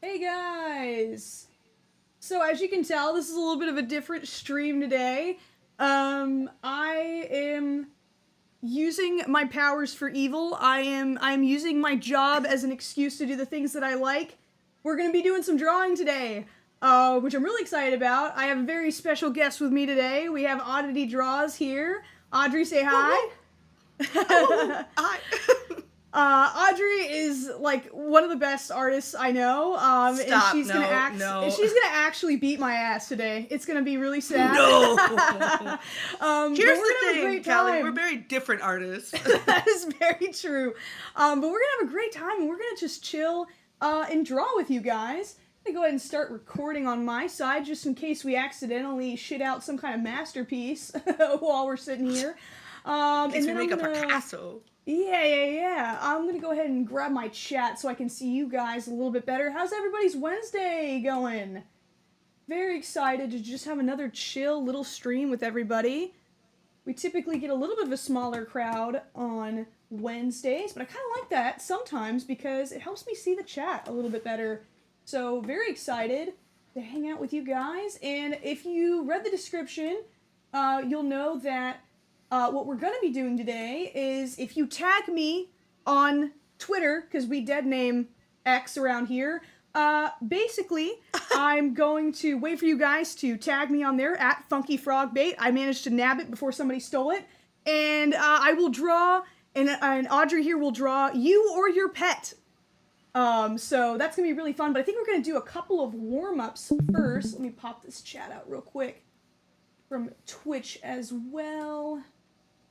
Hey guys! So as you can tell, this is a little bit of a different stream today. I am using my powers for evil. I'm using my job as an excuse to do the things that I like. We're gonna be doing some drawing today, which I'm really excited about. I have a very special guest with me today. We have AudityDraws here. Audrey, say hi. Hi. Audrey is like one of the best artists I know. Stop. And she's No, gonna no. she's gonna actually beat my ass today. It's gonna be really sad. No. but Here's we're the gonna have a thing, great Kelly. time. We're very different artists. That is very true. But we're gonna have a great time, and we're gonna just chill and draw with you guys. I'm gonna go ahead and start recording on my side, just in case we accidentally shit out some kind of masterpiece while we're sitting here. In case and we then make a Picasso. Yeah. I'm gonna go ahead and grab my chat so I can see you guys a little bit better. How's everybody's Wednesday going? Very excited to just have another chill little stream with everybody. We typically get a little bit of a smaller crowd on Wednesdays, but I kind of like that sometimes because it helps me see the chat a little bit better. So very excited to hang out with you guys. And if you read the description, you'll know that what we're going to be doing today is if you tag me on Twitter, because we dead name X around here, basically, I'm going to wait for you guys to tag me on there at FunkyFrogDraws. I managed to nab it before somebody stole it. And I will draw, and Audrey here will draw you or your pet. So that's going to be really fun. But I think we're going to do a couple of warm-ups first. Let me pop this chat out real quick from Twitch as well.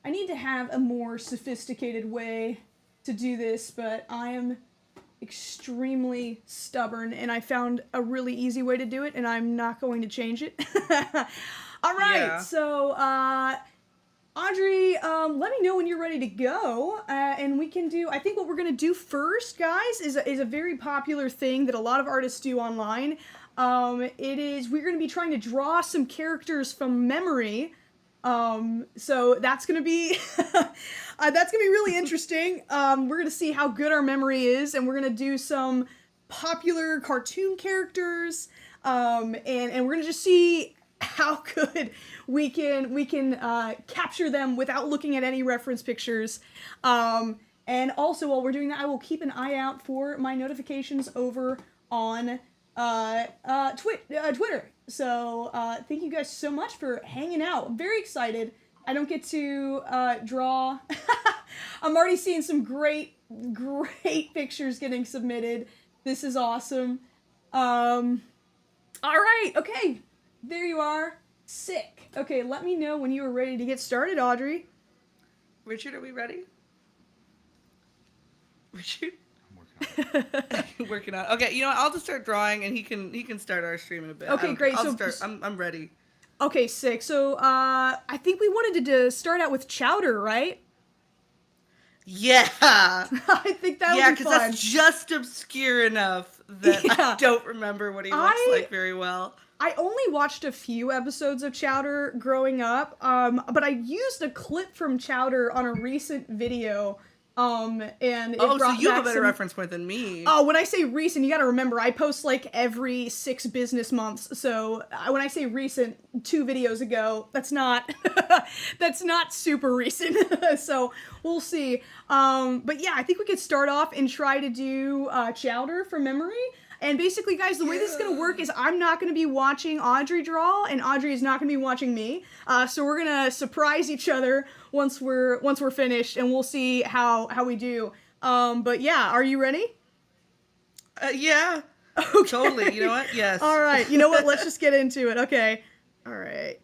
I need to have a more sophisticated way to do this, but I am extremely stubborn, and I found a really easy way to do it, and I'm not going to change it. All right, Yeah. So, Audrey, let me know when you're ready to go, and we can do, I think what we're going to do first, guys, is a very popular thing that a lot of artists do online. We're going to be trying to draw some characters from memory. So that's gonna be really interesting. We're gonna see how good our memory is, and we're gonna do some popular cartoon characters, and we're gonna just see how good we can capture them without looking at any reference pictures. And also while we're doing that, I will keep an eye out for my notifications over on Twitter. So, thank you guys so much for hanging out. I'm very excited. I don't get to, draw. I'm already seeing some great pictures getting submitted. This is awesome. Alright, okay. There you are. Sick. Okay, let me know when you are ready to get started, Audrey. Richard, are we ready? Richard? Working on. Okay, you know what? I'll just start drawing, and he can start our stream in a bit. Okay, great. I'm ready. Okay, sick. So, I think we wanted to start out with Chowder, right? Yeah. I think that would be fun. Yeah, because that's just obscure enough that I don't remember what he looks like very well. I only watched a few episodes of Chowder growing up, but I used a clip from Chowder on a recent video. And it brought so you have a better some reference point than me. Oh, when I say recent, you gotta remember, I post like every 6 business months, so when I say recent, 2 videos ago, that's not, that's not super recent, so we'll see. But yeah, I think we could start off and try to do Chowder from memory. And basically, guys, the way this is going to work is I'm not going to be watching Audrey draw, and Audrey is not going to be watching me. So we're going to surprise each other once we're finished, and we'll see how we do. But yeah, are you ready? Yeah. Okay. Totally. You know what? Yes. All right. You know what? Let's just get into it. Okay. All right.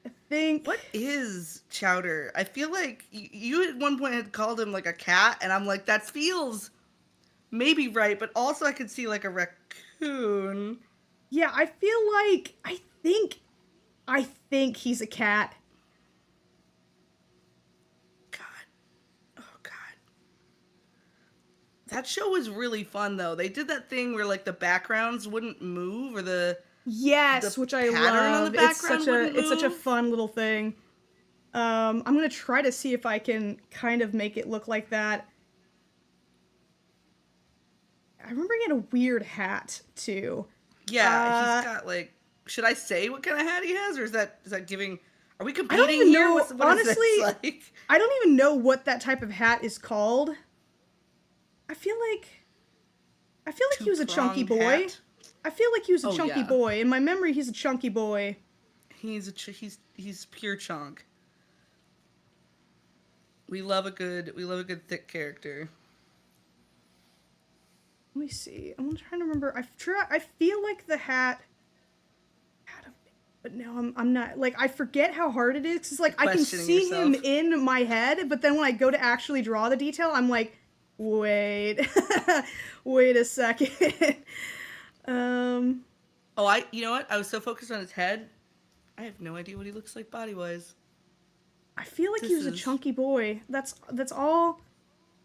I think. What is Chowder? I feel like you at one point had called him like a cat, and I'm like, that feels maybe right, but also I could see like a raccoon. Yeah, I feel like I think he's a cat. God. That show was really fun though. They did that thing where like the backgrounds wouldn't move, or the which I pattern love. on the background It's such a move. fun little thing. I'm gonna try to see if I can kind of make it look like that. I remember he had a weird hat too. Yeah, he's got like. Should I say what kind of hat he has, or is that giving? Are we I don't competing even here? know. What Honestly, is this like? I don't even know what that type of hat is called. I feel like he was a chunky boy. Hat? I feel like he was a Oh, chunky yeah. boy. In my memory, he's a chunky boy. He's pure chunk. We love a good thick character. Let me see. I'm trying to remember. I feel like the hat had a, but now I'm not, like, I forget how hard it is. Cause like I can Questioning see yourself. him in my head, but then when I go to actually draw the detail, I'm like, wait, wait a second. Oh, you know what? I was so focused on his head, I have no idea what he looks like body-wise. I feel like he was a chunky boy. That's all.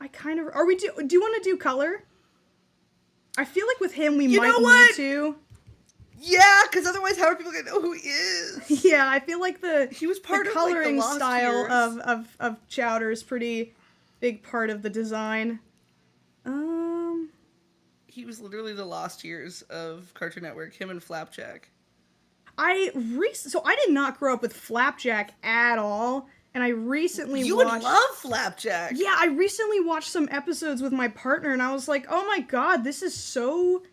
I kind of. Do you want to do color? I feel like with him we might need to. Yeah, because otherwise, how are people gonna know who he is? Yeah, I feel like he was part the of coloring like, the Lost style years. of Chowder is pretty big part of the design. He was literally the lost years of Cartoon Network. Him and Flapjack. So I did not grow up with Flapjack at all, and I recently You watched. would love Flapjack. Yeah, I recently watched some episodes with my partner, and I was like, oh my god, this is so.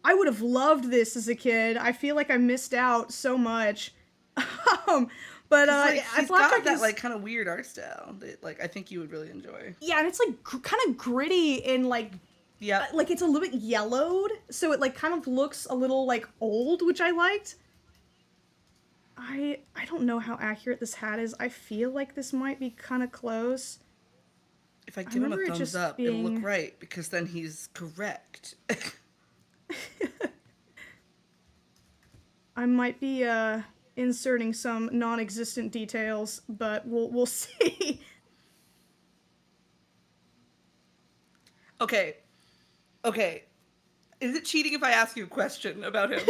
I would have loved this as a kid. I feel like I missed out so much. But he's Flapjack got that is, like kind of weird art style that like I think you would really enjoy. yeah, and it's like kind of gritty and like. Yeah. Like it's a little bit yellowed, so it like kind of looks a little like old, which I liked. I don't know how accurate this hat is. I feel like this might be kind of close. If I give him a remember it thumbs just up, being- it'll look right because then he's correct. I might be inserting some non-existent details, but we'll see. Okay. Is it cheating if I ask you a question about him?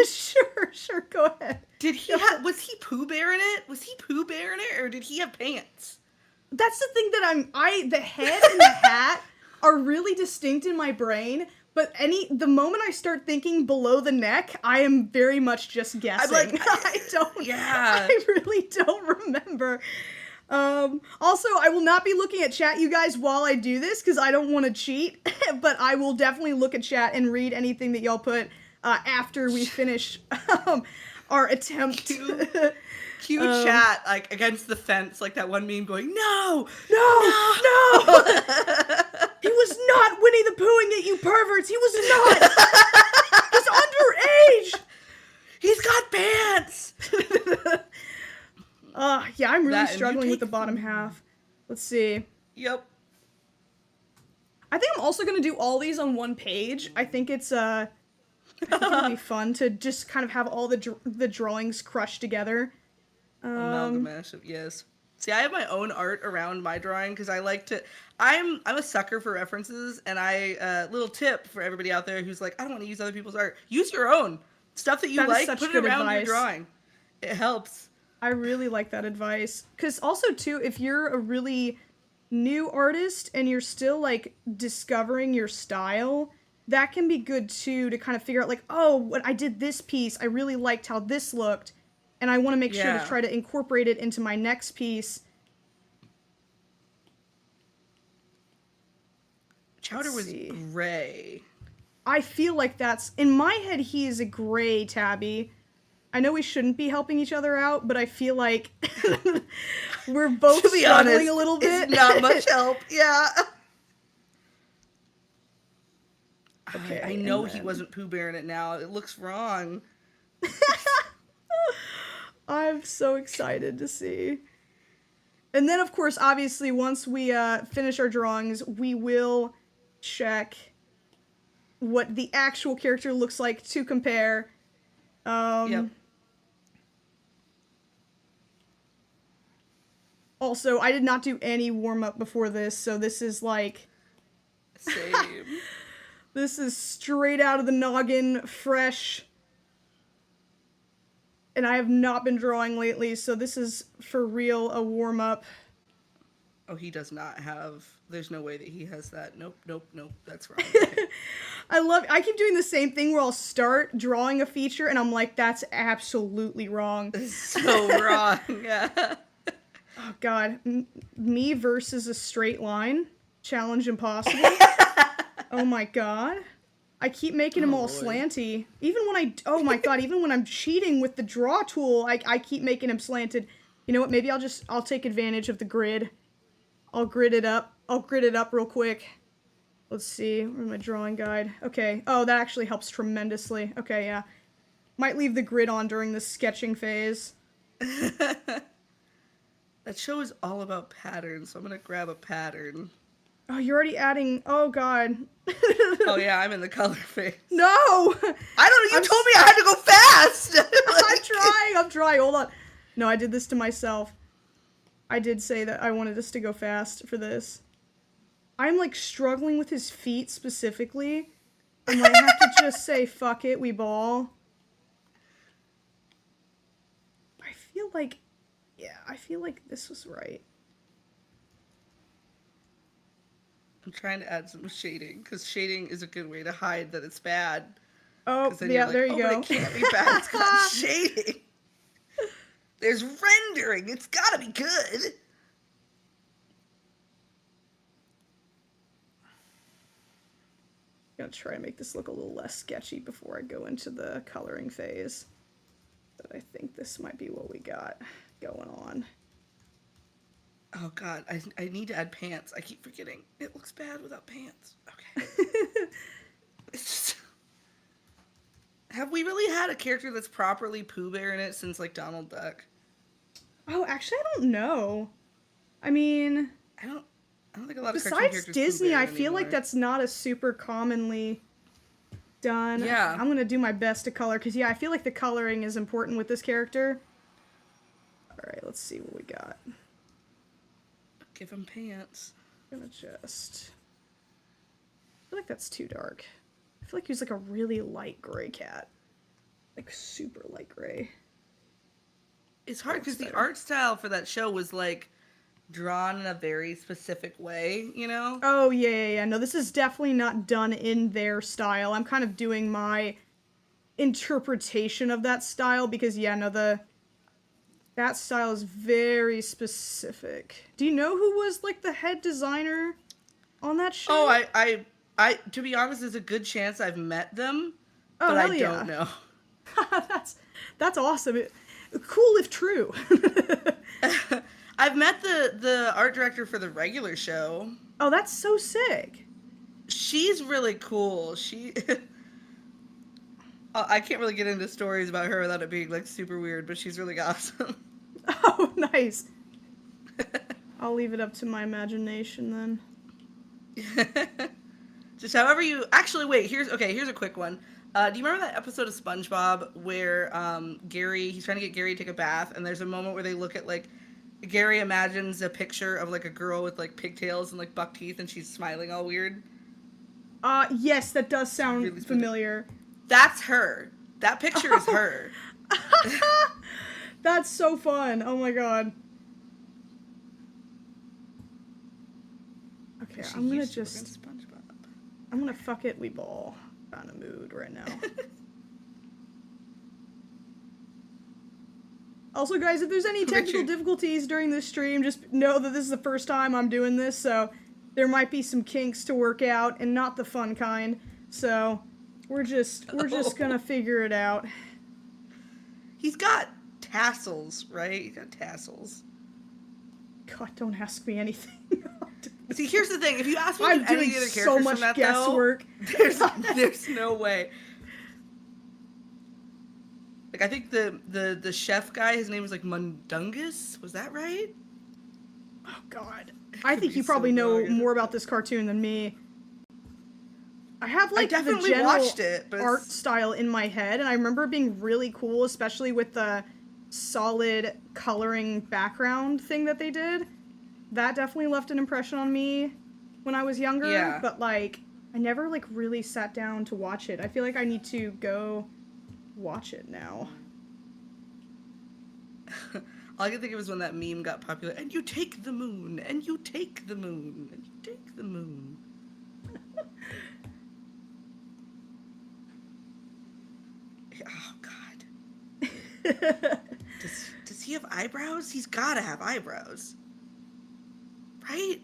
Sure, go ahead. Was he Pooh Bear in it? Was he Pooh Bear in it, or did he have pants? That's the thing that the head and the hat are really distinct in my brain, but the moment I start thinking below the neck, I am very much just guessing. I'm like, I really don't remember. Also, I will not be looking at chat, you guys, while I do this, because I don't want to cheat, but I will definitely look at chat and read anything that y'all put, after we finish, our attempt. Cue chat, like, against the fence, like that one meme going, no! He was not Winnie the Poohing it, you perverts! He was not! He's underage! He's got pants! Yeah, I'm really That, and struggling you with the take- bottom half. Let's see. Yep. I think I'm also gonna do all these on one page. I think it's I think it'll be fun to just kind of have all the drawings crushed together. Amalgamation, yes. See, I have my own art around my drawing because I like to. I'm a sucker for references, and little tip for everybody out there who's like, I don't want to use other people's art. Use your own stuff that you That is like. such Put it good around advice. your drawing. It helps. I really like that advice. Because also, too, if you're a really new artist and you're still, like, discovering your style, that can be good, too, to kind of figure out, like, oh, when I did this piece, I really liked how this looked, and I want to make sure to try to incorporate it into my next piece. Chowder was gray. I feel like that's... In my head, he is a gray tabby. I know we shouldn't be helping each other out, but I feel like we're both To be struggling honest, a little bit. It's not much help. Yeah. Okay, I know he wasn't Pooh Bear in it now. It looks wrong. I'm so excited to see. And then, of course, obviously, once we finish our drawings, we will check what the actual character looks like to compare. Yep. Also, I did not do any warm-up before this, so this is like... Same. This is straight out of the noggin, fresh. And I have not been drawing lately, so this is for real a warm-up. Oh, he does not have. There's no way that he has that. Nope, nope, nope. That's wrong. Okay. I keep doing the same thing where I'll start drawing a feature and I'm like, that's absolutely wrong. So wrong. Yeah. Oh god, me versus a straight line, challenge impossible. Oh my god, I keep making them all Lord. slanty. Even when oh my god, even when I'm cheating with the draw tool, I keep making them slanted. You know what? Maybe I'll take advantage of the grid. I'll grid it up. I'll grid it up real quick. Let's see. Where's my drawing guide? Okay. Oh, that actually helps tremendously. Okay, yeah. Might leave the grid on during the sketching phase. That show is all about patterns, so I'm gonna grab a pattern. Oh, you're already adding. Oh god. Oh yeah, I'm in the color phase. No. I don't know. You told me I had to go fast. I'm trying. Hold on. No, I did this to myself. I did say that I wanted us to go fast for this. I'm like struggling with his feet specifically. I might have to just say, fuck it, we ball. I feel like this was right. I'm trying to add some shading, because shading is a good way to hide that it's bad. Oh, yeah, there you go. But it can't be bad, it's got shading. There's rendering, it's gotta be good. I'm gonna try and make this look a little less sketchy before I go into the coloring phase. But I think this might be what we got going on. Oh god, I need to add pants. I keep forgetting. It looks bad without pants. Okay. It's just... Have we really had a character that's properly Pooh Bear in it since, like, Donald Duck? Oh, actually, I don't know. I mean... I don't think a lot of besides Disney, I feel anymore. like that's not a super commonly done. Yeah. I'm gonna do my best to color, because, yeah, I feel like the coloring is important with this character. Alright, let's see what we got. Give him pants. I'm gonna just... I feel like that's too dark. I feel like he's like a really light gray cat. Like, super light gray. It's hard, because the art style for that show was, like, drawn in a very specific way, you know? Oh, yeah. No, this is definitely not done in their style. I'm kind of doing my interpretation of that style, because, yeah, no, that style is very specific. Do you know who was, like, the head designer on that show? Oh, I to be honest, there's a good chance I've met them, but I don't know. That's awesome. Cool if true. I've met the art director for the regular show. Oh, that's so sick. She's really cool. I can't really get into stories about her without it being, like, super weird, but she's really awesome. Oh, nice. I'll leave it up to my imagination then. Just however you... Actually, wait, here's a quick one. Do you remember that episode of SpongeBob where he's trying to get Gary to take a bath, and there's a moment where they look at, like, Gary imagines a picture of, like, a girl with, like, pigtails and, like, buck teeth, and she's smiling all weird? Yes, that does sound really familiar. That's her. That picture is her. That's so fun. Oh my god. Okay, I'm gonna fuck it, we ball kind of mood right now. Also, guys, if there's any technical difficulties during this stream, just know that this is the first time I'm doing this, so there might be some kinks to work out, and not the fun kind. So we're just gonna figure it out. He's got tassels, right? He's got tassels. God, don't ask me anything. See, here's the thing. If you ask me I'm any of doing the other so characters much from that, guesswork. though, there's no way. Like, I think the chef guy, his name was, like, Mundungus? Was that right? Oh, God. I think you probably know more about this cartoon than me. I have, like, the general art style in my head, and I remember it being really cool, especially with the solid coloring background thing that they did. That definitely left an impression on me when I was younger. Yeah. But, like, I never, like, really sat down to watch it. I feel like I need to go watch it now. All I can think of is when that meme got popular. And you take the moon, and you take the moon, and you take the moon. Oh, God. Does he have eyebrows? He's gotta have eyebrows. Right?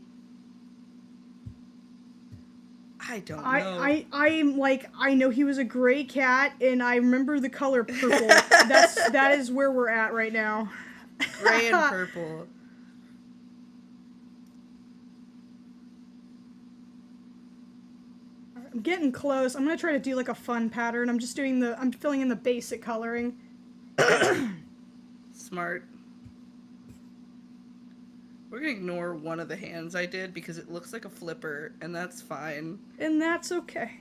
I don't know. I'm like, I know he was a gray cat, and I remember the color purple. That is where we're at right now. Gray and purple. I'm getting close. I'm gonna try to do like a fun pattern. I'm filling in the basic coloring. Smart. We're gonna ignore one of the hands I did because it looks like a flipper, and that's fine. And that's okay.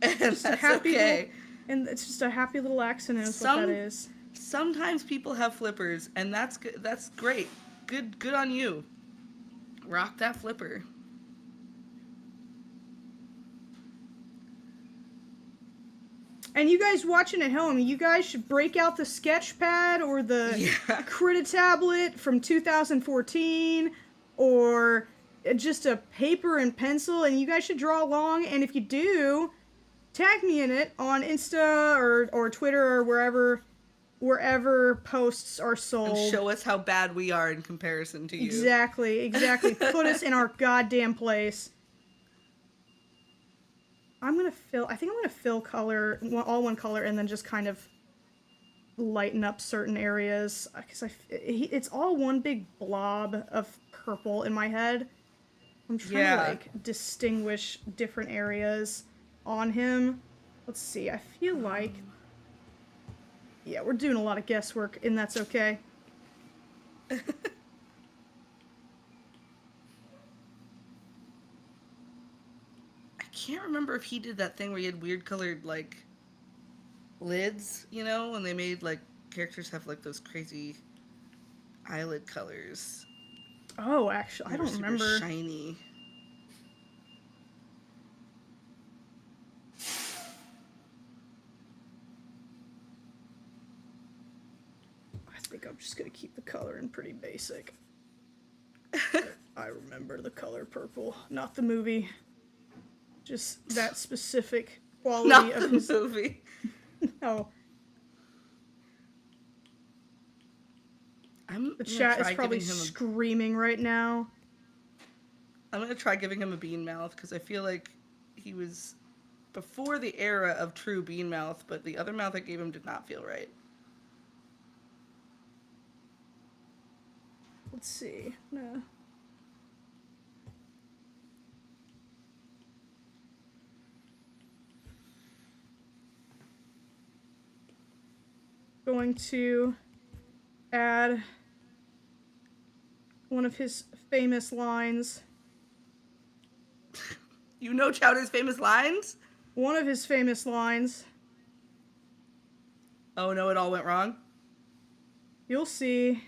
And that's okay. And it's just a happy little accident is what that is. Sometimes people have flippers, and that's good. That's great. Good on you. Rock that flipper. And you guys watching at home, you guys should break out the sketch pad or the Krita tablet from 2014 or just a paper and pencil, and you guys should draw along. And if you do, tag me in it on Insta or Twitter or wherever posts are sold. And show us how bad we are in comparison to you. Exactly. Put us in our goddamn place. I think I'm gonna fill color, all one color, and then just kind of lighten up certain areas, because it's all one big blob of purple in my head. I'm trying to like distinguish different areas on him. Let's see, I feel like, yeah, we're doing a lot of guesswork, and that's okay. I can't remember if he did that thing where he had weird colored, like, lids, you know, when they made, like, characters have, like, those crazy eyelid colors. Oh, actually, I don't remember. Shiny. I think I'm just gonna keep the coloring pretty basic. I remember the color purple, not the movie. Just that specific quality not of the movie. No. The chat is probably screaming right now. I'm gonna try giving him a bean mouth because I feel like he was before the era of true bean mouth, but the other mouth I gave him did not feel right. Let's see. No. Going to add one of his famous lines. You know Chowder's famous lines? One of his famous lines. Oh no, it all went wrong? You'll see.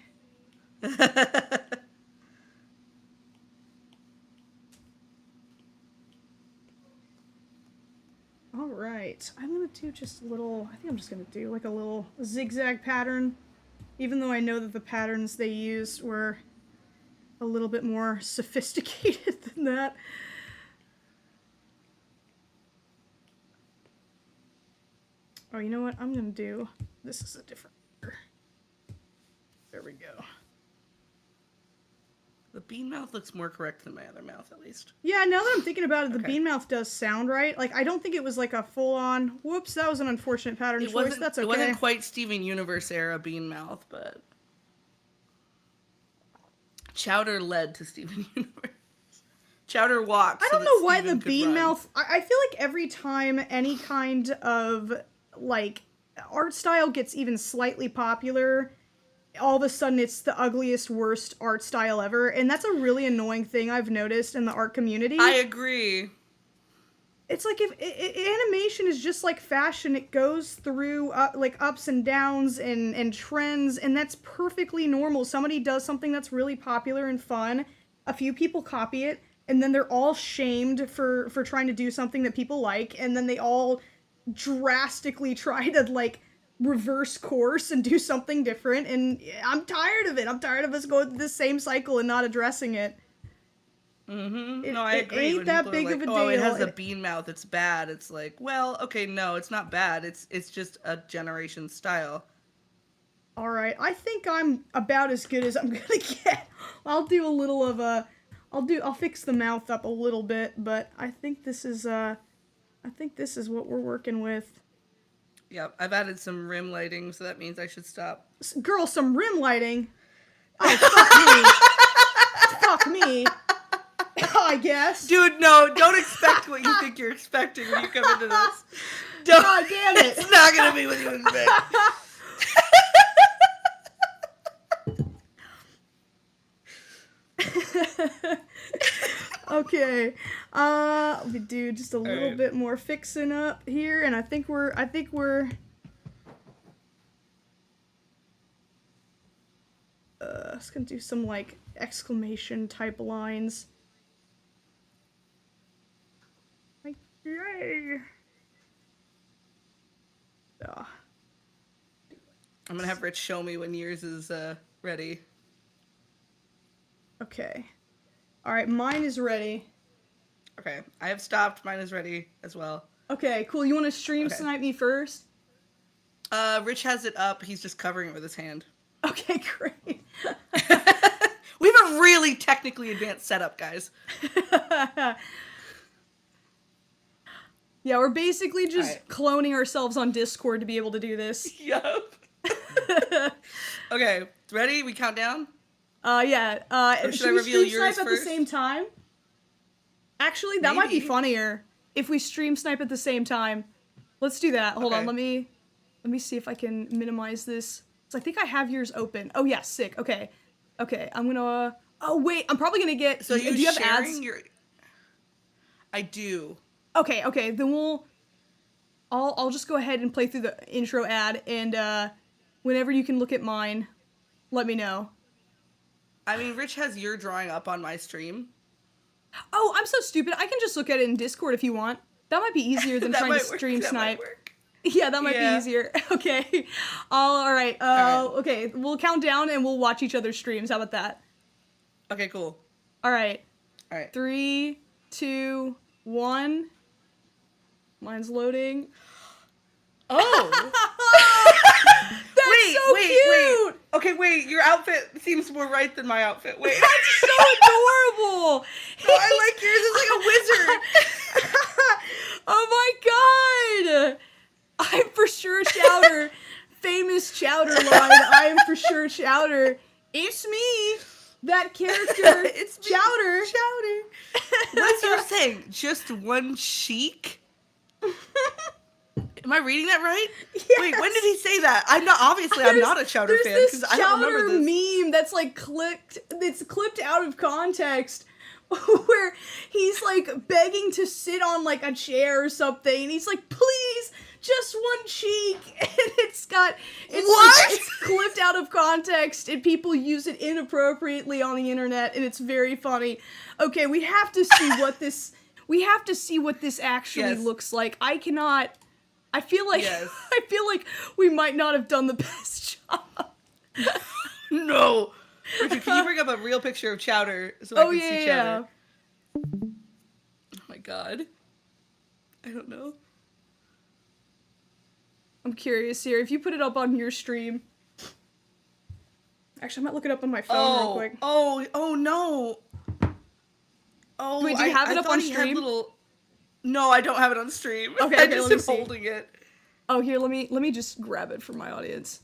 Alright, I'm gonna do just a little, I think I'm just gonna do like a little zigzag pattern, even though I know that the patterns they used were a little bit more sophisticated than that. Oh, you know what? I'm gonna do, this is a different order. There we go. The bean mouth looks more correct than my other mouth, at least. Yeah, now that I'm thinking about it, the bean mouth does sound right. Like, I don't think it was like a full-on, whoops, that was an unfortunate pattern choice. That's okay. It wasn't quite Steven Universe era bean mouth, but Chowder led to Steven Universe. Chowder walked. I don't know why the bean mouth, I feel like every time any kind of, like, art style gets even slightly popular, all of a sudden it's the ugliest, worst art style ever, and that's a really annoying thing I've noticed in the art community. I agree. It's like if animation is just like fashion, it goes through like ups and downs and trends, and that's perfectly normal. Somebody does something that's really popular and fun, a few people copy it, and then they're all shamed for trying to do something that people like, and then they all drastically try to like reverse course and do something different, and I'm tired of it. I'm tired of us going through the same cycle and not addressing it. Mm-hmm. No, I agree. It ain't when that people big are of like, a oh, it deal. has a bean mouth, it's bad. It's like, well, okay, no, it's not bad. It's just a generation style. Alright, I think I'm about as good as I'm gonna get. I'll do a little of a... I'll fix the mouth up a little bit, but I think this is what we're working with. Yep, I've added some rim lighting, so that means I should stop. Girl, some rim lighting? Oh, fuck me. Fuck me. I guess. Dude, no, don't expect what you think you're expecting when you come into this. Don't, God damn it. It's not gonna be what you expect. Okay, we do just a little bit more fixing up here, and I think we're just gonna do some, like, exclamation type lines. Like, yay! Oh. I'm gonna have Rich show me when yours is, ready. Okay. Alright, mine is ready. Okay, I have stopped. Mine is ready as well. Okay, cool. You want to stream snipe me first? Rich has it up. He's just covering it with his hand. Okay, great. We have a really technically advanced setup, guys. Yeah, we're basically just cloning ourselves on Discord to be able to do this. Yup. Okay, ready? We count down? Yeah. Should we stream snipe at the same time? Actually, that might be funnier if we stream snipe at the same time. Let's do that. Hold on, let me see if I can minimize this. So I think I have yours open. Oh yeah, sick. Okay. Okay, I'm gonna oh wait, I'm probably gonna get so do you have ads? I do. Okay, okay, then I'll just go ahead and play through the intro ad, and whenever you can look at mine, let me know. I mean, Rich has your drawing up on my stream. Oh, I'm so stupid. I can just look at it in Discord if you want. That might be easier than trying to stream snipe. Yeah, that might be easier. Okay. All right. Okay, we'll count down and we'll watch each other's streams. How about that? Okay, cool. All right. All right. 3, 2, 1. Mine's loading. Oh. That's so cute. Wait. Okay, wait. Your outfit seems more right than my outfit. Wait. That's so adorable. No, I like yours. It's like a wizard. Oh my god. I'm for sure Chowder. Famous Chowder line. I am for sure Chowder. It's me. That character. It's Chowder. Chowder. What's your thing? Just one cheek? Am I reading that right? Yes. Wait, when did he say that? I'm not a Chowder fan because I don't remember this. There's this meme that's like clipped out of context where he's like begging to sit on like a chair or something, and he's like, please, just one cheek, and it's what? Like, it's clipped out of context, and people use it inappropriately on the internet, and it's very funny. Okay, we have to see what this actually looks like. I feel like we might not have done the best job. No. Richard, can you bring up a real picture of Chowder so I can see Chowder? Oh my god. I don't know. I'm curious here. If you put it up on your stream. Actually, I might look it up on my phone real quick. Oh no. Oh, wait, do you have it up on stream? No, I don't have it on stream. Okay, I just let me am see. holding it. Oh, here, let me just grab it for my audience.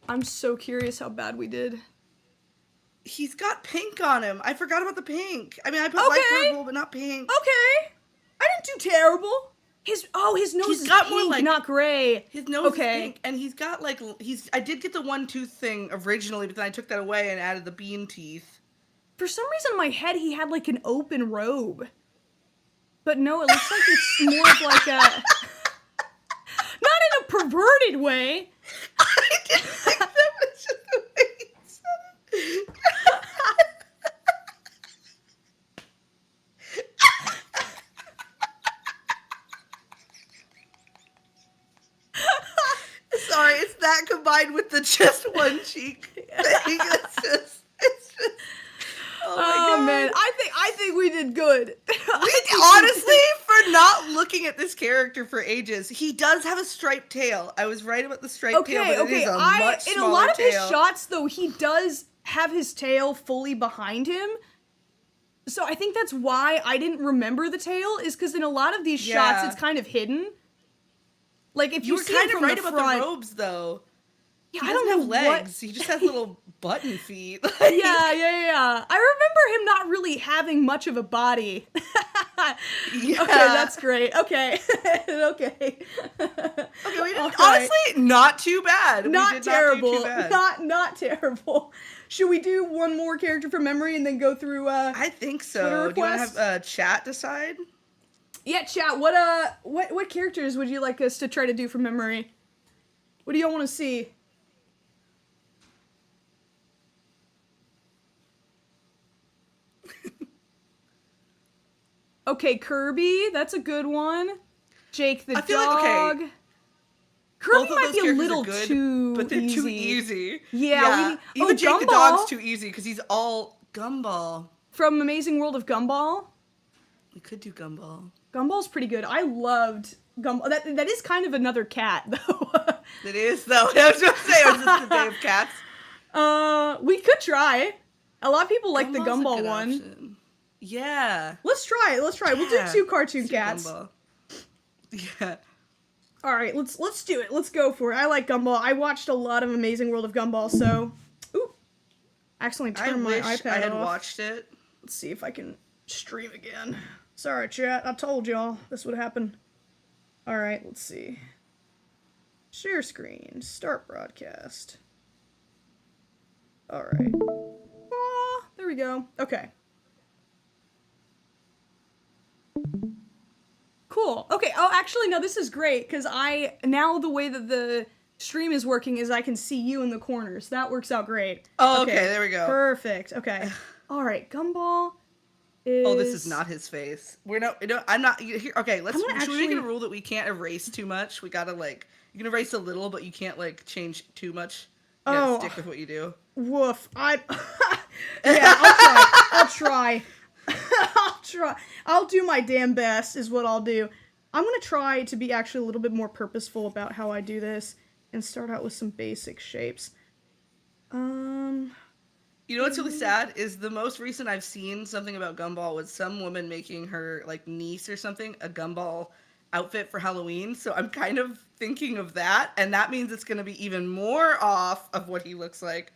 I'm so curious how bad we did. He's got pink on him. I forgot about the pink. I mean, I put light purple, but not pink. Okay. I didn't do terrible. His nose is pink, not gray. His nose is pink, and he's got like I did get the 1 tooth thing originally, but then I took that away and added the bean teeth. For some reason in my head he had like an open robe. But no, it looks like it's more of like a not in a perverted way. I didn't think that was just the way he said it. that combined with the just one cheek thing, it's just, oh my God. Man, I think we did good. Honestly, for not looking at this character for ages, he does have a striped tail. I was right about the striped tail, but it is a much smaller in a lot of his tail. shots, though, he does have his tail fully behind him. So I think that's why I didn't remember the tail, is because in a lot of these shots, it's kind of hidden. Like, if you see kind it of from right the about front, the robes, though. Yeah, He I doesn't don't have know legs. what... He just has little button feet. Yeah. I remember him not really having much of a body. Yeah. Okay, that's great. Okay. Okay. Okay, we did honestly not too bad. Not terrible. Not do too bad. Not terrible. Should we do one more character from memory and then go through I think so. Twitter Do you want requests? to have chat decide? Yeah, chat. What characters would you like us to try to do from memory? What do y'all want to see? Okay, Kirby, that's a good one. Jake the dog. Kirby Both of might those be a characters little are good, too but they're easy. too easy. Yeah. Even Jake the Gumball dog's too easy because he's all Gumball. from Amazing World of Gumball. We could do Gumball. Gumball's pretty good. I loved Gumball. That is kind of another cat, though. It is, though. I was going to say, is this the day of cats? We could try. A lot of people like the Gumball's a Gumball good one. option. Yeah. Let's try it. We'll do 2 cartoon cats. Gumball. Yeah. All right, let's do it. Let's go for it. I like Gumball. I watched a lot of Amazing World of Gumball, so... Ooh. I accidentally turned my iPad I had off. watched it. Let's see if I can stream again. Sorry, chat. I told y'all this would happen. All right, let's see. Share screen. Start broadcast. All right. Ah, there we go. Okay. Cool. Okay. Oh, actually, no, this is great because now the way that the stream is working is I can see you in the corners. That works out great. Oh, okay. There we go. Perfect. Okay. All right. Gumball is... Oh, this is not his face. I'm not here. Okay, should we make it a rule that we can't erase too much? We gotta you can erase a little, but you can't change too much. You gotta stick with what you do. Woof. Yeah, I'll try. I'll try. I'll do my damn best is what I'll do. I'm gonna try to be actually a little bit more purposeful about how I do this and start out with some basic shapes. You know what's really sad is the most recent I've seen something about Gumball was some woman making her niece or something a Gumball outfit for Halloween. So I'm kind of thinking of that, and that means it's gonna be even more off of what he looks like.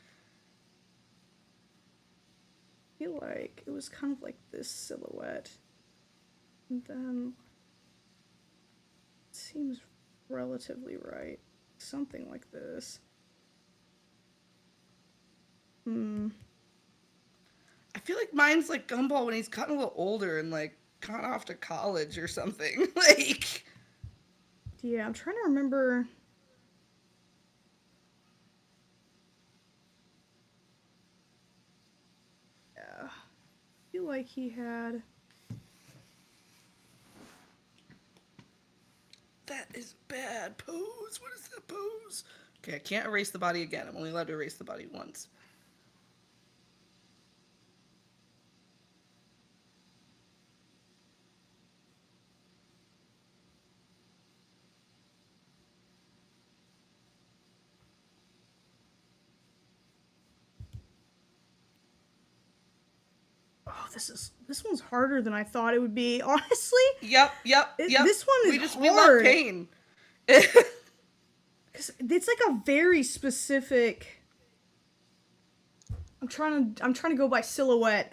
I feel like it was kind of like this silhouette. And then it seems relatively right. Something like this. I feel like mine's like Gumball when he's gotten a little older and gone off to college or something. Yeah, I'm trying to remember. Yeah. I feel like he had... That is bad pose. What is that pose? Okay, I can't erase the body again. I'm only allowed to erase the body once. Oh, this one's harder than I thought it would be, honestly. Yep. This one is hard. We love pain. Cause it's like a very specific... I'm trying to go by silhouette.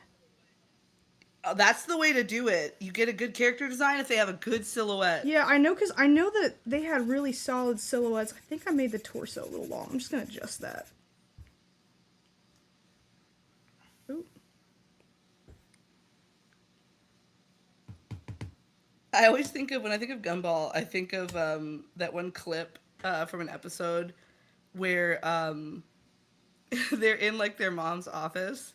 Oh, that's the way to do it. You get a good character design if they have a good silhouette. Yeah, I know, because I know that they had really solid silhouettes. I think I made the torso a little long. I'm just going to adjust that. Ooh. I always think of, when I think of Gumball, I think of that one clip from an episode where they're in their mom's office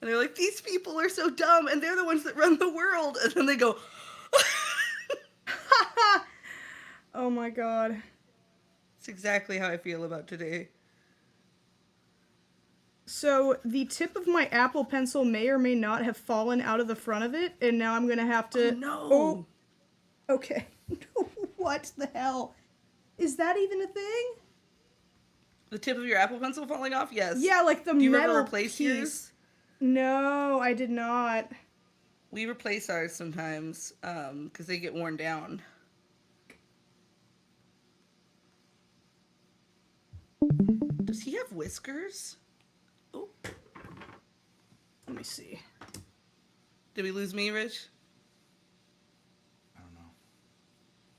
and they're like, these people are so dumb and they're the ones that run the world. And then they go, Oh my god. It's exactly how I feel about today. So the tip of my Apple Pencil may or may not have fallen out of the front of it, and now I'm gonna have to... Oh, no! Oh, okay. What the hell? Is that even a thing? The tip of your Apple Pencil falling off? Yes. Yeah, like the Do you metal ever replace piece. yours? No, I did not. We replace ours sometimes, because they get worn down. Does he have whiskers? Oh. Let me see. Did we lose me, Rich? I don't know.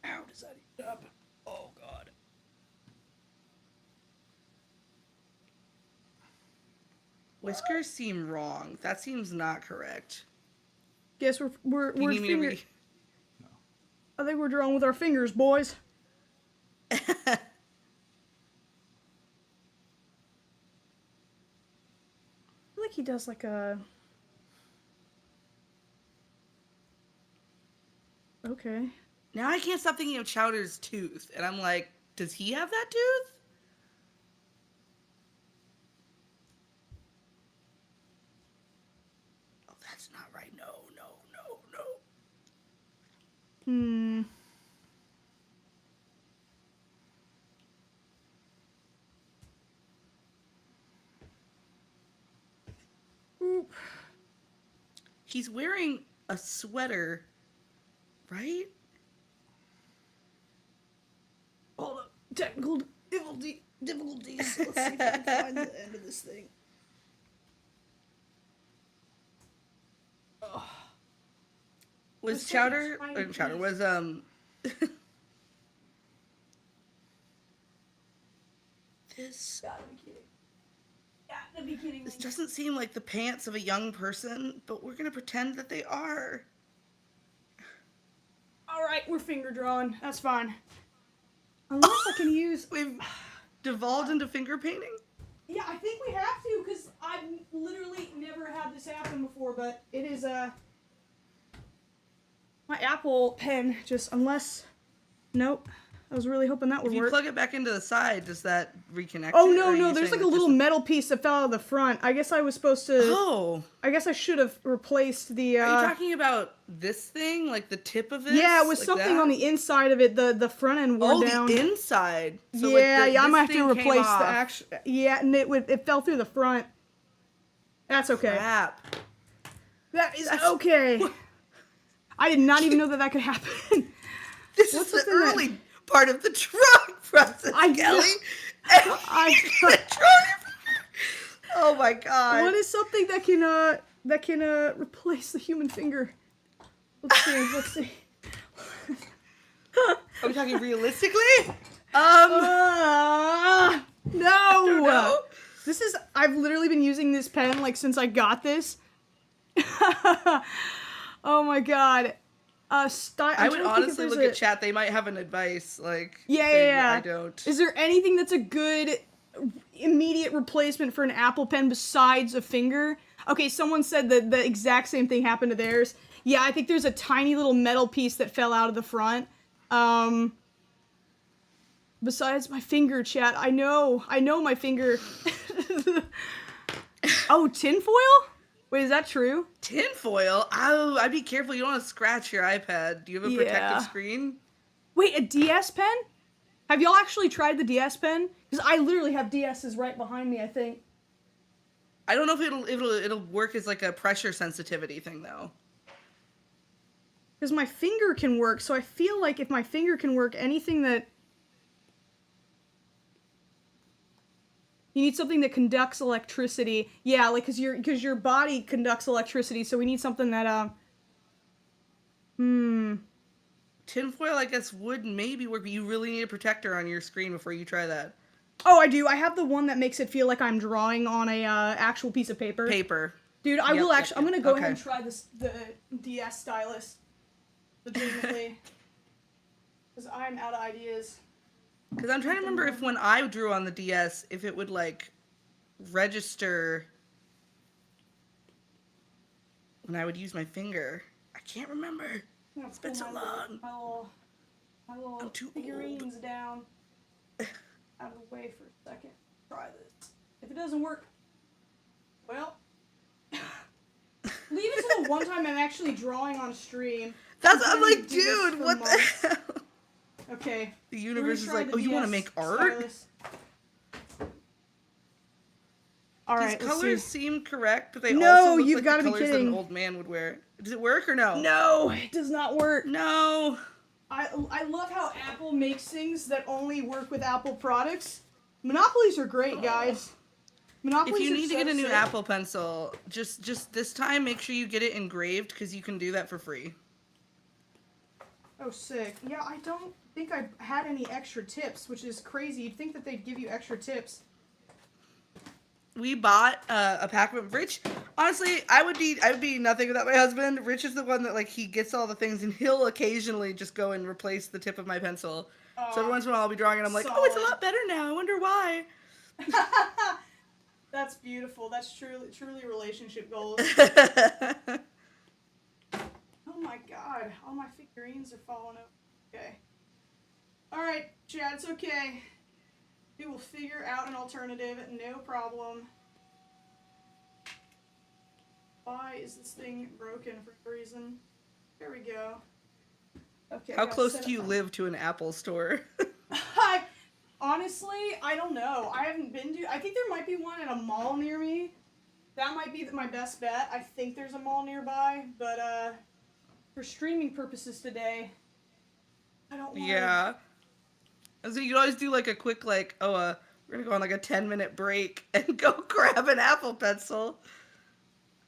How does that eat up? Oh, God. Whiskers seem wrong. That seems not correct. Guess we're Do you need me to finger... re- No. I think we're drawing with our fingers, boys. I feel like he does like a... Okay. Now I can't stop thinking of Chowder's tooth, and I'm like, does he have that tooth? Oh, that's not right. No. Hmm. Oop. He's wearing a sweater, right? Hold up. Technical difficulties. Let's see if I can find the end of this thing. Oh. Was It's Chowder, such a tiny Chowder piece. was, this, Gotta be kidding. Gotta be kidding me. this doesn't seem like the pants of a young person, but we're gonna pretend that they are. Alright, we're finger drawing. That's fine. Unless I can use... We've devolved into finger painting? Yeah, I think we have to, because I've literally never had this happen before, but it is, my Apple pen just, unless... Nope. I was really hoping that would If you work. plug it back into the side, does that reconnect Oh, it, or no, are you there's saying like a that little just metal piece that fell out of the front. I guess I was supposed to... Oh! I guess I should have replaced the, Are you talking about this thing? Like the tip of it? Yeah, it was like something that? on the inside of it, the front end wore down. the inside. So yeah, like I this might have to thing came replace the off. actual... Yeah, and it fell through the front. That's okay. Crap. That is That's- okay. I did not even know that could happen. This What's is the something that- early part of the drawing process, I Kelly. know. I know. Oh my god. What is something that can replace the human finger? Let's see. Are we talking realistically? No. don't know. This is... I've literally been using this pen, like, since I got this. Oh my god. I would honestly look at chat. They might have an advice, like... Yeah, thing yeah. I don't. Is there anything that's a good immediate replacement for an Apple pen besides a finger? Okay, someone said that the exact same thing happened to theirs. Yeah, I think there's a tiny little metal piece that fell out of the front. Besides my finger, chat. I know my finger. Oh, tinfoil? Wait, is that true? Tinfoil? Oh, I'd be careful. You don't want to scratch your iPad. Do you have a Yeah. protective screen? Wait, a DS pen? Have y'all actually tried the DS pen? Because I literally have DSs right behind me, I think. I don't know if it'll work as like a pressure sensitivity thing though. Because my finger can work, so I feel like if my finger can work, anything that... You need something that conducts electricity. Yeah, like, because your body conducts electricity, so we need something that, Tinfoil, I guess, would maybe work, but you really need a protector on your screen before you try that. Oh, I do. I have the one that makes it feel like I'm drawing on a, actual piece of paper. Paper. Dude, I Yep, will yep, actually... I'm yep. gonna go Okay. ahead and try the DS stylus. Legitimately. Because I'm out of ideas. Because I'm trying to remember if when I drew on the DS, if it would, like, register when I would use my finger. I can't remember. It's been so long. My little I'm too figurines down. out of the way for a second. Try this. If it doesn't work, well, leave it to the one time I'm actually drawing on stream. That's I'm like, dude, what months. the hell? Okay. The universe is like, oh, you want to make art? Stylus. All right, These colors seem correct, but they No, also look you've like gotta the be colors that kidding. an old man would wear. Does it work or no? No, it does not work. No. I love how Apple makes things that only work with Apple products. Monopolies are great, guys. Monopolies If you are need to so get a new sick. Apple Pencil, just this time make sure you get it engraved because you can do that for free. Oh, sick. Yeah, I don't think I had any extra tips, which is crazy. You'd think that they'd give you extra tips. We bought a pack of them. Rich, honestly, I would be nothing without my husband. Rich is the one that like he gets all the things, and he'll occasionally just go and replace the tip of my pencil. So every once in a while I'll be drawing, and I'm like, oh, it's a lot better now. I wonder why. That's beautiful. That's truly relationship goals. Oh my god, all my figurines are falling up. Okay. Alright, Chad, it's okay. We will figure out an alternative, no problem. Why is this thing broken for some reason? There we go. Okay. How close do you live to an Apple store? Honestly, I don't know. I haven't been to. I think there might be one at a mall near me. That might be my best bet. I think there's a mall nearby, but for streaming purposes today, I don't want. Yeah. So you could always do like a quick like, we're gonna go on like a 10-minute break and go grab an Apple Pencil.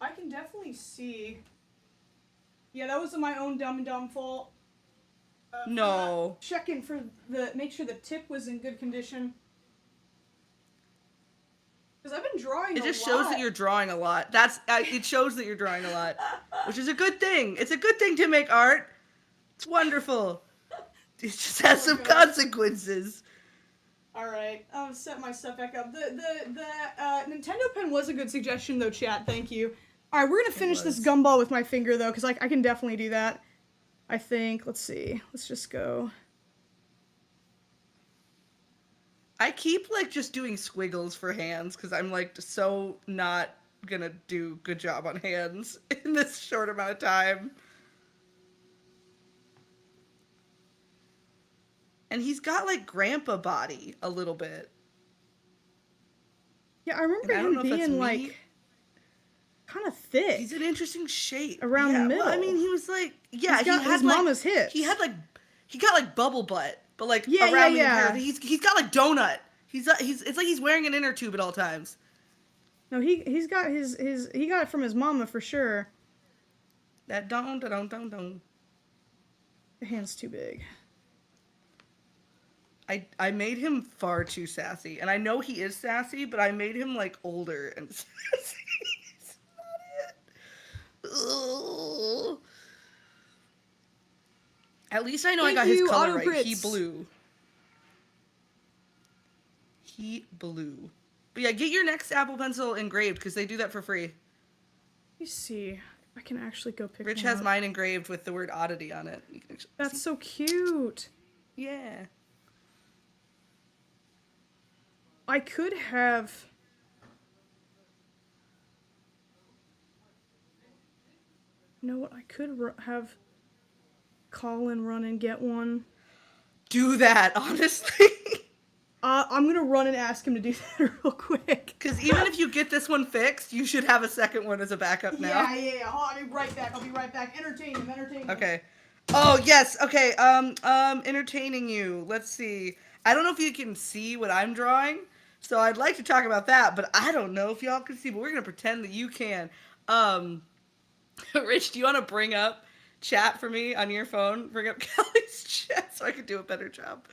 I can definitely see. Yeah, that was my own dumb fault. No. Checking for make sure the tip was in good condition. Because I've been drawing It just shows that you're drawing a lot. It shows that you're drawing a lot, which is a good thing. It's a good thing to make art. It's wonderful. It just has some consequences. Alright, I'll set my stuff back up. The Nintendo pen was a good suggestion though, chat. Thank you. Alright, we're gonna finish this gumball with my finger though, because I can definitely do that. I think. Let's see. Let's just go. I keep like just doing squiggles for hands because I'm like so not gonna do good job on hands in this short amount of time. And he's got like grandpa body a little bit. Yeah, I remember him being like kind of thick. He's an interesting shape around the middle. Well, I mean, he was like, yeah, he had his mama's hips. He got like bubble butt, but like yeah, around yeah. He's got like donut. It's like he's wearing an inner tube at all times. No, he got he got it from his mama for sure. That don. The hand's too big. I made him far too sassy, and I know he is sassy, but I made him like older and sassy. It's not it. Ugh. At least I know I got his color right. He blue. He blue. But yeah, get your next Apple Pencil engraved because they do that for free. Let me see if I can actually go pick. Rich has mine engraved with the word oddity on it. You can That's so cute. Yeah. I could have. You know what? I could have Colin run and get one. Do that, honestly. I'm gonna run and ask him to do that real quick. Because even if you get this one fixed, you should have a second one as a backup now. Yeah. Hold on, I'll be right back. Entertain him. Okay. Oh, yes. Okay. Entertaining you. Let's see. I don't know if you can see what I'm drawing, so I'd like to talk about that, but I don't know if y'all can see, but we're going to pretend that you can. Rich, do you want to bring up chat for me on your phone? Bring up Kelly's chat so I can do a better job.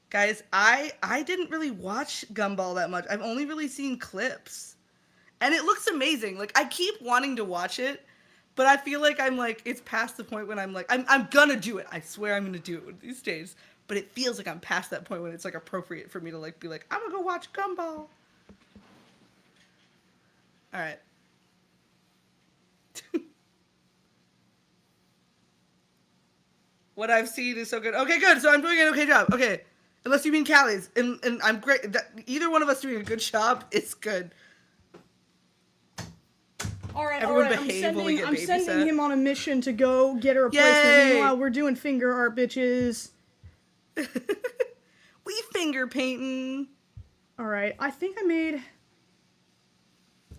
Guys, I didn't really watch Gumball that much. I've only really seen clips. And it looks amazing. Like, I keep wanting to watch it, but I feel like I'm like, it's past the point when I'm like, I'm gonna do it. I swear I'm gonna do it one of these days. But it feels like I'm past that point when it's like appropriate for me to like be like, I'm gonna go watch Gumball. Alright. What I've seen is so good. Okay, good. So I'm doing an okay job. Okay. Unless you mean Callie's. And I'm great. Either one of us doing a good job, it's good. All right, Everyone all right. behave while we get I'm babysat. sending him on a mission to go get a replacement. Yay! Meanwhile, we're doing finger art, bitches. We finger painting. All right, I think I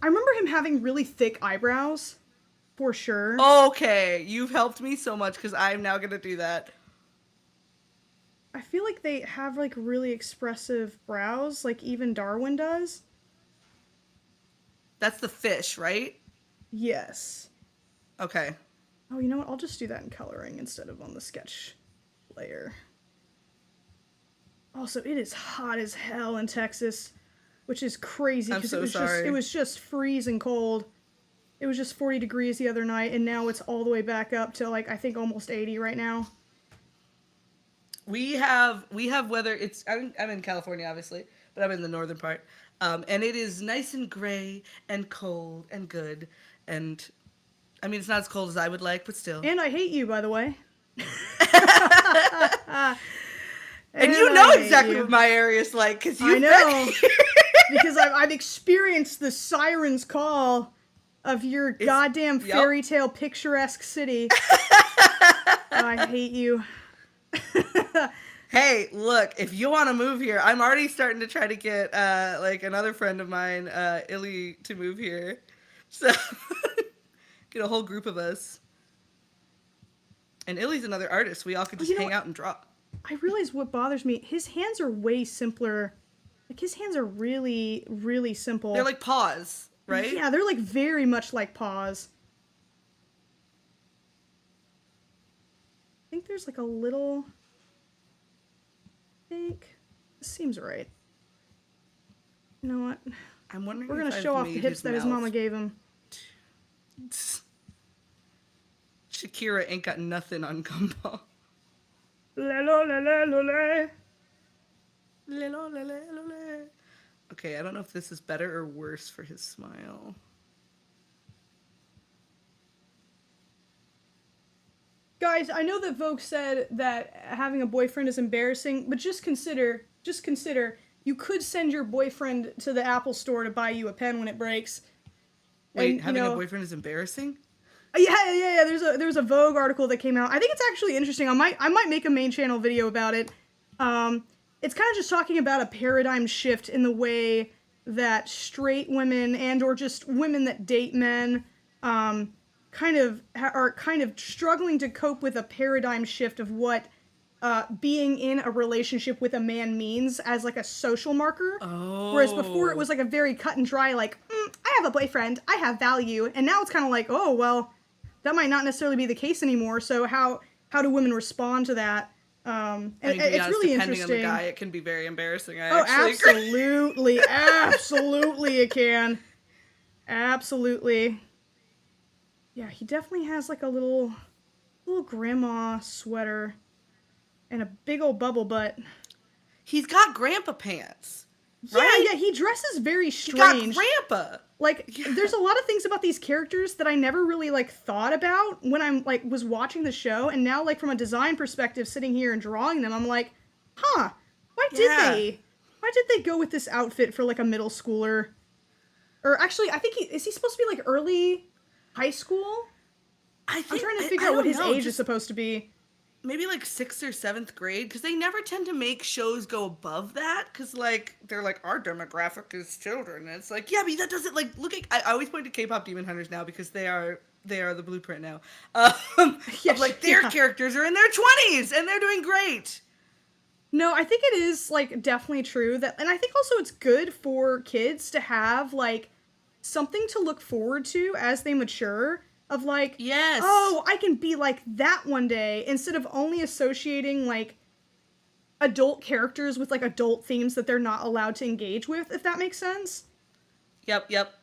remember him having really thick eyebrows, for sure. Okay, you've helped me so much because I'm now gonna do that. I feel like they have like really expressive brows, like even Darwin does. That's the fish, right? Yes. Okay. Oh, you know what? I'll just do that in coloring instead of on the sketch layer. Also, it is hot as hell in Texas, which is crazy I'm because so sorry. it was just freezing cold. It was just 40 degrees the other night, and now it's all the way back up to like I think almost 80 right now. We have weather. I'm in California, obviously, but I'm in the northern part, and it is nice and gray and cold and good. And I mean, it's not as cold as I would like, but still. And I hate you, by the way. And you know exactly what my area's like, because you I know. Because I've experienced the siren's call of your goddamn fairy tale picturesque city. I hate you. Hey, look, if you want to move here, I'm already starting to try to get like another friend of mine, Illy, to move here. So get a whole group of us. And Illy's another artist. We all could just hang out and draw. I realize what bothers me. His hands are way simpler. Like, his hands are really, really simple. They're like paws, right? Yeah, they're like very much like paws. I think there's like a little... I think... This seems right. You know what? I'm wondering We're if gonna I've show off the made hips that his mouth. mama gave him. Shakira ain't got nothing on Gumball. Okay, I don't know if this is better or worse for his smile. Guys, I know that Vogue said that having a boyfriend is embarrassing, but just consider, you could send your boyfriend to the Apple store to buy you a pen when it breaks. Wait, And, having a boyfriend is embarrassing? Yeah. There's a Vogue article that came out. I think it's actually interesting. I might make a main channel video about it. It's kind of just talking about a paradigm shift in the way that straight women and or just women that date men are kind of struggling to cope with a paradigm shift of what being in a relationship with a man means as like a social marker. Oh. Whereas before it was like a very cut and dry, like, I have a boyfriend, I have value. And now it's kind of like, oh, well, that might not necessarily be the case anymore. So how do women respond to that? And I mean, to be it's honest, really depending interesting. on the guy, it can be very embarrassing. Absolutely, absolutely it can. Absolutely. Yeah, he definitely has like a little grandma sweater and a big old bubble butt. He's got grandpa pants. Right? Yeah, he dresses very strange. He got grandpa. Like, there's a lot of things about these characters that I never really, like, thought about when I'm, like, was watching the show, and now, like, from a design perspective, sitting here and drawing them, I'm like, why did they go with this outfit for, like, a middle schooler? Or, actually, I think is he supposed to be, like, early high school? I'm trying to figure out what his age is supposed to be. Maybe, like, 6th or 7th grade, because they never tend to make shows go above that, because, like, they're like, our demographic is children, and it's like, yeah, but that doesn't, like, look at, I always point to K-pop Demon Hunters now, because they are the blueprint now, their characters are in their 20s, and they're doing great. No, I think it is, like, definitely true, that, and I think also it's good for kids to have, like, something to look forward to as they mature. Of like, yes. Oh, I can be like that one day, instead of only associating, like, adult characters with, like, adult themes that they're not allowed to engage with, if that makes sense. Yep.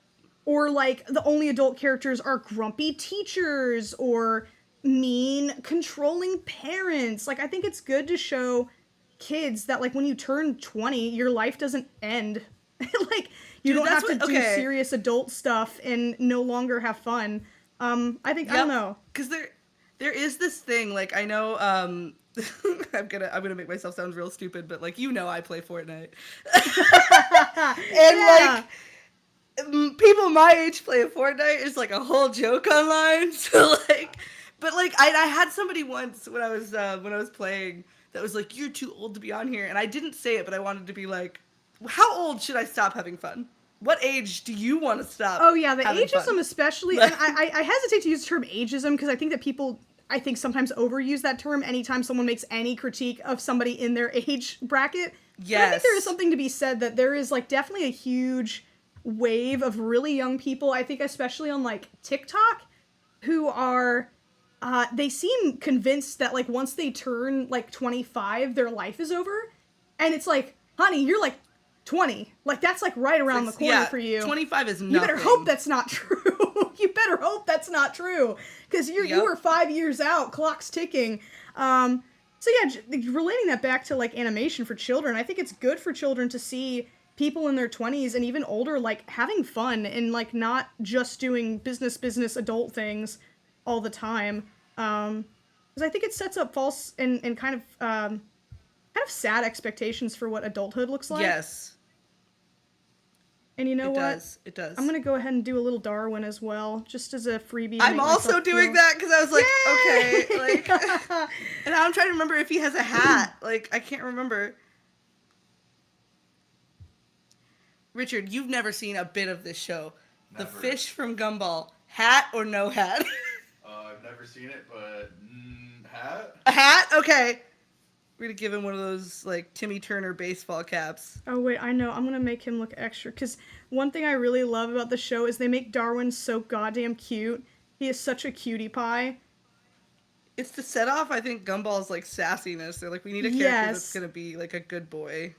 Or, like, the only adult characters are grumpy teachers, or mean, controlling parents. Like, I think it's good to show kids that, like, when you turn 20, your life doesn't end. Like, you don't have to do serious adult stuff and no longer have fun. I think, I don't know. Because There is this thing, like, I know, I'm gonna make myself sound real stupid, but, like, you know I play Fortnite. And, Yeah. like, people my age play Fortnite is, like, a whole joke online, so, like, but, like, I had somebody once when I was playing that was like, "You're too old to be on here," and I didn't say it, but I wanted to be like, "How old should I stop having fun? What age do you want to stop?" Oh yeah, the having ageism fun? especially, and I hesitate to use the term ageism because I think that people, I think, sometimes overuse that term anytime someone makes any critique of somebody in their age bracket. Yes. But I think there is something to be said that there is, like, definitely a huge wave of really young people, I think especially on, like, TikTok, who are, they seem convinced that, like, once they turn, like, 25, their life is over. And it's like, honey, you're, like, 20. Like, that's, like, right around the corner for you. 25 is nothing. You better hope that's not true. You better hope that's not true. Because you were 5 years out, clock's ticking. So yeah, relating that back to, like, animation for children, I think it's good for children to see people in their 20s and even older, like, having fun and, like, not just doing business adult things all the time. Because I think it sets up false and kind of sad expectations for what adulthood looks like. Yes. And you know what? It does. I'm gonna go ahead and do a little Darwin as well, just as a freebie. I'm also doing that because I was like, Yay! okay, like, and now I'm trying to remember if he has a hat. Like, I can't remember. Richard, you've never seen a bit of this show. Never. The fish from Gumball, hat or no hat? I've never seen it, but hat? A hat? Okay. We're gonna give him one of those, like, Timmy Turner baseball caps. Oh wait, I know. I'm gonna make him look extra, because one thing I really love about the show is they make Darwin so goddamn cute. He is such a cutie pie. It's to set off, I think, Gumball's, like, sassiness. They're like, we need a character that's gonna be, like, a good boy.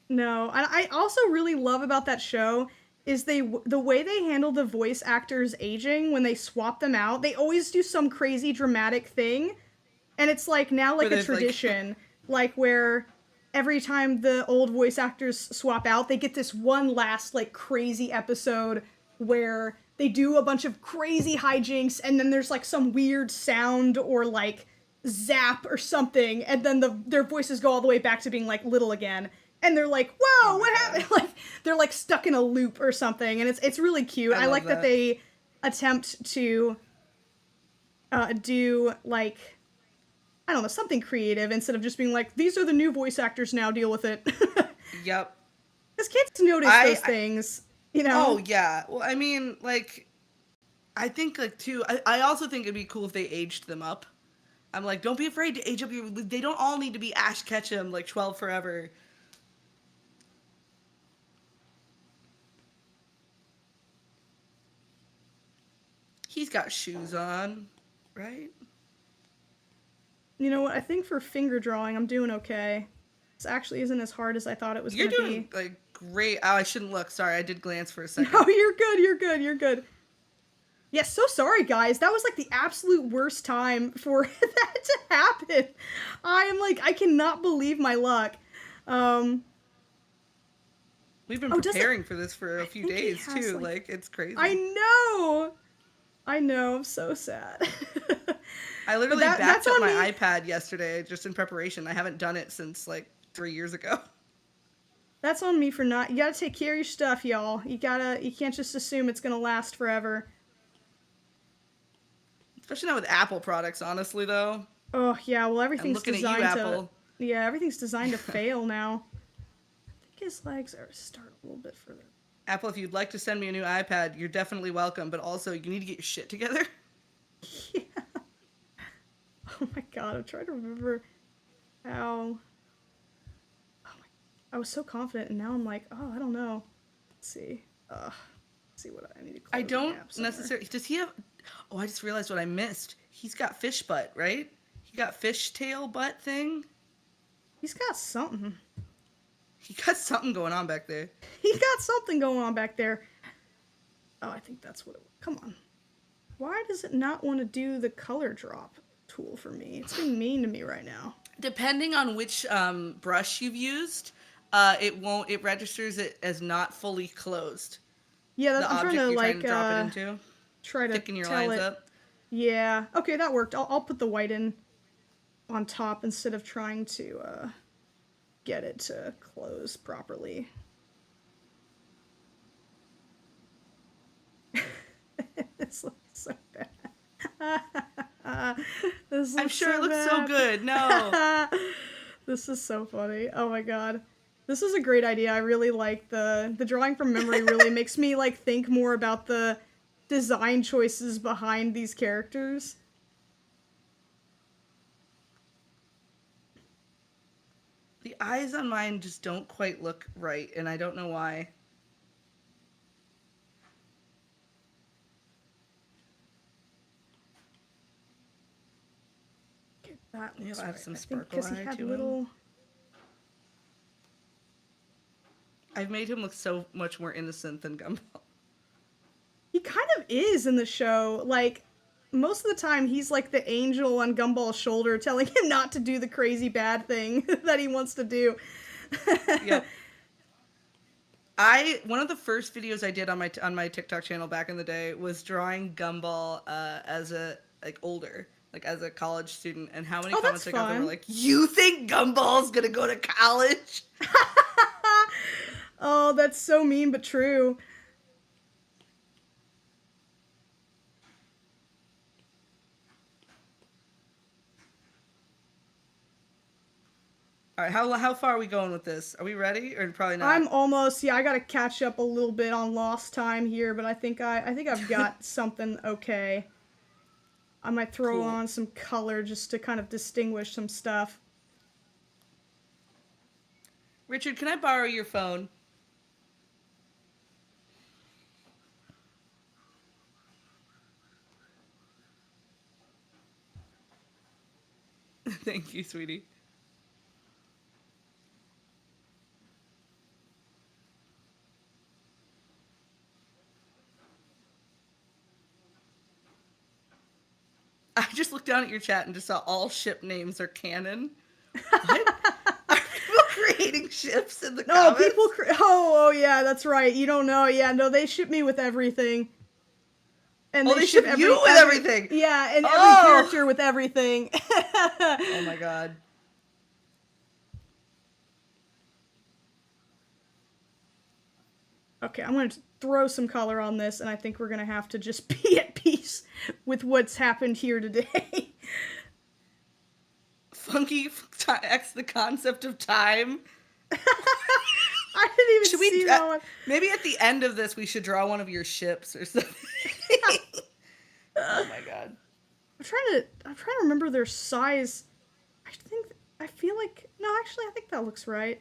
No, and I also really love about that show is the way they handle the voice actors aging when they swap them out. They always do some crazy dramatic thing. And it's, like, now, like, a tradition, like, where every time the old voice actors swap out, they get this one last, like, crazy episode where they do a bunch of crazy hijinks, and then there's, like, some weird sound or, like, zap or something, and then their voices go all the way back to being, like, little again. And they're like, whoa, what happened? Like, they're, like, stuck in a loop or something, and it's really cute. I like that they attempt to do, like, I don't know, something creative instead of just being like, these are the new voice actors now, deal with it. Yep. Because kids notice those things, you know? Oh, yeah. Well, I mean, like, I think, like, too, I also think it'd be cool if they aged them up. I'm like, don't be afraid to age up your, they don't all need to be Ash Ketchum, like, 12 forever. He's got shoes on, right? You know what? I think for finger drawing, I'm doing okay. This actually isn't as hard as I thought it was going to be. You're doing, like, great. Oh, I shouldn't look. Sorry, I did glance for a second. No, you're good. Yes, so sorry, guys. That was, like, the absolute worst time for that to happen. I am, like, I cannot believe my luck. We've been preparing for this for a few days, too. Like, it's crazy. I know. I'm so sad. I literally backed up my iPad yesterday just in preparation. I haven't done it since, like, 3 years ago. That's on me for not. You gotta take care of your stuff, y'all. You can't just assume it's gonna last forever. Especially not with Apple products, honestly, though. Oh, yeah, well, everything's designed to... Apple. Yeah, everything's designed to fail now. I think his legs are start a little bit further. Apple, if you'd like to send me a new iPad, you're definitely welcome, but also you need to get your shit together. Yeah. Oh my god, I'm trying to remember how... I was so confident, and now I'm like, oh, I don't know. Let's see. Let's see what I need to close. I don't necessarily... Does he have... Oh, I just realized what I missed. He's got fish butt, right? He got fish tail butt thing? He's got something. He got something going on back there. He's got something going on back there. Oh, I think that's what it was. Come on. Why does it not want to do the color drop tool for me? It's being mean to me right now. Depending on which brush you've used, it registers it as not fully closed. Yeah, that's, I'm trying to, like, drop it into. try to thicken your tell lines it. up. Yeah. Okay, that worked. I'll put the white in on top instead of trying to get it to close properly. This looks so bad. I'm sure it looks so good. No. This is so funny. Oh my god. This is a great idea. I really like the drawing from memory really makes me like think more about the design choices behind these characters. The eyes on mine just don't quite look right, and I don't know why. Okay, that looks I'll add right. some I think sparkle because he eye had to little. him. I've made him look so much more innocent than Gumball. He kind of is in the show. Like, most of the time, he's like the angel on Gumball's shoulder telling him not to do the crazy bad thing that he wants to do. Yep. One of the first videos I did on my TikTok channel back in the day was drawing Gumball as a older, like as a college student, and how many comments I got that were like, "You think Gumball's gonna go to college?" Oh, that's so mean but true. All right, how far are we going with this? Are we ready or probably not? I'm almost. Yeah, I gotta catch up a little bit on lost time here, but I think I've got something okay. I might throw on some color just to kind of distinguish some stuff. Richard, can I borrow your phone? Thank you, sweetie. I just looked down at your chat and just saw all ship names are canon. What? Are people creating ships in the comments? No, people. Oh, yeah, that's right. You don't know. Yeah, no, they ship me with everything. And they ship you with everything. Yeah, and every character with everything. Oh my god. Okay, I'm going to throw some color on this, and I think we're going to have to just be at peace with what's happened here today. Funky X the concept of time. I didn't even see that one. Maybe at the end of this, we should draw one of your ships or something. Oh my god. I'm trying to remember their size. I feel like, no, actually, I think that looks right.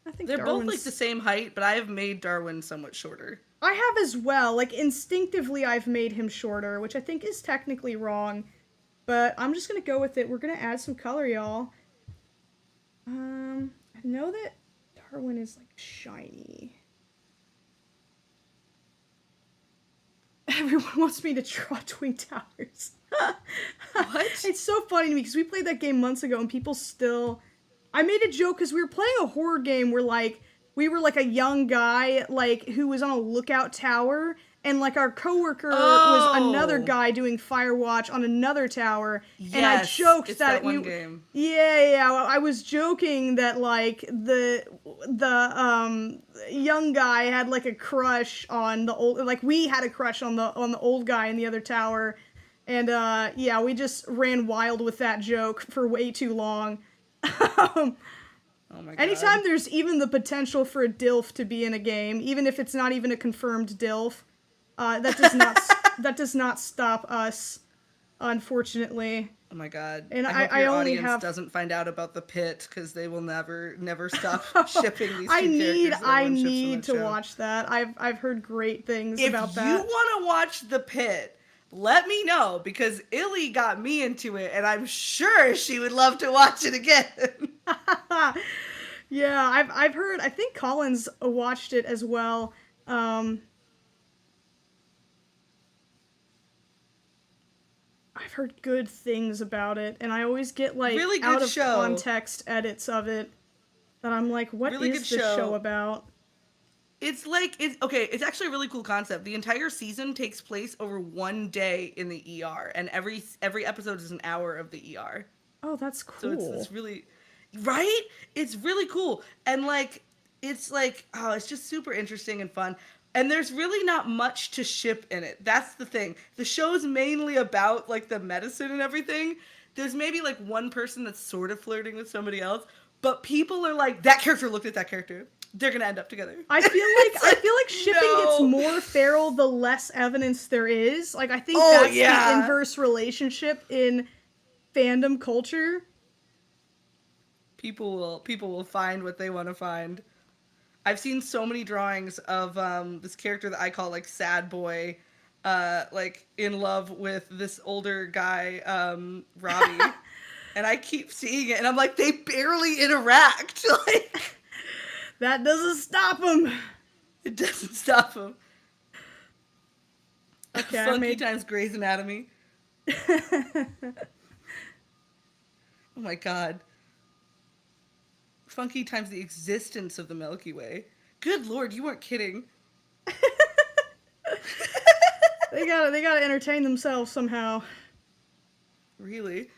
I think they're both like the same height, but I have made Darwin somewhat shorter. I have as well. Like, instinctively, I've made him shorter, which I think is technically wrong. But I'm just gonna go with it. We're gonna add some color, y'all. I know that Darwin is, like, shiny. Everyone wants me to draw Twin Towers. What? It's so funny to me, because we played that game months ago, and people still... I made a joke because we were playing a horror game where, like, we were, like, a young guy, like, who was on a lookout tower, and, like, our coworker was another guy doing Firewatch on another tower, yes, and I joked it's that one game. Yeah, I was joking that, like, the young guy had, like, a crush on the old, like, we had a crush on the old guy in the other tower, and, yeah, we just ran wild with that joke for way too long. Oh my god. Anytime there's even the potential for a DILF to be in a game, even if it's not even a confirmed DILF, that does not stop us, unfortunately. Oh my god. And I hope I your only audience have... doesn't find out about the pit, because they will never stop shipping these two characters. I need to watch that. I've heard great things about that. If you want to watch the pit, let me know, because Illy got me into it, and I'm sure she would love to watch it again. Yeah, I've heard, I think Collins watched it as well. I've heard good things about it, and I always get, like, really good out of show. context edits of it that I'm like, what really is this show about? It's like it's actually a really cool concept. The entire season takes place over one day in the ER, and every episode is an hour of the ER. Oh, that's So cool. it's really right? It's really cool. And it's just super interesting and fun. And there's really not much to ship in it. That's the thing. The show's mainly about like the medicine and everything. There's maybe like one person that's sort of flirting with somebody else, but people are like, that character looked at that character. They're gonna end up together. I feel like shipping gets more feral the less evidence there is. Like I think that's the inverse relationship in fandom culture. People will find what they want to find. I've seen so many drawings of this character that I call like sad boy, like in love with this older guy, Robbie, and I keep seeing it, and I'm like, they barely interact. Like that doesn't stop him. It doesn't stop him. Okay, Funky times Grey's Anatomy. Oh my god. Funky times the existence of the Milky Way. Good lord, you weren't kidding. They gotta entertain themselves somehow. Really?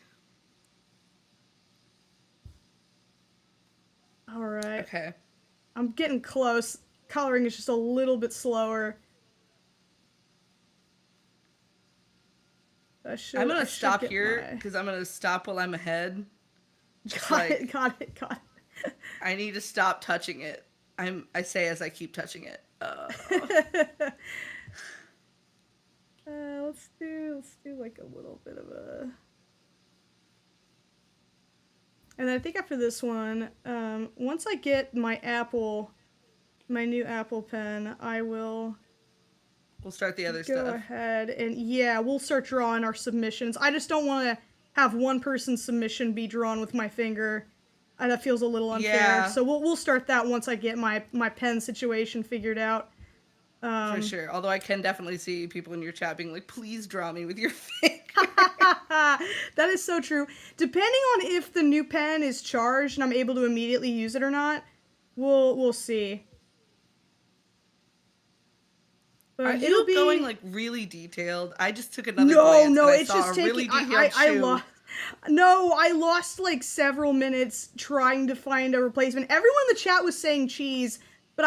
Alright. Okay. I'm getting close. Coloring is just a little bit slower. I'm gonna stop here because I'm gonna stop while I'm ahead. Got it. I need to stop touching it. I say as I keep touching it. Let's do like a little bit of a. And I think after this one, once I get my new Apple pen, I will. We'll start the other stuff. Go ahead and we'll start drawing our submissions. I just don't want to have one person's submission be drawn with my finger. That feels a little unfair. Yeah. So we'll start that once I get my pen situation figured out. For sure. Although I can definitely see people in your chat being like, please draw me with your finger. That is so true. Depending on if the new pen is charged and I'm able to immediately use it or not, we'll see. But Are you going like really detailed? I just took another glance No, and it's just taking. Really detailed I lost like several minutes trying to find a replacement. Everyone in the chat was saying cheese, but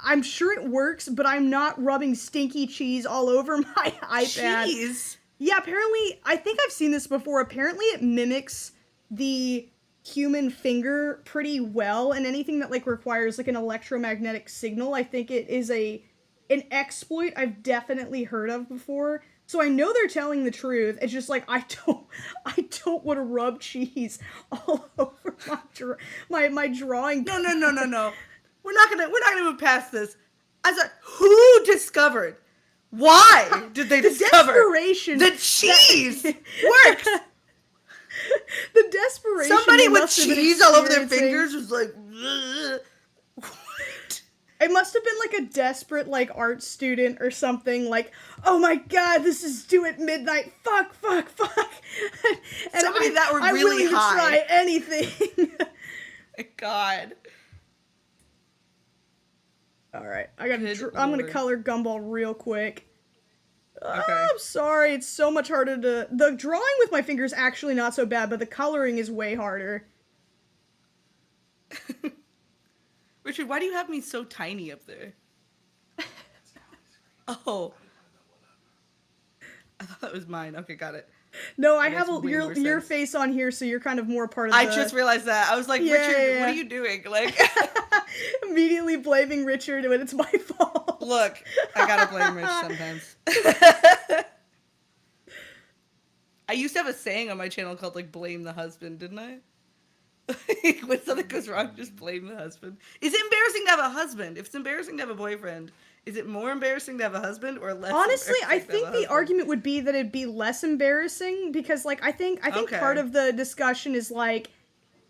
I'm sure it works. But I'm not rubbing stinky cheese all over my iPad. Cheese? Yeah, apparently I think I've seen this before. Apparently it mimics the human finger pretty well, and anything that like requires like an electromagnetic signal, I think it is an exploit I've definitely heard of before. So I know they're telling the truth. It's just like I don't want to rub cheese all over my drawing. No. We're not gonna move past this. Who discovered? Why did they discover desperation the cheese works? The desperation. Somebody with cheese all over their fingers was like, what? It must have been like a desperate like art student or something, like, oh my god, this is due at midnight, fuck. And somebody that were I'm really willing high. to try anything. My god. Alright, I'm gonna color Gumball real quick. Okay. I'm sorry, it's so much harder to... The drawing with my fingers is actually not so bad, but the coloring is way harder. Richard, why do you have me so tiny up there? Oh. I thought that was mine. Okay, got it. No, I have your face on here, so you're kind of more part of the... I just realized that. I was like, Richard, what are you doing? Like, immediately blaming Richard when it's my fault. Look, I gotta blame Rich sometimes. I used to have a saying on my channel called, like, blame the husband, didn't I? When something goes wrong, just blame the husband. Is it embarrassing to have a husband? If it's embarrassing to have a boyfriend, is it more embarrassing to have a husband or less? Honestly, I think the argument would be that it'd be less embarrassing because, like, I think part of the discussion is, like,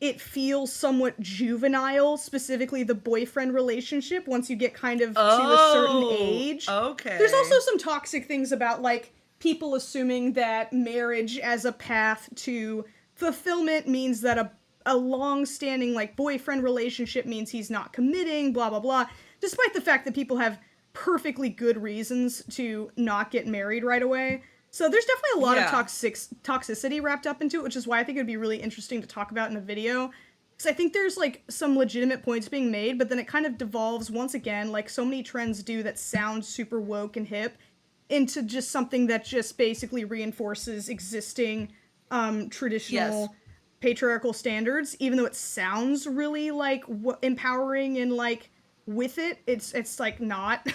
it feels somewhat juvenile, specifically the boyfriend relationship once you get kind of to a certain age. Okay. There's also some toxic things about, like, people assuming that marriage as a path to fulfillment means that a a long-standing, like, boyfriend relationship means he's not committing, blah, blah, blah, despite the fact that people have perfectly good reasons to not get married right away. So there's definitely a lot of toxicity wrapped up into it, which is why I think it would be really interesting to talk about in a video. Because I think there's, like, some legitimate points being made, but then it kind of devolves, once again, like so many trends do that sound super woke and hip, into just something that just basically reinforces existing traditional patriarchal standards, even though it sounds really, like, empowering and, like, with it, it's like, not.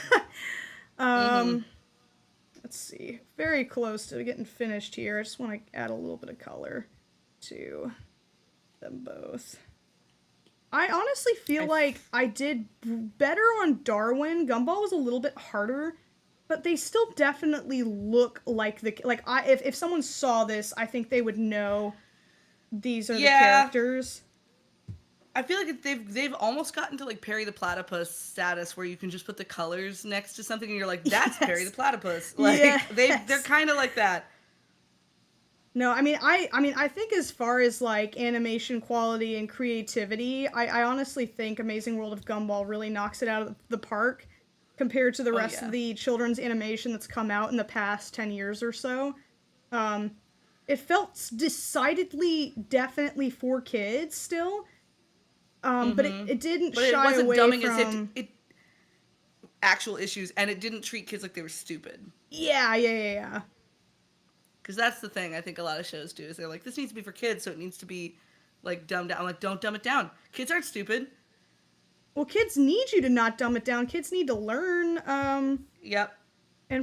Let's see. Very close to getting finished here. I just want to add a little bit of color to them both. I honestly feel like I did better on Darwin. Gumball was a little bit harder, but they still definitely look like if someone saw this, I think they would know these are the characters. I feel like they've almost gotten to, like, Perry the Platypus status, where you can just put the colors next to something and you're like, that's Perry the Platypus. Like, they're kind of like that. No, I mean, I think as far as, like, animation quality and creativity, I honestly think Amazing World of Gumball really knocks it out of the park compared to the rest of the children's animation that's come out in the past 10 years or so. It felt definitely for kids still. But it didn't shy away from... But it wasn't dumbing actual issues, and it didn't treat kids like they were stupid. Yeah. Because that's the thing I think a lot of shows do, is they're like, this needs to be for kids, so it needs to be, like, dumbed down. I'm like, don't dumb it down. Kids aren't stupid. Well, kids need you to not dumb it down. Kids need to learn, and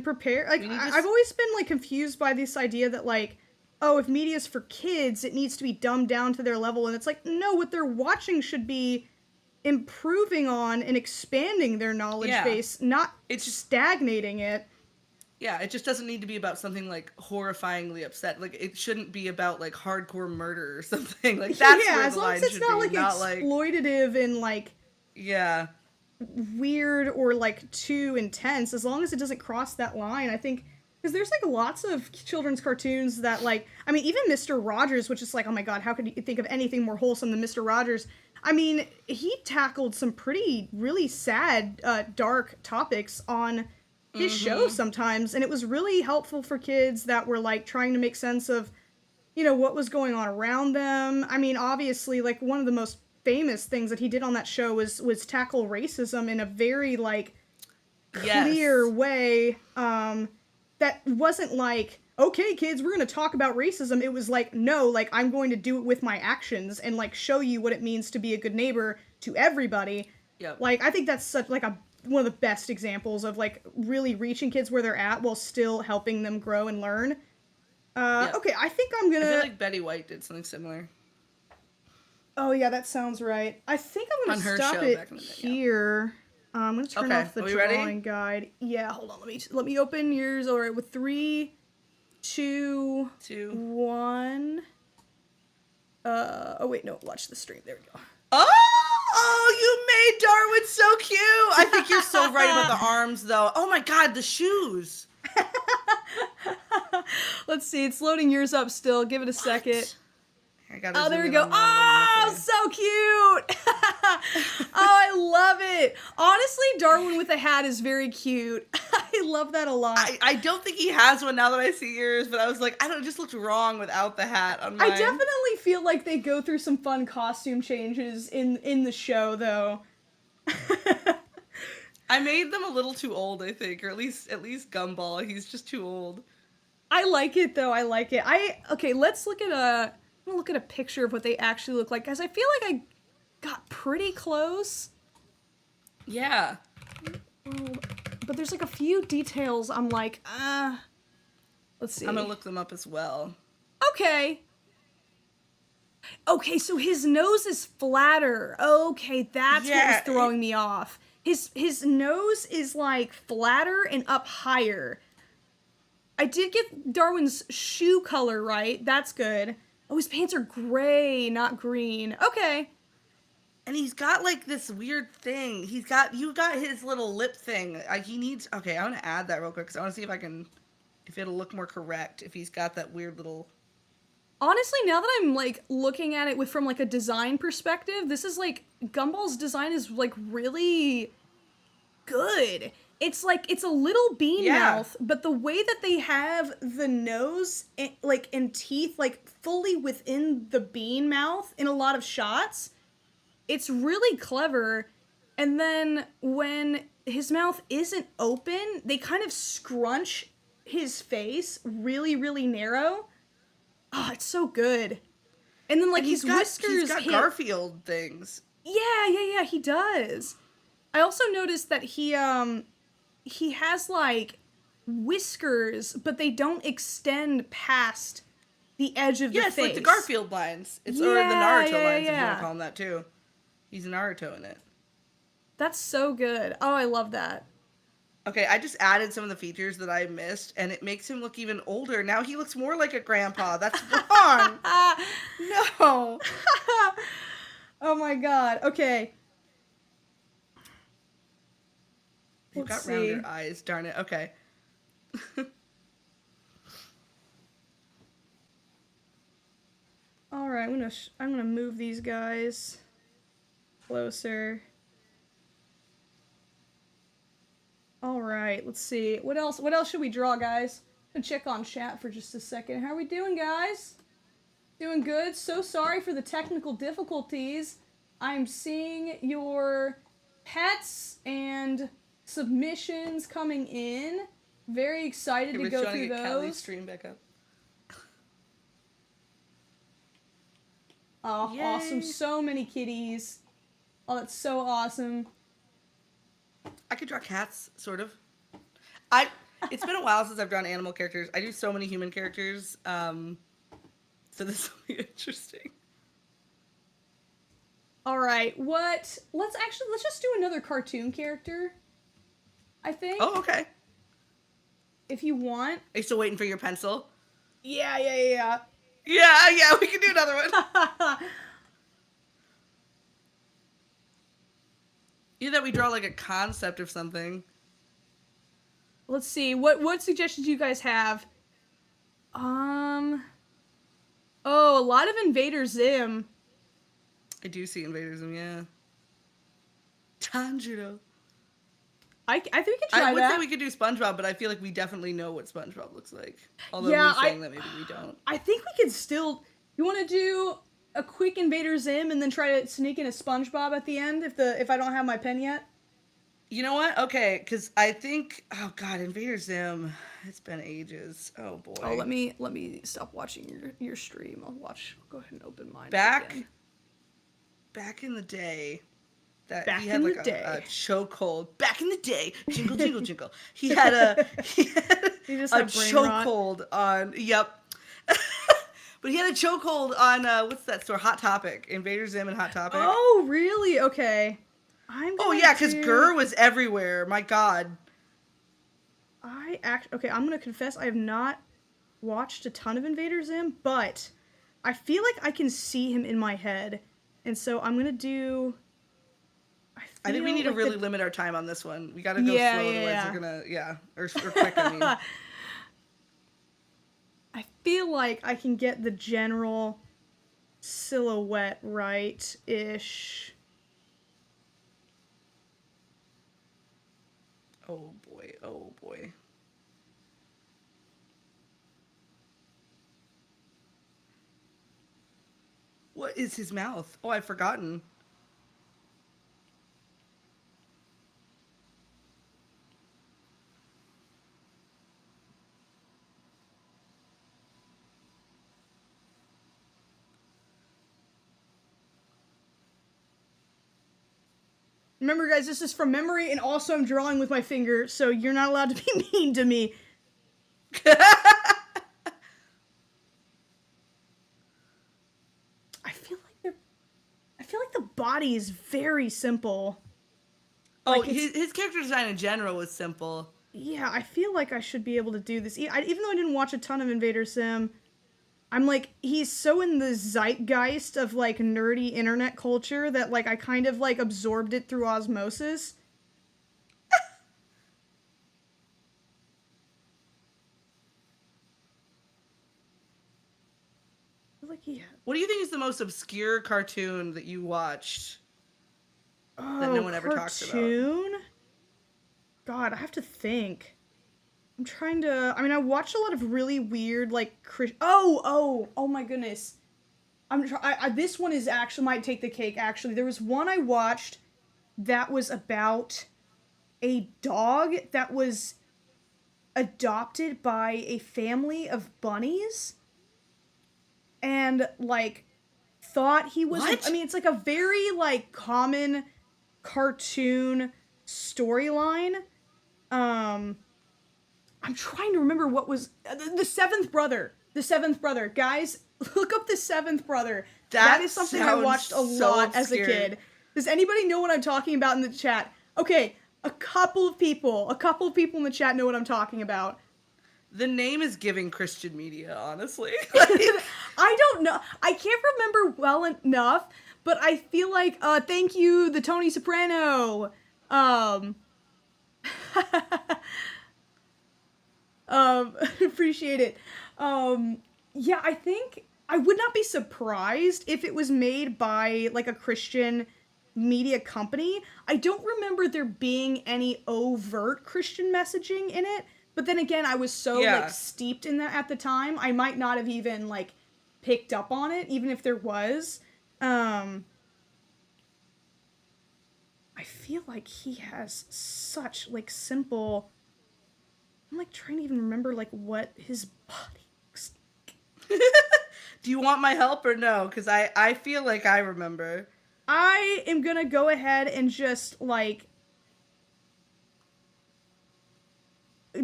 prepare. Like, I've always been, like, confused by this idea that, like, oh, if media's for kids, it needs to be dumbed down to their level. And it's like, no, what they're watching should be improving on and expanding their knowledge base, not stagnating it. Yeah, it just doesn't need to be about something, like, horrifyingly upset. Like, it shouldn't be about, like, hardcore murder or something. Like, that's where the line should be. Yeah, as long as it's not, like, exploitative and, like... Yeah. Weird or, like, too intense. As long as it doesn't cross that line, I think... Because there's, like, lots of children's cartoons that, like... I mean, even Mr. Rogers, which is like, oh my god, how could you think of anything more wholesome than Mr. Rogers? I mean, he tackled some really sad, dark topics on his show sometimes, and it was really helpful for kids that were, like, trying to make sense of, you know, what was going on around them. I mean, obviously, like, one of the most famous things that he did on that show was tackle racism in a very, like, clear way, that wasn't like, okay, kids, we're going to talk about racism. It was like, no, like, I'm going to do it with my actions and, like, show you what it means to be a good neighbor to everybody. Yep. Like, I think that's such, like, one of the best examples of, like, really reaching kids where they're at while still helping them grow and learn. Okay, I think I'm gonna... I feel like Betty White did something similar. Oh, yeah, that sounds right. I think I'm gonna stop it here. I'm gonna turn off the drawing guide. Yeah, hold on. Let me open yours. All right, with 3, 2, 1. Oh wait, no. Watch the stream. There we go. Oh, you made Darwin so cute. I think you're so right about the arms, though. Oh my god, the shoes. Let's see. It's loading yours up still. Give it a second. Oh, there we go. Oh, so cute. Oh, I love it. Honestly, Darwin with a hat is very cute. I love that a lot. I don't think he has one now that I see yours, but I was like, I don't know, it just looked wrong without the hat on mine. I definitely feel like they go through some fun costume changes in the show, though. I made them a little too old, I think, or at least Gumball. He's just too old. I like it, though. I like it. Okay, let's look at I'm gonna look at a picture of what they actually look like, because I feel like I got pretty close. Yeah. But there's, like, a few details I'm like, let's see. I'm gonna look them up as well. Okay. Okay, so his nose is flatter. Okay, that's what was throwing me off. His nose is, like, flatter and up higher. I did get Darwin's shoe color right. That's good. Oh, his pants are gray, not green. Okay. And he's got, like, this weird thing. You got his little lip thing. He needs, okay, I want to add that real quick, because I want to see if it'll look more correct, if he's got that weird little... Honestly, now that I'm like looking at it from like a design perspective, this is like Gumball's design is like really good. It's like it's a little bean mouth, but the way that they have the nose and teeth like fully within the bean mouth in a lot of shots, it's really clever. And then when his mouth isn't open, they kind of scrunch his face really, really narrow. Oh, it's so good. And then like his whiskers he's got Garfield things. Yeah, he does. I also noticed that he has like whiskers, but they don't extend past the edge of the face. Yeah, it's like the Garfield lines. Or the Naruto lines, if you want to call them that too. He's Naruto in it. That's so good. Oh, I love that. Okay, I just added some of the features that I missed, and it makes him look even older. Now he looks more like a grandpa. That's wrong. No. Oh my god. Okay. You've got rounder eyes. Darn it. Okay. All right. I'm gonna move these guys closer. All right, let's see. What else should we draw, guys? I'm gonna check on chat for just a second. How are we doing, guys? Doing good? So sorry for the technical difficulties. I'm seeing your pets and submissions coming in. Very excited to go through those. Kelly's stream back up. Oh, yay. Awesome. So many kitties. Oh, that's so awesome. I could draw cats, sort of. It's been a while since I've drawn animal characters. I do so many human characters, so this will be interesting. All right, let's just do another cartoon character, I think. Oh, okay. If you want. Are you still waiting for your pencil? Yeah. Yeah, we can do another one. Either that we draw like a concept of something. Let's see. What suggestions do you guys have? Oh, a lot of Invader Zim. I do see Invader Zim, yeah. Tanjiro. I think we could try that. I would say we could do SpongeBob, but I feel like we definitely know what SpongeBob looks like. Although we're saying that maybe we don't. I think we could still. You want to do a quick Invader Zim and then try to sneak in a SpongeBob at the end if I don't have my pen yet? You know what? Okay, because I think, oh god, Invader Zim. It's been ages. Oh boy. Oh, let me stop watching your stream. I'll go ahead and open mine. Back in the day, he had like a chokehold. Back in the day, jingle jingle jingle. He had a chokehold on. Yep. But he had a chokehold on what's that store? Hot Topic. Invader Zim and Hot Topic. Oh really? Okay. Because Gurr was everywhere. My god. Okay, I'm gonna confess I have not watched a ton of Invader Zim, but I feel like I can see him in my head, and so I'm gonna do. I think we need to really limit our time on this one. We gotta go slow, otherwise we're gonna or quick. I mean. I feel like I can get the general silhouette right-ish. Oh boy. What is his mouth? Oh, I've forgotten. Remember, guys, this is from memory, and also I'm drawing with my finger, so you're not allowed to be mean to me. I feel like the body is very simple. Oh, like his character design in general was simple. Yeah, I feel like I should be able to do this. Even though I didn't watch a ton of Invader Sim, I'm like, he's so in the zeitgeist of, like, nerdy internet culture that, like, I kind of, like, absorbed it through osmosis. What do you think is the most obscure cartoon that you watched that no one ever talks about? Cartoon? God, I have to think. I'm trying to. I mean, I watched a lot of really weird, like, oh my goodness. This one is actually might take the cake. Actually, there was one I watched that was about a dog that was adopted by a family of bunnies, and like thought he was. What? I mean, it's like a very like common cartoon storyline. I'm trying to remember what was the seventh brother. The seventh brother, guys, look up the seventh brother. That is something I watched a lot as a kid. Does anybody know what I'm talking about in the chat? Okay, a couple of people in the chat know what I'm talking about. The name is giving Christian media, honestly. I don't know. I can't remember well enough, but I feel like thank you, the Tony Soprano. Appreciate it. Yeah, I think I would not be surprised if it was made by like a Christian media company. I don't remember there being any overt Christian messaging in it, but then again, I was so like steeped in that at the time, I might not have even like picked up on it, even if there was. I feel like he has such like simple. I'm like trying to even remember like what his body looks like. Do you want my help or no? Because I feel like I remember. I am gonna go ahead and just like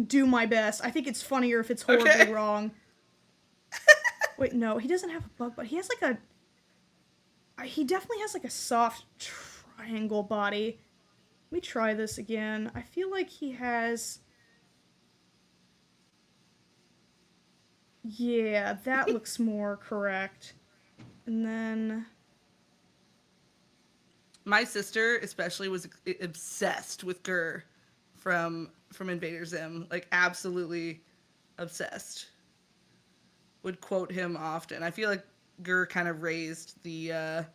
do my best. I think it's funnier if it's horribly wrong. Wait, no, he doesn't have a bug, but he has like he definitely has like a soft triangle body. Let me try this again. I feel like he has. Yeah, that looks more correct. And then my sister especially was obsessed with Gurr from Invader Zim, like absolutely obsessed. Would quote him often. I feel like Gurr kind of raised the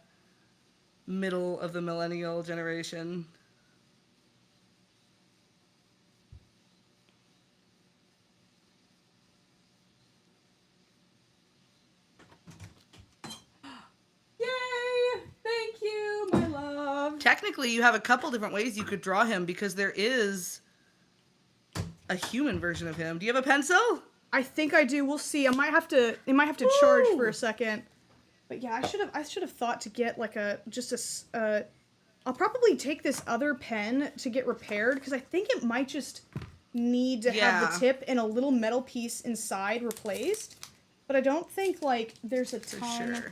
middle of the millennial generation. thank you, my love. Technically, you have a couple different ways you could draw him because there is a human version of him. Do you have a pencil? I think I do. We'll see. It might have to charge for a second. But yeah, I should have thought to get like I'll probably take this other pen to get repaired because I think it might just need to have the tip and a little metal piece inside replaced. But I don't think like there's a ton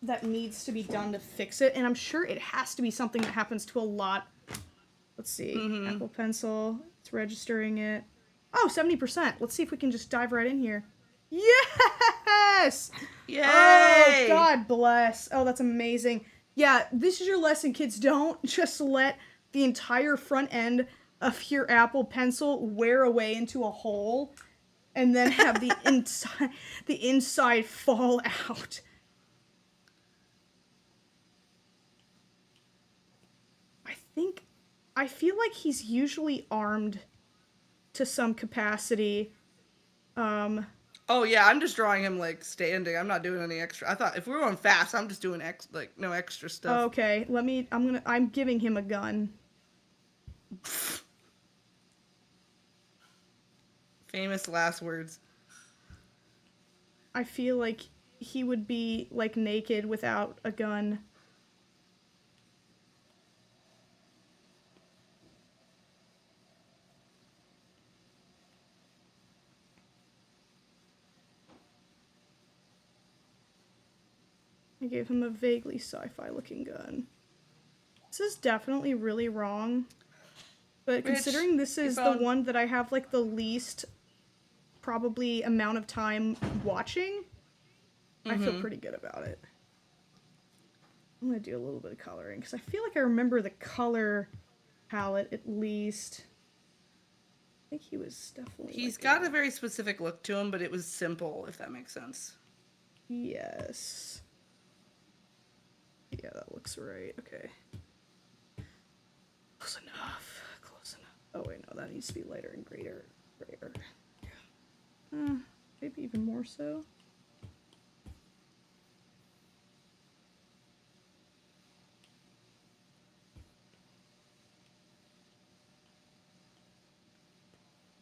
that needs to be done to fix it, and I'm sure it has to be something that happens to a lot. Let's see. Apple Pencil. It's registering it. Oh, 70%. Let's see if we can just dive right in here. Yes! Yay! Oh, God bless. Oh, that's amazing. Yeah, this is your lesson, kids. Don't just let the entire front end of your Apple Pencil wear away into a hole and then have the inside fall out. I feel like he's usually armed to some capacity. Oh yeah, I'm just drawing him like standing. I'm not doing any extra. I thought if we were going fast, I'm just doing no extra stuff. Okay, I'm giving him a gun. Famous last words. I feel like he would be like naked without a gun. I gave him a vaguely sci-fi looking gun. This is definitely really wrong. But considering this is the one that I have like the least probably amount of time watching, I feel pretty good about it. I'm gonna do a little bit of coloring because I feel like I remember the color palette at least. I think he was definitely. He's got a very specific look to him, but it was simple, if that makes sense. Yes. Yeah, that looks right. Okay. Close enough. Close enough. Oh, wait, no, that needs to be lighter and greater. Grayer. Yeah. Maybe even more so.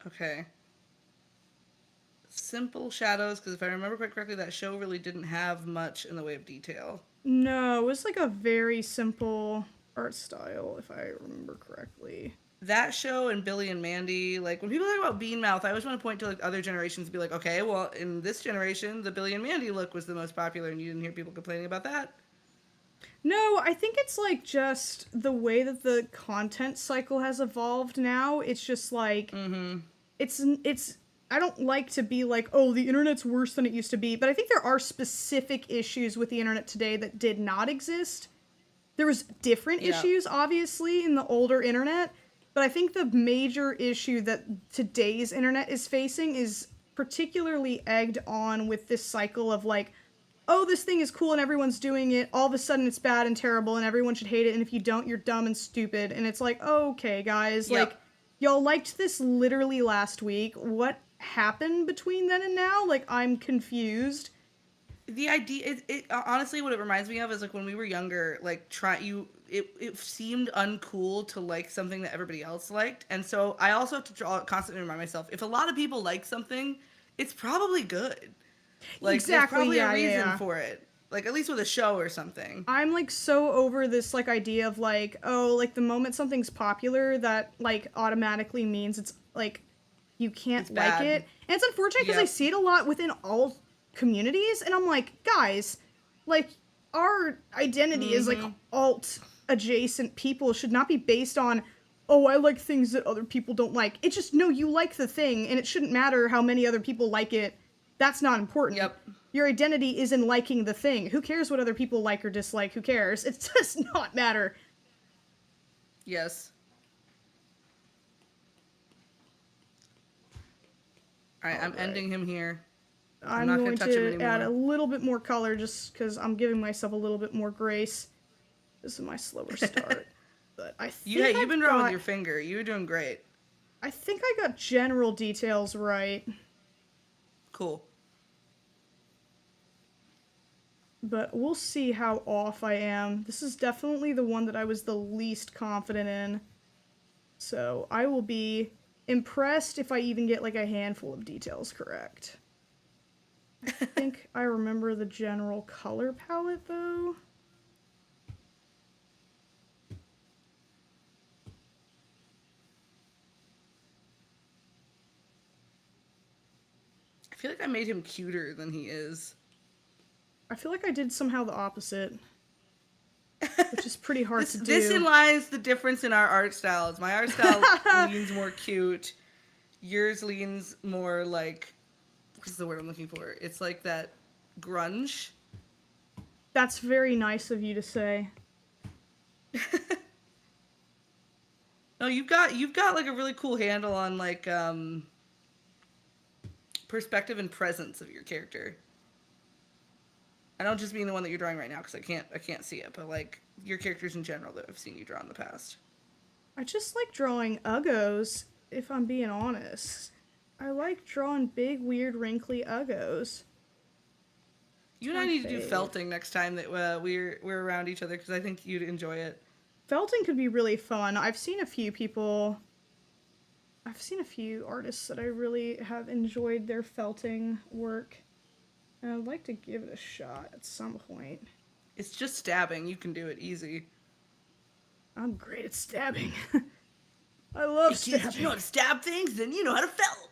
Okay. Simple shadows, because if I remember quite correctly, that show really didn't have much in the way of detail. No, it was like a very simple art style, if I remember correctly. That show and Billy and Mandy, like when people talk about Bean Mouth, I always want to point to like other generations and be like, okay, well, in this generation, the Billy and Mandy look was the most popular, and you didn't hear people complaining about that. No, I think it's like just the way that the content cycle has evolved now. It's just like it's I don't like to be like, "Oh, the internet's worse than it used to be," but I think there are specific issues with the internet today that did not exist. There was different issues obviously in the older internet, but I think the major issue that today's internet is facing is particularly egged on with this cycle of like, oh, this thing is cool and everyone's doing it, all of a sudden it's bad and terrible and everyone should hate it, and if you don't, you're dumb and stupid. And it's like, okay, guys, like, y'all liked this literally last week. What happened between then and now? Like, I'm confused. The idea, it honestly, what it reminds me of is like when we were younger, like it seemed uncool to like something that everybody else liked. And so I also have to constantly remind myself, if a lot of people like something, it's probably good. Like, exactly, there's probably a reason for it. Like, at least with a show or something. I'm, like, so over this, like, idea of, like, oh, like, the moment something's popular, that, like, automatically means it's, like, you can't like it. And it's unfortunate because I see it a lot within all communities, and I'm like, guys, like, our identity as, like, alt-adjacent people should not be based on, oh, I like things that other people don't like. It's just, no, you like the thing, and it shouldn't matter how many other people like it. That's not important. Yep. Your identity is in liking the thing. Who cares what other people like or dislike? Who cares? It does not matter. Yes. Alright, I'm ending him here. I'm not going to touch him anymore. Add a little bit more color just because I'm giving myself a little bit more grace. This is my slower start. But I think you've been drawing with your finger. You were doing great. I think I got general details right. Cool. But we'll see how off I am. This is definitely the one that I was the least confident in. So I will be impressed if I even get like a handful of details correct. I think I remember the general color palette though. I feel like I made him cuter than he is. I feel like I did somehow the opposite. Which is pretty hard to do. This lies the difference in our art styles. My art style leans more cute. Yours leans more like... What's the word I'm looking for? It's like that grunge. That's very nice of you to say. No, you've got like a really cool handle on like perspective and presence of your character. I don't just mean the one that you're drawing right now because I can't see it, but like your characters in general that I've seen you draw in the past. I just like drawing uggos, if I'm being honest. I like drawing big, weird, wrinkly uggos. You and I need to do felting next time that we're around each other because I think you'd enjoy it. Felting could be really fun. I've seen a few artists that I really have enjoyed their felting work. And I'd like to give it a shot at some point. It's just stabbing. You can do it easy. I'm great at stabbing. I love stabbing. If you know how to stab things, then you know how to felt.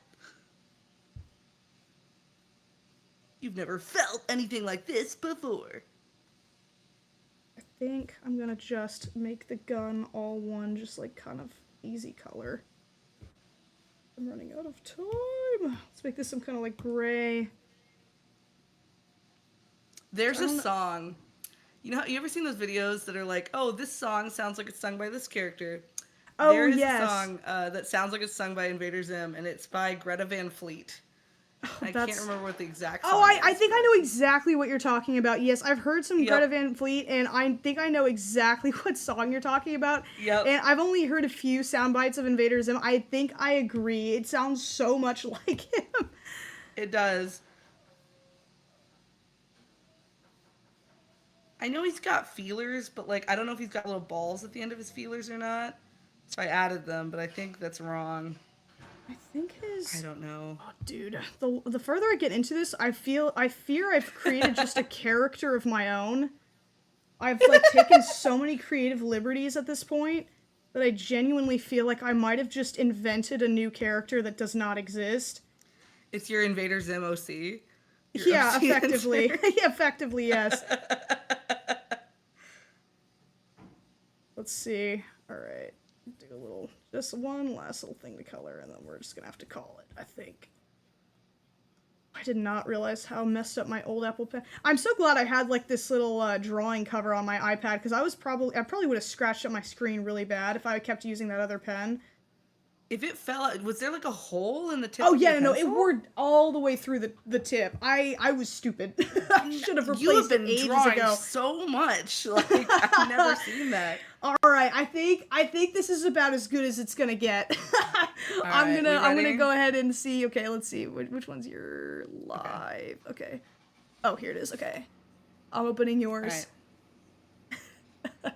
You've never felt anything like this before. I think I'm gonna just make the gun all one, just like kind of easy color. I'm running out of time. Let's make this some kind of like gray. There's a song. You know, you ever seen those videos that are like, oh, this song sounds like it's sung by this character? Oh, there is yes. a song that sounds like it's sung by Invader Zim, and it's by Greta Van Fleet. I can't remember what the exact Oh, song I is, think I but- know exactly what you're talking about. Yes, I've heard some Yep. Greta Van Fleet, and I think I know exactly what song you're talking about. Yep. And I've only heard a few sound bites of Invader Zim. I think I agree. It sounds so much like him. It does. I know he's got feelers, but like I don't know if he's got little balls at the end of his feelers or not. So I added them, but I think that's wrong. I think his... I don't know. Oh, dude, the further I get into this, I fear I've created just a character of my own. I've like taken so many creative liberties at this point that I genuinely feel like I might have just invented a new character that does not exist. It's your Invader Zim OC. Your Yeah, OC effectively. answer. Yeah, effectively, yes. Let's see. Alright. Do a little, just one last little thing to color, and then we're just gonna have to call it, I think. I did not realize how messed up my old Apple Pen. I'm so glad I had like this little drawing cover on my iPad, because I probably would have scratched up my screen really bad if I kept using that other pen. If it fell out, was there like a hole in the tip? Oh of your yeah, no, it pencil? wore all the way through the tip. I was stupid. I should have You have replaced it been ages drawing ago. so much. Like I've never seen that. All right, I think this is about as good as it's gonna get. I'm right, gonna we ready? go ahead and see. Okay, let's see which one's your live. Okay. Oh, here it is. Okay, I'm opening yours. All right.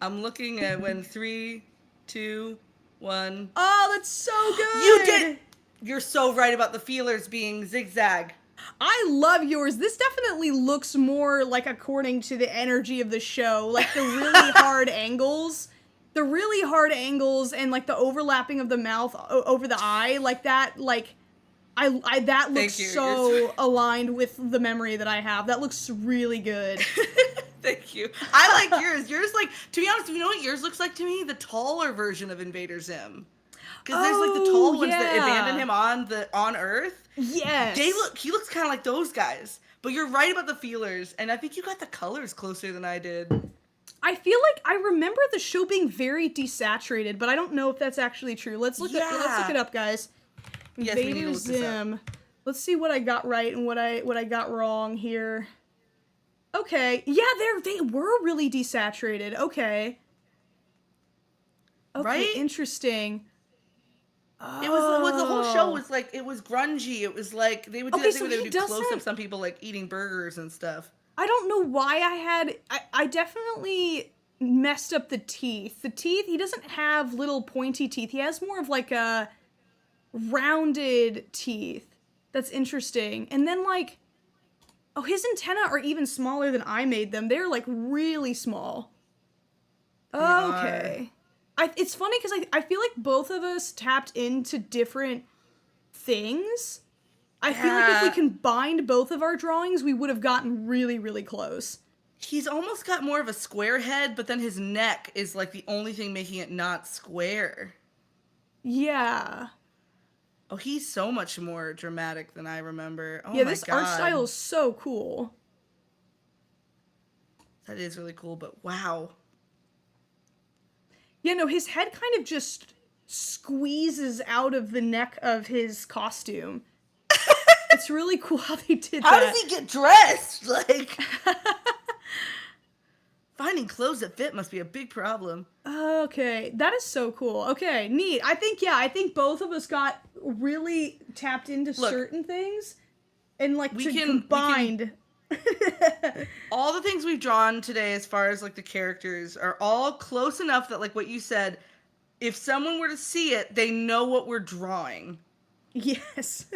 I'm looking at when 3, 2, 1. Oh, that's so good. You did. You're so right about the feelers being zigzag. I love yours. This definitely looks more like according to the energy of the show, like the really hard angles. The really hard angles and like the overlapping of the mouth over the eye, like that, like I that looks Thank you. so aligned with the memory that I have. That looks really good. Thank you. I like yours. Yours, like, to be honest, you know what yours looks like to me? The taller version of Invader Zim. Because there's like the tall ones that abandon him on Earth. Yes. He looks kind of like those guys. But you're right about the feelers, and I think you got the colors closer than I did. I feel like I remember the show being very desaturated, but I don't know if that's actually true. Let's look it up, guys. Yes, we need to Invader look this up. Zim. Let's see what I got right and what I got wrong here. Okay, yeah, they were really desaturated. Okay. Okay, Right? interesting. It was the whole show was like, it was grungy. It was like, they would do Okay, that so thing where they he would do doesn't- close-ups on people like eating burgers and stuff. I don't know why I definitely messed up the teeth. The teeth, he doesn't have little pointy teeth. He has more of like a rounded teeth. That's interesting. And then like, oh, his antennae are even smaller than I made them. They're like really small. Okay. It's funny because I feel like both of us tapped into different things. I feel like if we Yeah. combined both of our drawings, we would have gotten really, really close. He's almost got more of a square head, but then his neck is like the only thing making it not square. Yeah. Oh, he's so much more dramatic than I remember. Oh Yeah, my this God. art style is so cool. That is really cool, but wow. Yeah, no, his head kind of just squeezes out of the neck of his costume. It's really cool how they did How that. does he get dressed? Like, finding clothes that fit must be a big problem. Okay, that is so cool. Okay, neat. I think both of us got really tapped into certain things and like combined. All the things we've drawn today as far as like the characters are all close enough that like what you said, if someone were to see it, they know what we're drawing. Yes.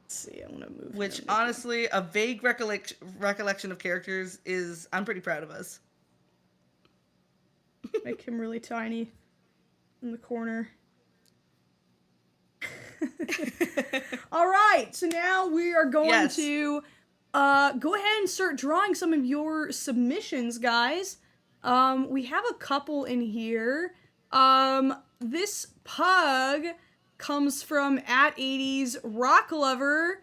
Let's see, I want to move Which him. honestly, a vague recollection of characters is, I'm pretty proud of us. Make him really tiny in the corner. All right, so now we are going to go ahead and start drawing some of your submissions, guys. We have a couple in here. This pug comes from @80s Rock Lover.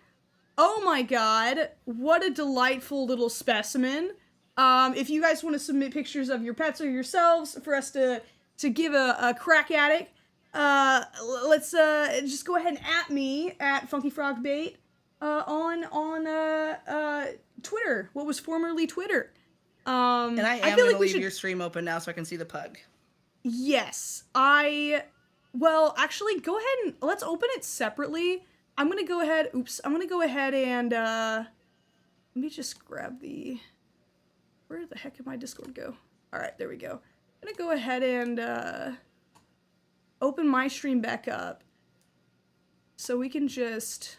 Oh my god, what a delightful little specimen. If you guys want to submit pictures of your pets or yourselves for us to give a crack at it, let's just go ahead and at me at FunkyFrogBait on Twitter, what was formerly Twitter. And I am feel gonna like we leave should. your stream open now so I can see the pug. Yes, well, actually, go ahead and let's open it separately. I'm gonna go ahead. Oops, I'm gonna go ahead and let me just grab the. Where the heck did my Discord go? All right, there we go. I'm gonna go ahead and open my stream back up, so we can just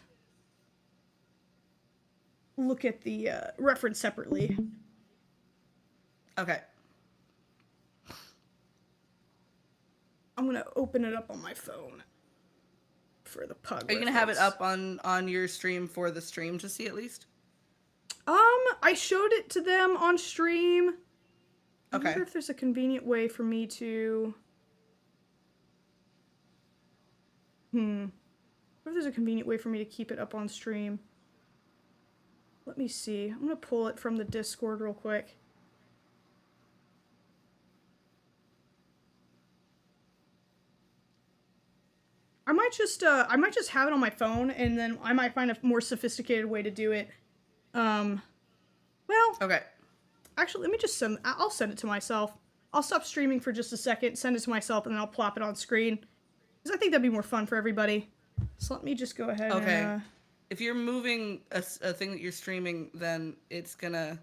look at the reference separately. Okay. I'm gonna open it up on my phone for the pug. Are you gonna have it up on your stream for the stream to see at least? I showed it to them on stream. Okay. I wonder if there's a convenient way for me to. I wonder if there's a convenient way for me to keep it up on stream. Let me see. I'm gonna pull it from the Discord real quick. I might just have it on my phone, and then I might find a more sophisticated way to do it. Well, Okay. actually, let me just I'll send it to myself. I'll stop streaming for just a second, send it to myself, and then I'll plop it on screen. Because I think that'd be more fun for everybody. So let me just go ahead and... If you're moving a thing that you're streaming, then it's gonna...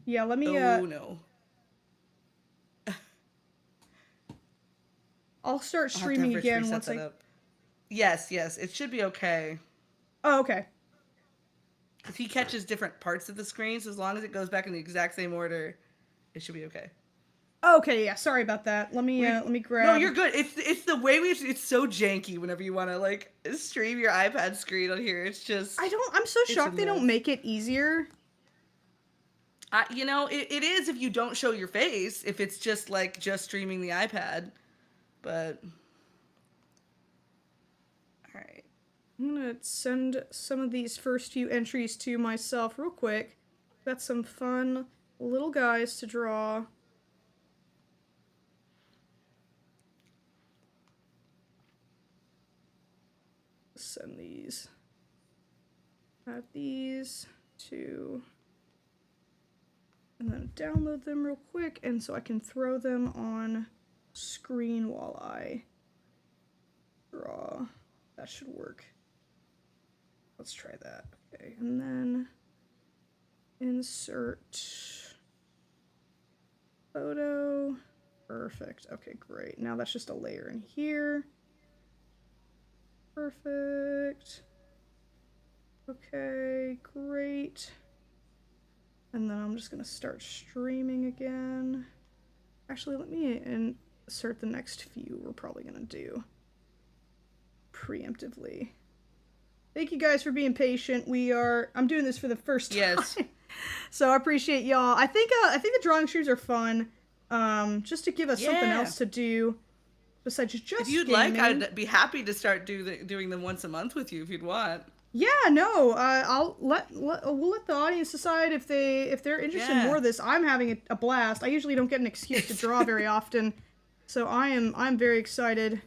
Yeah, let me... Oh, no. I'll start I'll have to streaming Rich again reset once that up. Yes, it should be okay. Oh, okay. If he catches different parts of the screen, so as long as it goes back in the exact same order, it should be okay. Okay, yeah, sorry about that. Let me grab... No, you're good. It's the way it's so janky whenever you want to, like, stream your iPad screen on here. It's just... I'm so shocked they don't make it easier. You know, it is if you don't show your face, if it's just, like, just streaming the iPad. But... Alright. I'm gonna send some of these first few entries to myself real quick. Got some fun little guys to draw. Send these. Add these to... And then download them real quick, and so I can throw them on screen while I draw. That should work. Let's try that. Okay, and then insert photo. Perfect. Okay, great. Now that's just a layer in here. Perfect. Okay, great. And then I'm just gonna start streaming again. Actually, let me insert the next few we're probably gonna do preemptively. Thank you guys for being patient. I'm doing this for the first time. Yes. So I appreciate y'all. I think the drawing streams are fun. Just to give us something else to do besides just if you'd gaming. like, I'd be happy to start doing them once a month with you if you'd want. Yeah, no, we'll let the audience decide if they're interested in more of this. I'm having a blast. I usually don't get an excuse to draw very often, so I'm very excited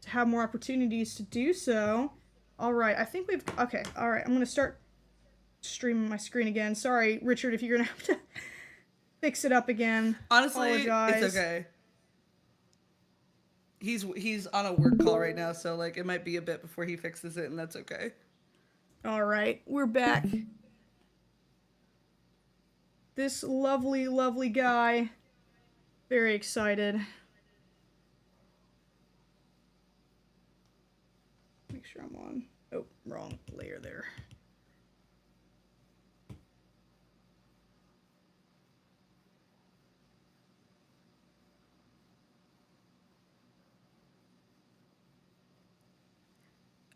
to have more opportunities to do so. All right, I think okay. All right, I'm gonna start streaming my screen again. Sorry, Richard, if you're gonna have to fix it up again. Honestly, apologize. It's okay. He's on a work call right now, so like it might be a bit before he fixes it, and that's okay. All right, we're back. This lovely, lovely guy. Very excited. Make sure I'm on. Oh, wrong layer there.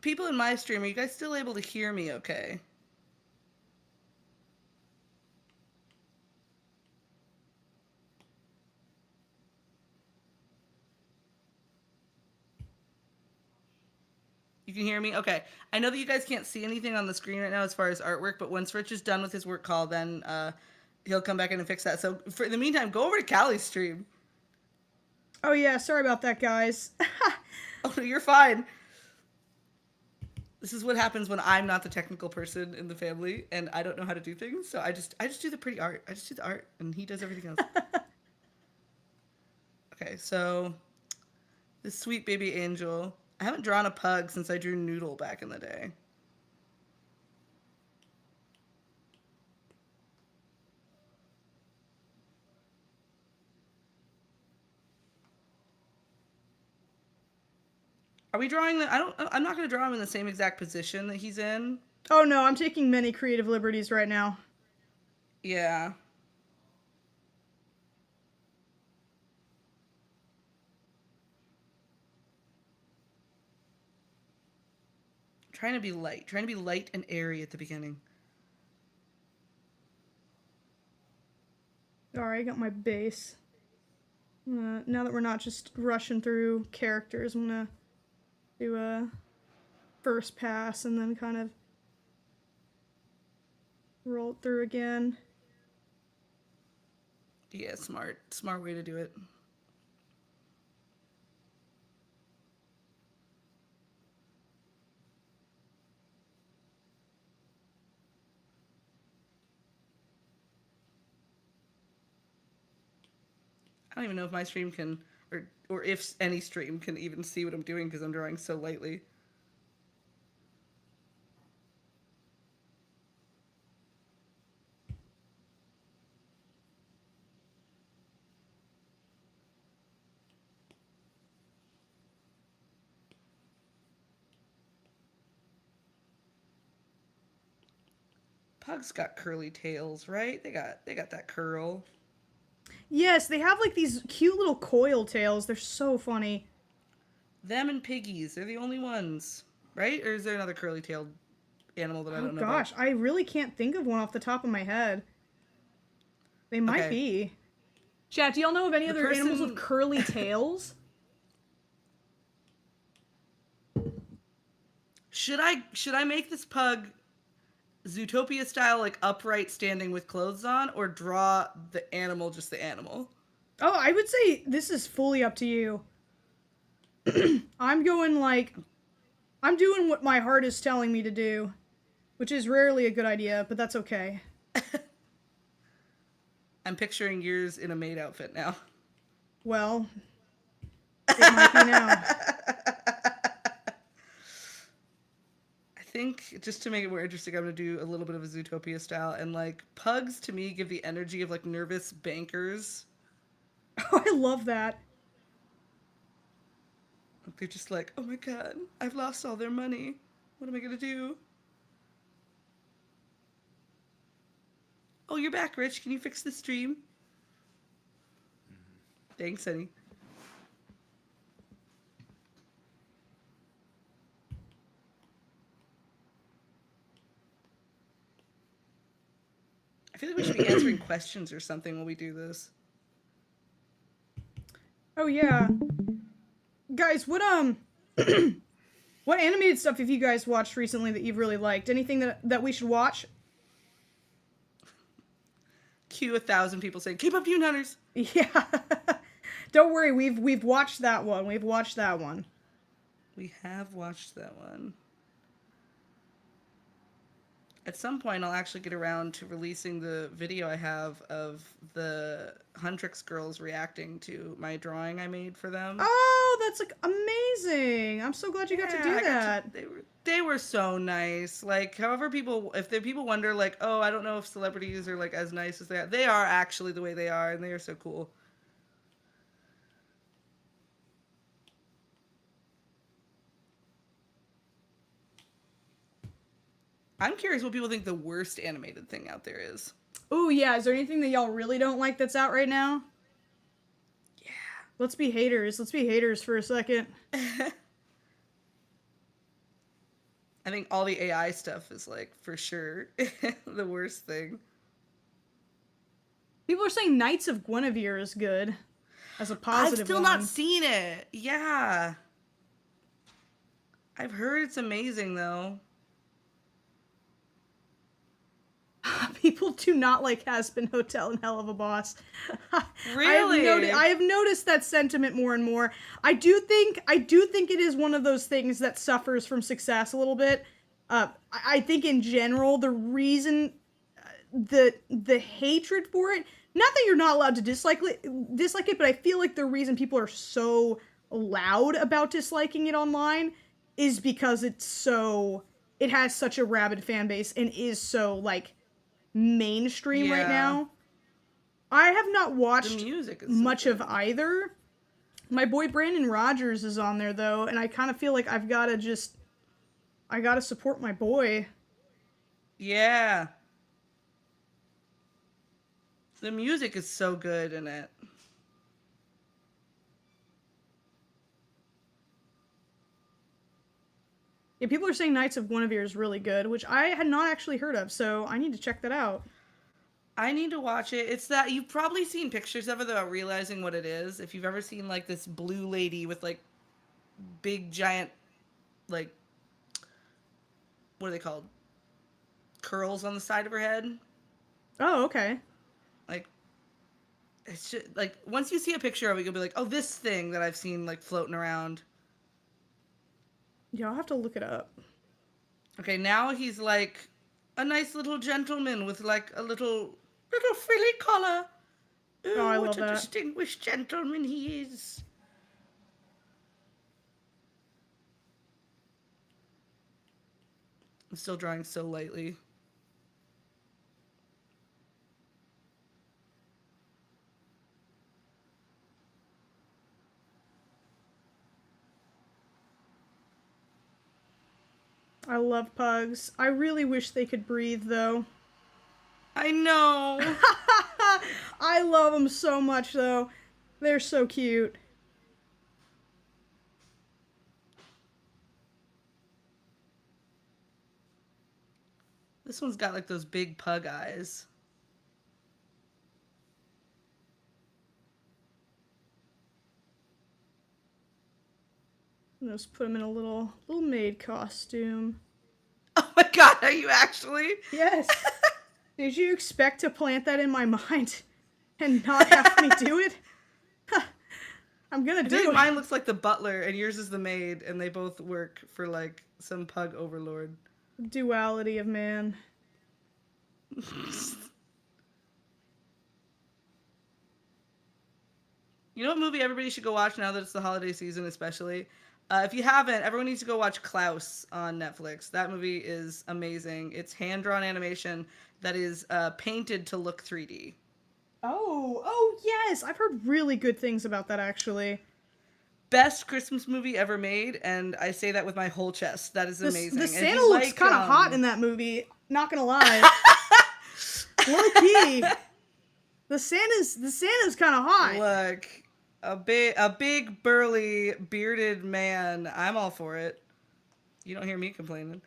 People in my stream, are you guys still able to hear me okay? You can hear me? Okay. I know that you guys can't see anything on the screen right now as far as artwork, but once Rich is done with his work call, then he'll come back in and fix that. So for the meantime, go over to Callie's stream. Oh yeah, sorry about that, guys. Oh, you're fine. This is what happens when I'm not the technical person in the family and I don't know how to do things. So I just do the pretty art. I just do the art and he does everything else. Okay, so this sweet baby angel. I haven't drawn a pug since I drew Noodle back in the day. Are we drawing the... I'm not going to draw him in the same exact position that he's in. Oh no, I'm taking many creative liberties right now. Yeah. Trying to be light and airy at the beginning. Alright, I got my base. Now that we're not just rushing through characters, I'm gonna do a first pass and then kind of roll it through again. Yeah, smart way to do it. I don't even know if my stream can, or if any stream can even see what I'm doing because I'm drawing so lightly. Pugs got curly tails, right? They got that curl. Yes, they have like these cute little coil tails. They're so funny. Them and piggies, they're the only ones, right? Or is there another curly-tailed animal that I don't know Oh gosh, about? I really can't think of one off the top of my head. They might Okay. be. Chat, do y'all know of any other animals with curly tails? Should I make this pug Zootopia style, like upright standing with clothes on, or draw the animal just the animal? Oh, I would say this is fully up to you. I'm doing what my heart is telling me to do, which is rarely a good idea, but that's okay. I'm picturing yours in a maid outfit now. Well, it might be now. I think just to make it more interesting, I'm gonna do a little bit of a Zootopia style, and like pugs to me give the energy of like nervous bankers. Oh, I love that. They're just like, oh my god, I've lost all their money. What am I gonna do? Oh, you're back, Rich. Can you fix the stream? Thanks, honey. I feel like we should be answering questions or something while we do this. Oh yeah. Guys, what what animated stuff have you guys watched recently that you've really liked? Anything that we should watch? Cue 1,000 people saying, keep up, Dune Hunters! Yeah. Don't worry, we've watched that one. We've watched that one. We have watched that one. At some point, I'll actually get around to releasing the video I have of the Huntrix girls reacting to my drawing I made for them. Oh, that's like amazing! I'm so glad you got to do that. They were so nice. Like, however if the people wonder, like, oh, I don't know if celebrities are like as nice as they are actually the way they are, and they are so cool. I'm curious what people think the worst animated thing out there is. Oh yeah, is there anything that y'all really don't like that's out right now? Yeah. Let's be haters. Let's be haters for a second. I think all the AI stuff is, like, for sure the worst thing. People are saying Knights of Guinevere is good. As a positive I've still one. not seen it. Yeah. I've heard it's amazing, though. people do not like Hazbin Hotel and Hell of a Boss. Really? I have noticed that sentiment more and more. I do think it is one of those things that suffers from success a little bit. I think in general the reason the hatred for it, not that you're not allowed to dislike it, but I feel like the reason people are so loud about disliking it online is because it has such a rabid fan base and is so like mainstream right now. I have not watched much of either. My boy Brandon Rogers is on there though, and I kind of feel like I gotta support my boy. Yeah. The music is so good in it. Yeah, people are saying Knights of Guinevere is really good, which I had not actually heard of, so I need to check that out. I need to watch it. It's that you've probably seen pictures of it without realizing what it is. If you've ever seen like this blue lady with like big giant, like, what are they called? Curls on the side of her head. Oh, okay. Like, it's just, like, once you see a picture of it, you'll be like, oh, this thing that I've seen like floating around. Yeah, I'll have to look it up. Okay, now he's like a nice little gentleman with like a little frilly collar. Ooh, Oh, I love what a that. distinguished gentleman he is. I'm still drawing so lightly. I love pugs. I really wish they could breathe, though. I know. I love them so much, though. They're so cute. This one's got like those big pug eyes. Let's put him in a little maid costume. Oh my god, are you actually? Yes. Did you expect to plant that in my mind and not have me do it? I'm gonna do it. Mine looks like the butler and yours is the maid, and they both work for like some pug overlord. Duality of man. You know what movie everybody should go watch now that it's the holiday season, especially? If you haven't, everyone needs to go watch Klaus on Netflix. That movie is amazing. It's hand-drawn animation that is painted to look 3D. Oh, yes! I've heard really good things about that, actually. Best Christmas movie ever made, and I say that with my whole chest. That is amazing. The Santa looks kind of hot in that movie, not gonna lie. Low key. The Santa's kind of hot. Look, a big burly bearded man. I'm all for it. You don't hear me complaining.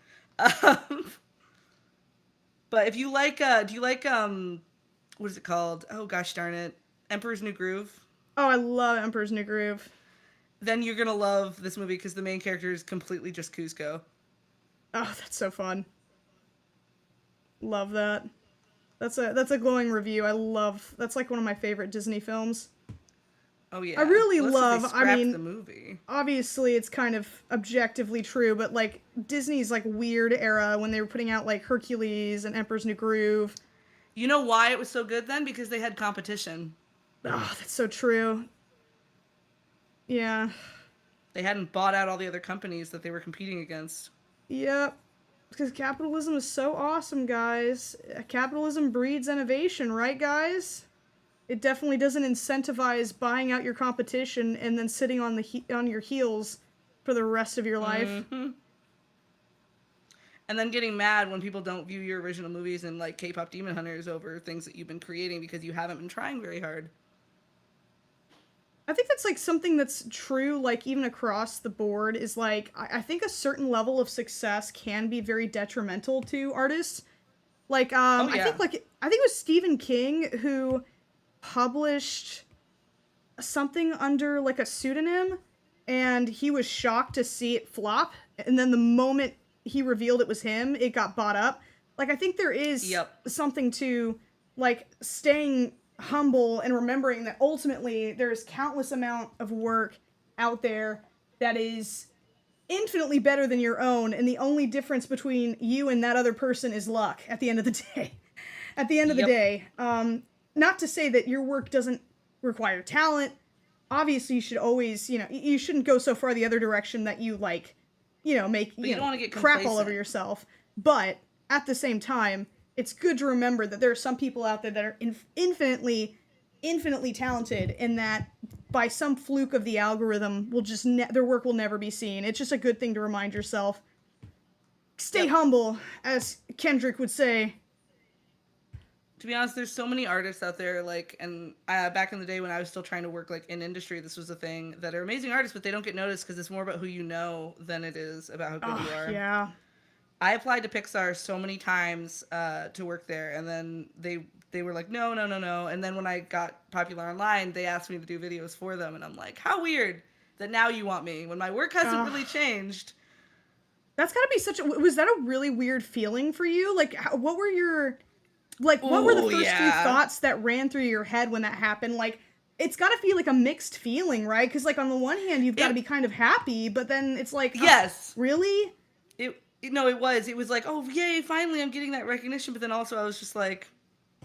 But if you like, do you like what is it called? Oh gosh darn it, Emperor's New Groove. Oh, I love Emperor's New Groove. Then you're gonna love this movie because the main character is completely just Kuzco. Oh, that's so fun. Love that. That's a glowing review. That's like one of my favorite Disney films. Oh yeah. I really love. the movie. Obviously it's kind of objectively true, but like Disney's like weird era when they were putting out like Hercules and Emperor's New Groove. You know why it was so good then? Because they had competition. Oh, that's so true. Yeah. They hadn't bought out all the other companies that they were competing against. Yep. Because capitalism is so awesome, guys. Capitalism breeds innovation, right, guys? It definitely doesn't incentivize buying out your competition and then sitting on your heels for the rest of your life. Mm-hmm. And then getting mad when people don't view your original movies and like K-pop Demon Hunters over things that you've been creating because you haven't been trying very hard. I think that's like something that's true, like even across the board, is like I think a certain level of success can be very detrimental to artists. Like I think it was Stephen King who published something under like a pseudonym, and he was shocked to see it flop, and then the moment he revealed it was him, it got bought up. Like, I think there is Yep. something to, like, staying humble and remembering that ultimately there's countless amount of work out there that is infinitely better than your own, and the only difference between you and that other person is luck at the end of the day. At the end of the Yep. day. Not to say that your work doesn't require talent. Obviously, you should always, you know, you shouldn't go so far the other direction that you, like, you know, make, But you don't wanna get crap all over complacent. yourself. But at the same time, it's good to remember that there are some people out there that are infinitely talented, and that by some fluke of the algorithm will just their work will never be seen. It's just a good thing to remind yourself. Stay Yep. humble, as Kendrick would say. To be honest, there's so many artists out there, like, and back in the day when I was still trying to work, like, in industry, this was a thing, that are amazing artists, but they don't get noticed because it's more about who you know than it is about how good you are. Yeah. I applied to Pixar so many times to work there, and then they were like, no. And then when I got popular online, they asked me to do videos for them, and I'm like, how weird that now you want me when my work hasn't really changed. That's gotta be such a... Was that a really weird feeling for you? Like, what were your... Like, what were the first few thoughts that ran through your head when that happened? Like, it's gotta feel like a mixed feeling, right? Because, like, on the one hand, you've gotta be kind of happy, but then it's like... Yes. Really? It was like, oh, yay, finally I'm getting that recognition, but then also I was just like,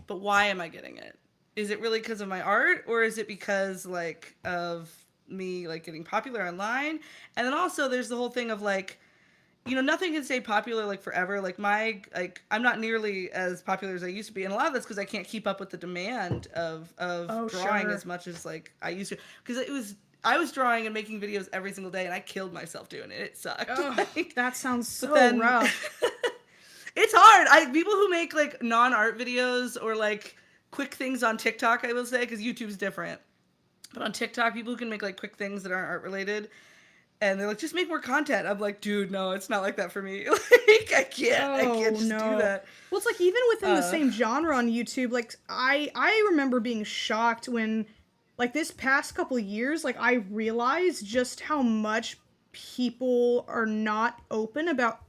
but why am I getting it? Is it really because of my art, or is it because, like, of me, like, getting popular online? And then also there's the whole thing of, like, you know, nothing can stay popular, like, forever. Like, I'm not nearly as popular as I used to be, and a lot of that's because I can't keep up with the demand of drawing as much as, like, I used to. Because I was drawing and making videos every single day, and I killed myself doing it. It sucked. Like, that sounds so rough. It's hard. People who make, like, non-art videos or, like, quick things on TikTok, I will say, because YouTube's different. But on TikTok, people who can make, like, quick things that aren't art-related, and they're like, just make more content. I'm like, dude, no, it's not like that for me. Like, I can't just do that. Well, it's like, even within the same genre on YouTube, like, I remember being shocked when, like, this past couple years, like, I realized just how much people are not open about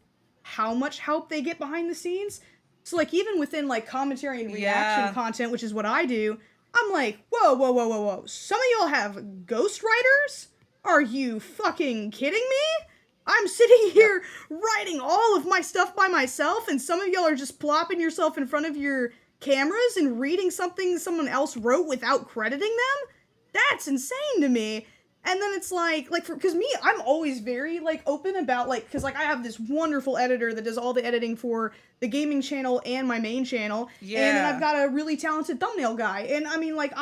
how much help they get behind the scenes. So, like, even within, like, commentary and reaction content, which is what I do, I'm like, whoa. Some of y'all have ghostwriters? Are you fucking kidding me? I'm sitting here writing all of my stuff by myself, and some of y'all are just plopping yourself in front of your cameras and reading something someone else wrote without crediting them? That's insane to me. And then it's like, because me, I'm always very, like, open about, like, because, like, I have this wonderful editor that does all the editing for the gaming channel and my main channel. Yeah. And then I've got a really talented thumbnail guy. And, I mean, like,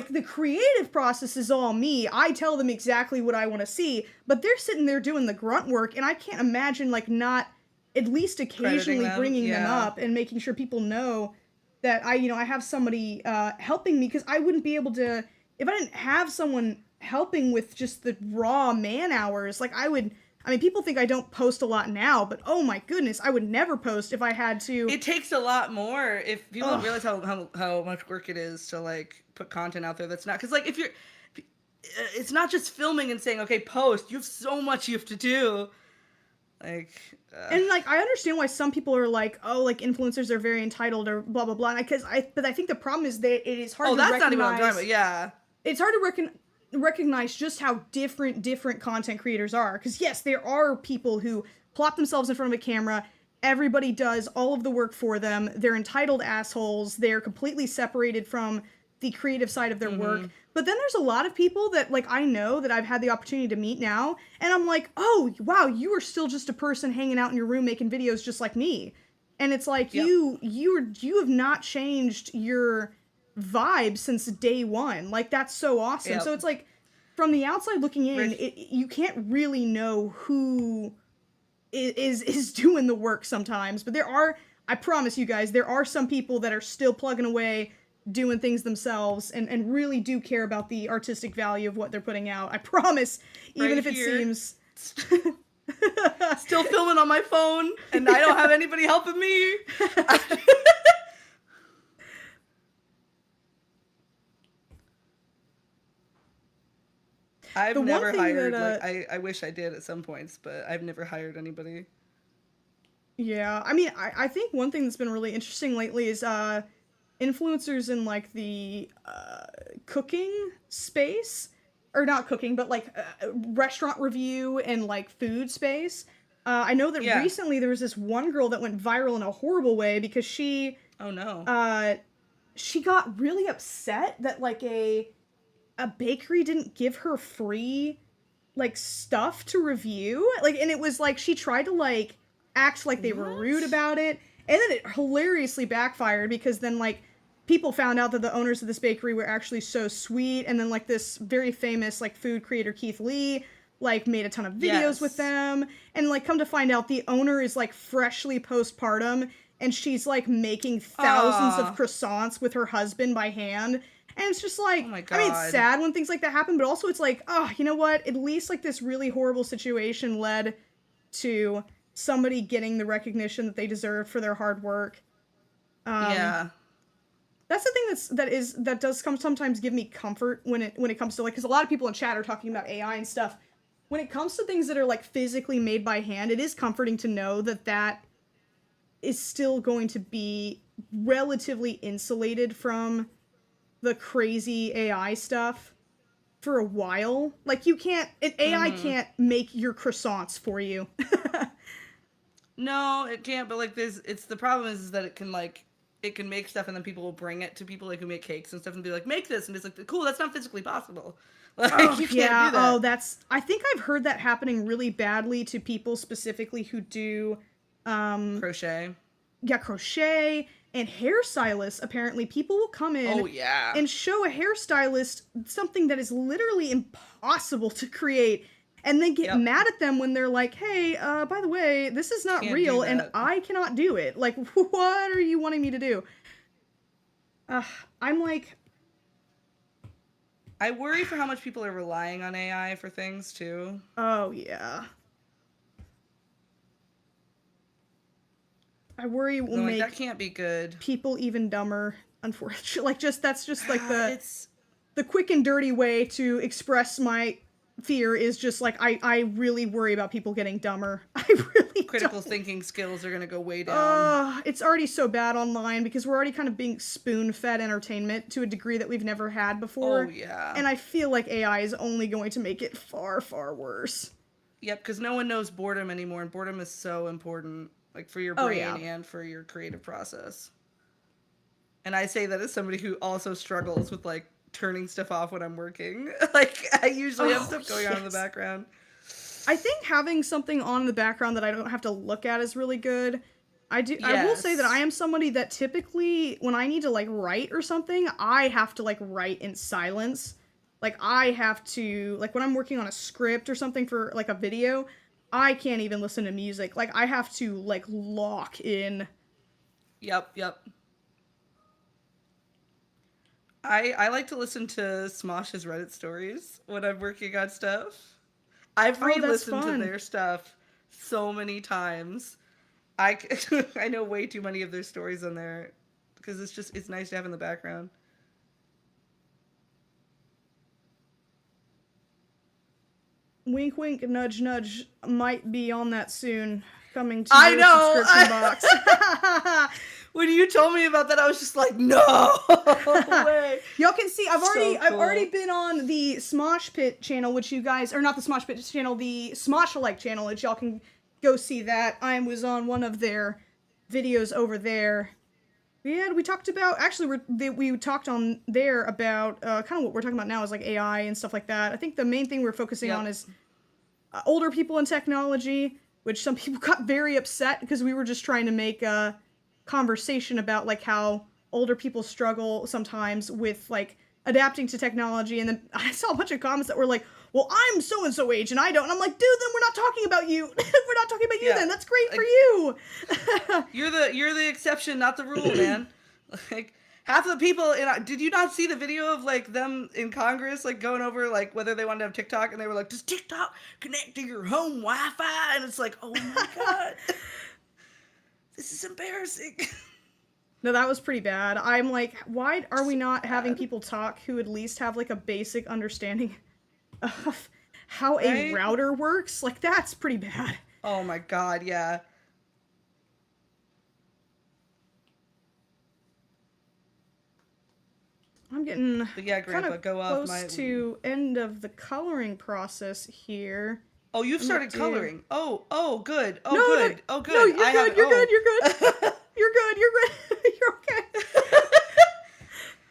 the creative process is all me. I tell them exactly what I want to see, but they're sitting there doing the grunt work, and I can't imagine, like, not at least occasionally bringing them up and making sure people know that I have somebody helping me, because I wouldn't be able to... If I didn't have someone helping with just the raw man hours, like, people think I don't post a lot now, but oh my goodness, I would never post if I had to. It takes a lot more if people don't realize how much work it is to, like, put content out there that's not, because, like, if you're, it's not just filming and saying, okay, post. You have so much you have to do. Like, and, like, I understand why some people are like, oh, like, influencers are very entitled or blah, blah, blah. But I think the problem is that it is hard to recognize. Oh, that's not even what I'm talking about, yeah. It's hard to recognize just how different content creators are. Because, yes, there are people who plop themselves in front of a camera. Everybody does all of the work for them. They're entitled assholes. They're completely separated from the creative side of their work. But then there's a lot of people that, like, I know that I've had the opportunity to meet now, and I'm like, oh, wow, you are still just a person hanging out in your room making videos just like me. And it's like, you have not changed your vibe since day one. Like, that's so awesome. So it's like, from the outside looking in, you can't really know who is doing the work sometimes. But I promise you guys, there are some people that are still plugging away, doing things themselves, and really do care about the artistic value of what they're putting out. I promise, even if it seems... Still filming on my phone, and I don't have anybody helping me. I've never hired, I wish I did at some points, but I've never hired anybody. Yeah, I mean, I think one thing that's been really interesting lately is influencers in like the cooking space, or not cooking, but like restaurant review and like food space. I know that Yeah. recently there was this one girl that went viral in a horrible way because Oh no. she got really upset that like a bakery didn't give her free like stuff to review, like, and it was like she tried to like act like they were rude What? about it, and then it hilariously backfired because then like people found out that the owners of this bakery were actually so sweet, and then like this very famous like food creator Keith Lee like made a ton of videos with Yes. them, and like come to find out the owner is like freshly postpartum, and she's like making thousands of Aw. croissants with her husband by hand. And it's just Oh like, my I mean, it's god. sad when things like that happen, but also it's like, oh, you know what? At least like this really horrible situation led to somebody getting the recognition that they deserve for their hard work. Yeah. That's the thing that does come sometimes give me comfort when it comes to like, because a lot of people in chat are talking about AI and stuff. When it comes to things that are like physically made by hand, it is comforting to know that that is still going to be relatively insulated from the crazy AI stuff for a while. Like you can't, AI can't make your croissants for you. No, it can't. But like, it's the problem is that it can make stuff and then people will bring it to people like who make cakes and stuff and be like, make this, and it's like, cool, that's not physically possible. Like Oh you yeah. can't do that. Oh, I think I've heard that happening really badly to people specifically who do Crochet. yeah, crochet and hairstylists. Apparently people will come in Oh yeah. and show a hairstylist something that is literally impossible to create, and then get Yep. mad at them when they're like, hey, by the way, this is not Can't do real and that. I cannot do it. Like, what are you wanting me to do? I'm like, I worry for how much people are relying on AI for things too. oh yeah. I worry it will I'm like, make that can't be good. people even dumber, unfortunately. Like, that's just like It's the quick and dirty way to express my fear is just like, I really worry about people getting dumber. I really critical don't. thinking skills are gonna go way down. It's already so bad online because we're already kind of being spoon-fed entertainment to a degree that we've never had before. Oh yeah. And I feel like AI is only going to make it far, far worse. Yep, because no one knows boredom anymore, and boredom is so important, like for your Oh, brain yeah. and for your creative process. And I say that as somebody who also struggles with like turning stuff off when I'm working. Like I usually have stuff going on in the yes. background. I think having something on in the background that I don't have to look at is really good. I will say that Yes. I am somebody that typically, when I need to like write or something, I have to like write in silence. Like I have to, like when I'm working on a script or something for like a video, I can't even listen to music. Like I have to like lock in. Yep. I like to listen to Smosh's Reddit stories when I'm working on stuff. I've Oh, that's re-listened to fun. their stuff so many times. I know way too many of their stories on there because it's nice to have in the background. Wink, wink, nudge, nudge. Might be on that soon. Coming to I your know! subscription box. When you told me about that, I was just like, no way. Y'all can see I've cool. already been on the Smosh Pit channel, which you guys, or not the Smosh Pit channel, the Smosh-alike channel, which y'all can go see that. I was on one of their videos over there. Yeah, we talked about, actually we talked on there about kind of what we're talking about now is like AI and stuff like that. I think the main thing we're focusing on is older people in technology, which some people got very upset because we were just trying to make a conversation about like how older people struggle sometimes with like adapting to technology. And then I saw a bunch of comments that were like, well, I'm so and so age and I don't. And I'm like, dude, then we're not talking about you. We're not talking about you then. That's great for you. You're the exception, not the rule, man. Like half of the people did you not see the video of like them in Congress like going over like whether they wanted to have TikTok, and they were like, does TikTok connect to your home Wi-Fi? And it's like, oh my god. This is embarrassing. No, that was pretty bad. I'm like, why are we not having people talk who at least have like a basic understanding of how a Right? router works? Like, that's pretty bad. Oh my god, yeah. I'm getting But yeah, kind Grandpa, of go off close my. to end of the coloring process here. Oh, you've I'm gonna started do- coloring. Oh, good. Oh, No, no, good. Oh, no, good. you're I good, haven't. you're good, Oh. you're good. You're good, you're good. You're okay.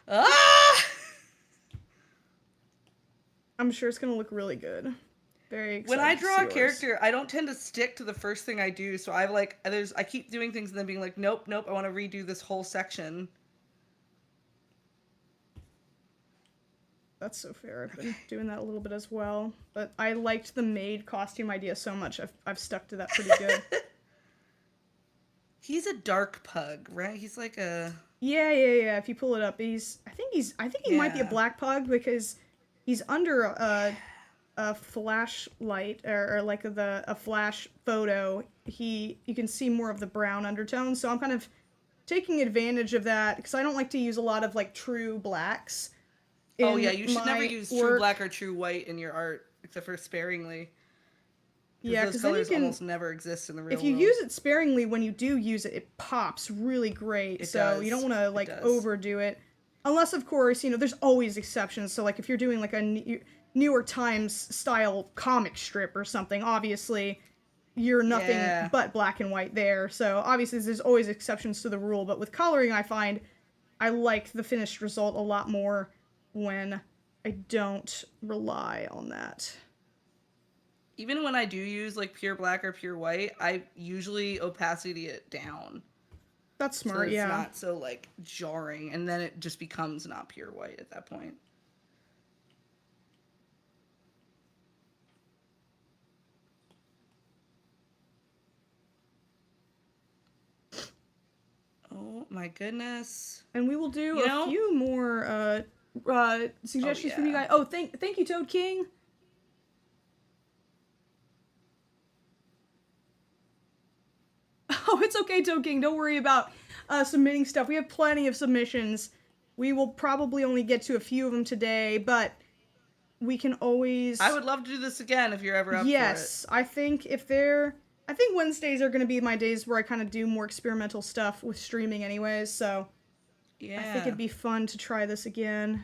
Ah! I'm sure it's gonna look really good. Very excited When I to draw see a yours. character, I don't tend to stick to the first thing I do. So I keep doing things and then being like, nope, I want to redo this whole section. That's so fair. I've been doing that a little bit as well. But I liked the maid costume idea so much. I've stuck to that pretty good. He's a dark pug, right? He's like a. Yeah. If you pull it up, I think he might be a Yeah. black pug because he's under a flashlight or like a flash photo. You can see more of the brown undertones. So I'm kind of taking advantage of that because I don't like to use a lot of like true blacks. Oh yeah, you should never my use true work. black or true white in your art, except for sparingly. Yeah, those because then you colors can. almost never exist in the real If you world. use it sparingly, when you do use it, it pops really great. It So does. you don't want to It like does. overdo it, unless of course there's always exceptions. So like if you're doing like a New York Times style comic strip or something, obviously you're nothing Yeah. but black and white there. So obviously there's always exceptions to the rule. But with coloring, I find I like the finished result a lot more when I don't rely on that. Even when I do use like pure black or pure white, I usually opacity it down. That's So smart, it's yeah. not so like jarring, and then it just becomes not pure white at that point. Oh my goodness. And we will do a few more suggestions from you yeah. guys. Oh, thank you, Toad King. Oh, it's okay, Toad King. Don't worry about submitting stuff. We have plenty of submissions. We will probably only get to a few of them today, but we can always. I would love to do this again if you're ever up for it. Yes, I think I think Wednesdays are going to be my days where I kind of do more experimental stuff with streaming anyways, so Yeah. I think it'd be fun to try this again.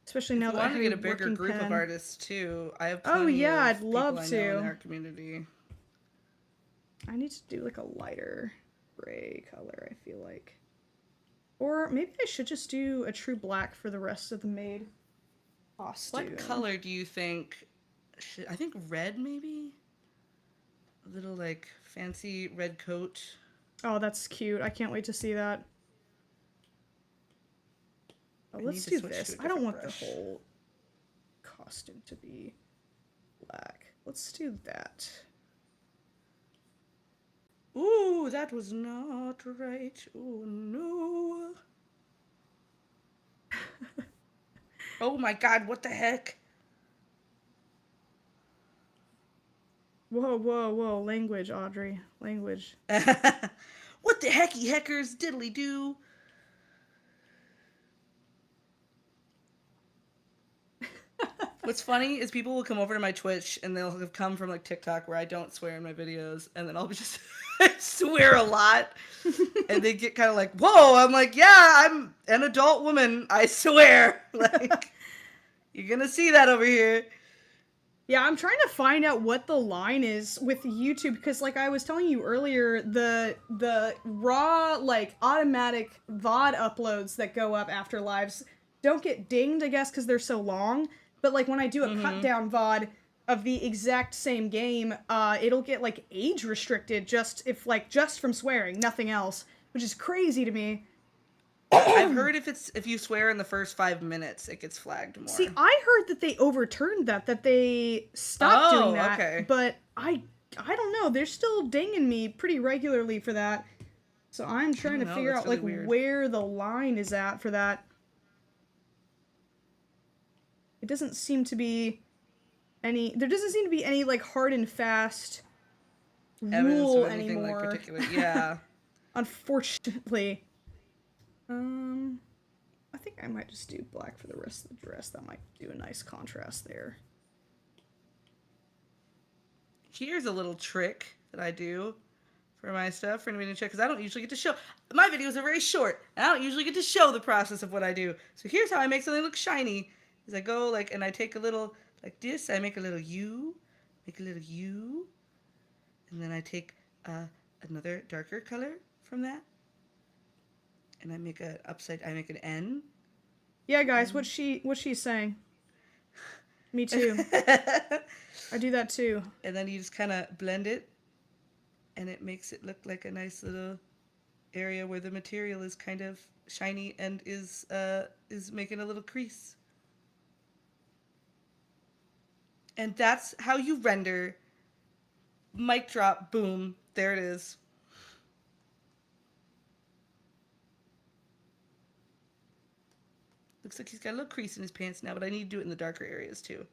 Especially now If you that I want have to get a a bigger working group pen. of artists too, I have Oh, plenty yeah, of I'd love people I know to. in our community. I need to do like a lighter gray color, I feel like. Or maybe I should just do a true black for the rest of the maid costume. What color do you think? I think red, maybe. A little like fancy red coat. Oh, that's cute. I can't wait to see that. Oh, I let's need to do switch to this. a I don't different want brush. the whole costume to be black. Let's do that. Ooh, that was not right. Oh no. Oh my god, what the heck? Whoa. Language, Audrey. Language. What the hecky heckers diddly do? What's funny is people will come over to my Twitch and they'll have come from like TikTok where I don't swear in my videos, and then I'll be just I swear a lot, and they get kind of like, "Whoa!" I'm like, "Yeah, I'm an adult woman. I swear." Like, you're gonna see that over here. Yeah, I'm trying to find out what the line is with YouTube because, like I was telling you earlier, the raw like automatic VOD uploads that go up after lives don't get dinged, I guess, because they're so long. But like when I do a cut down VOD of the exact same game, it'll get like age restricted just from swearing, nothing else, which is crazy to me. I've heard if you swear in the first 5 minutes, it gets flagged more. See, I heard that they overturned that they stopped doing that. Okay. But I don't know. They're still dinging me pretty regularly for that. So I'm trying to figure out really weird. where the line is at for that. It doesn't seem to be there doesn't seem to be any like hard and fast Evidence rule of anything anymore. like particular. Yeah. Unfortunately. I think I might just do black for the rest of the dress. That might do a nice contrast there. Here's a little trick that I do. for my stuff for anybody to check, because I don't usually get to show. My videos are very short, and I don't usually get to show the process of what I do. So here's how I make something look shiny. Is I go like, and I take a little, like this, I make a little U, and then I take another darker color from that, and I make an N. Yeah, guys, what's she's saying? Me too. I do that too. And then you just kind of blend it, and it makes it look like a nice little area where the material is kind of shiny and is making a little crease. And that's how you render. Mic drop, boom, there it is. Looks like he's got a little crease in his pants now, but I need to do it in the darker areas too.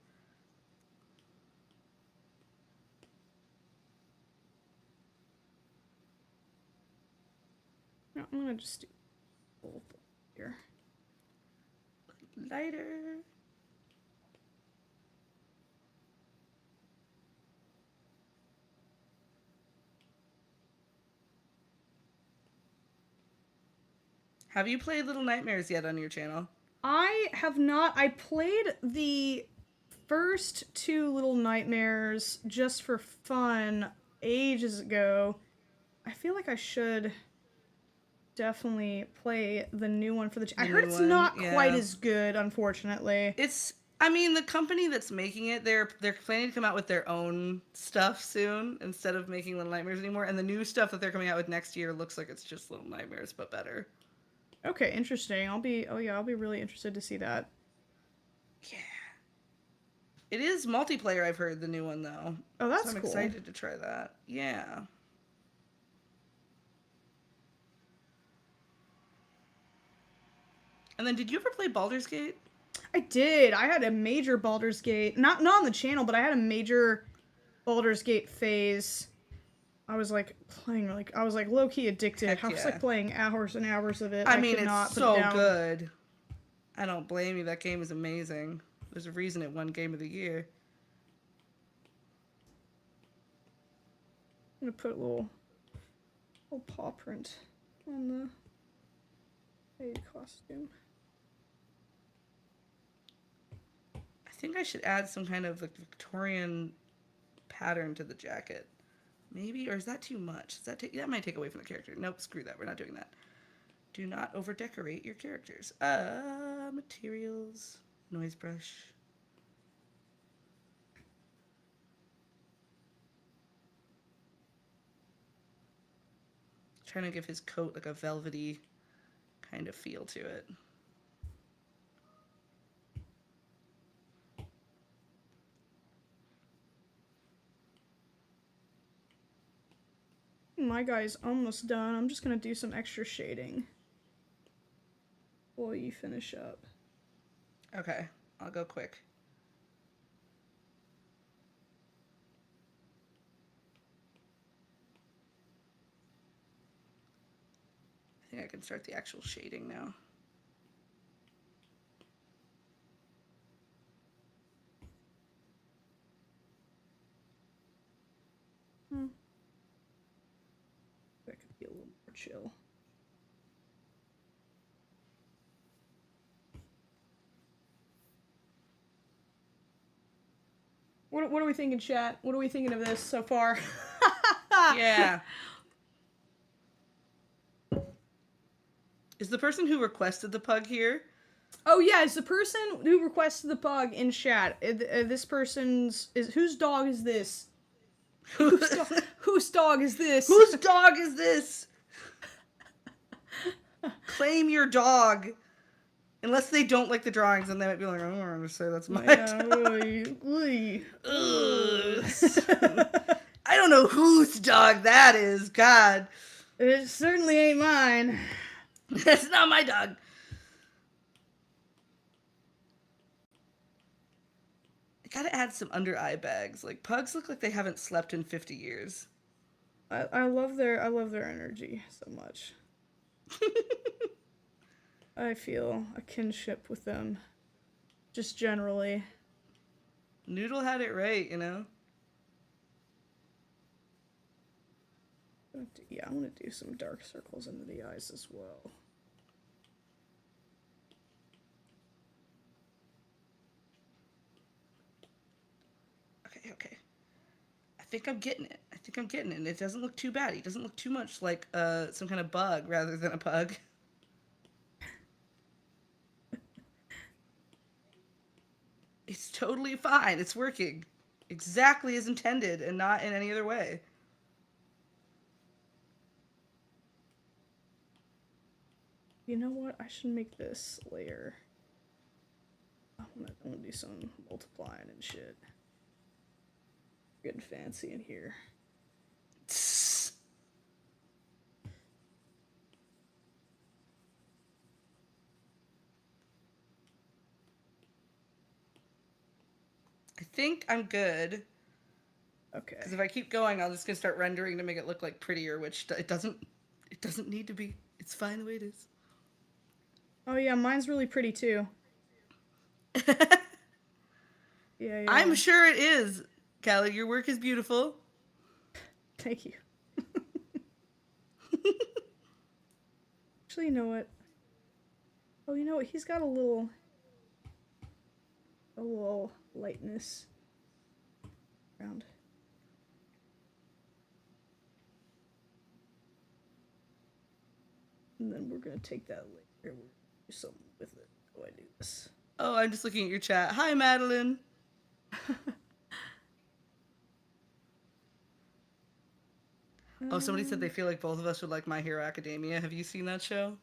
No, I'm gonna just do both here. Lighter. Have you played Little Nightmares yet on your channel? I have not. I played the first 2 Little Nightmares just for fun ages ago. I feel like I should definitely play the new one for the... I heard it's not quite as good, unfortunately. It's... I mean, the company that's making it, they're planning to come out with their own stuff soon instead of making Little Nightmares anymore. And the new stuff that they're coming out with next year looks like it's just Little Nightmares, but better. Okay, interesting. I'll be really interested to see that. Yeah. It is multiplayer, I've heard, the new one, though. Oh, that's so I'm cool. excited to try that. Yeah. And then, did you ever play Baldur's Gate? I did. I had a major Baldur's Gate, not on the channel, but I had a major Baldur's Gate phase. I was like playing, I was like low-key addicted. Heck I was yeah. like playing hours and hours of it. I mean, could not it's put so it down. good. I don't blame you. That game is amazing. There's a reason it won Game of the Year. I'm gonna put a little paw print on the maid costume. I think I should add some kind of like Victorian pattern to the jacket. Maybe, or is that too much? That might take away from the character. Nope, screw that. We're not doing that. Do not over-decorate your characters. Materials. Noise brush. Trying to give his coat like a velvety kind of feel to it. My guy's almost done. I'm just gonna do some extra shading while you finish up. Okay, I'll go quick. I think I can start the actual shading now. That could be a little more chill. What are we thinking, chat? What are we thinking of this so far? Yeah. Is the person who requested the pug here? Oh yeah, it's the person who requested the pug in chat. This person's whose dog is this? Whose dog is this? Whose dog is this? Claim your dog. Unless they don't like the drawings, and they might be like, I don't want to say that's my dog. I don't know whose dog that is. God. It certainly ain't mine. That's not my dog. I gotta add some under eye bags. Like, pugs look like they haven't slept in 50 years. I love their energy so much. I feel a kinship with them, just generally. Noodle had it right, you know? Gonna do Yeah, I want to do some dark circles under the eyes as well. Okay. I think I'm getting it. And it doesn't look too bad. He doesn't look too much like some kind of bug rather than a pug. It's totally fine. It's working exactly as intended and not in any other way. You know what? I should make this layer. I want to do some multiplying and shit. Getting fancy in here. I think I'm good. Okay. Because if I keep going, I'm just gonna start rendering to make it look like prettier, which it doesn't need to be. It's fine the way it is. Oh yeah, mine's really pretty too. Yeah. I'm sure it is, Callie. Your work is beautiful. Thank you. Actually, you know what? Oh, you know what? He's got a little lightness around. And then we're gonna take that later. We'll do something with it. How do I do this? Oh, I'm just looking at your chat. Hi, Madeline. Oh, somebody said they feel like both of us would like My Hero Academia. Have you seen that show?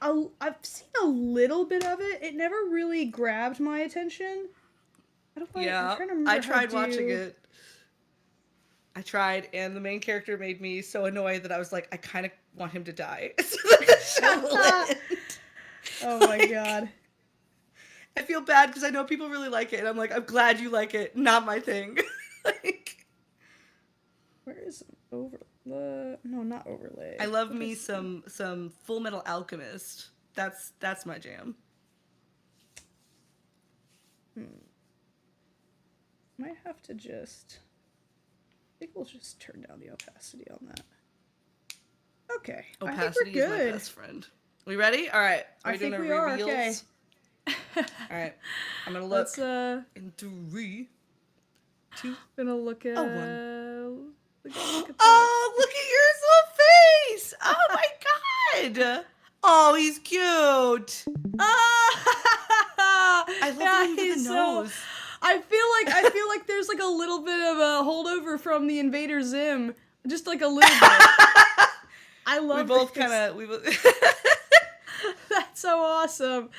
I've seen a little bit of it. It never really grabbed my attention. I'm trying to remember I tried watching it. I tried, and the main character made me so annoyed that I was like, I kind of want him to die. So the show will end. Oh my god. I feel bad because I know people really like it, and I'm like, I'm glad you like it. Not my thing. Like, where is no, not overlay. I love me some Full Metal Alchemist. That's my jam. Might have to just. I think we'll just turn down the opacity on that. Okay. Opacity is my best friend. We ready? All right. I think we are. Okay. All right. I'm gonna look. Let's in 3, 2. Gonna look at. Oh, 1. Look at Oh, look at your little face! Oh my god! Oh, he's cute. I love him with the nose. I feel like there's like a little bit of a holdover from the Invader Zim, just like a little bit. I love. We both. That's so awesome.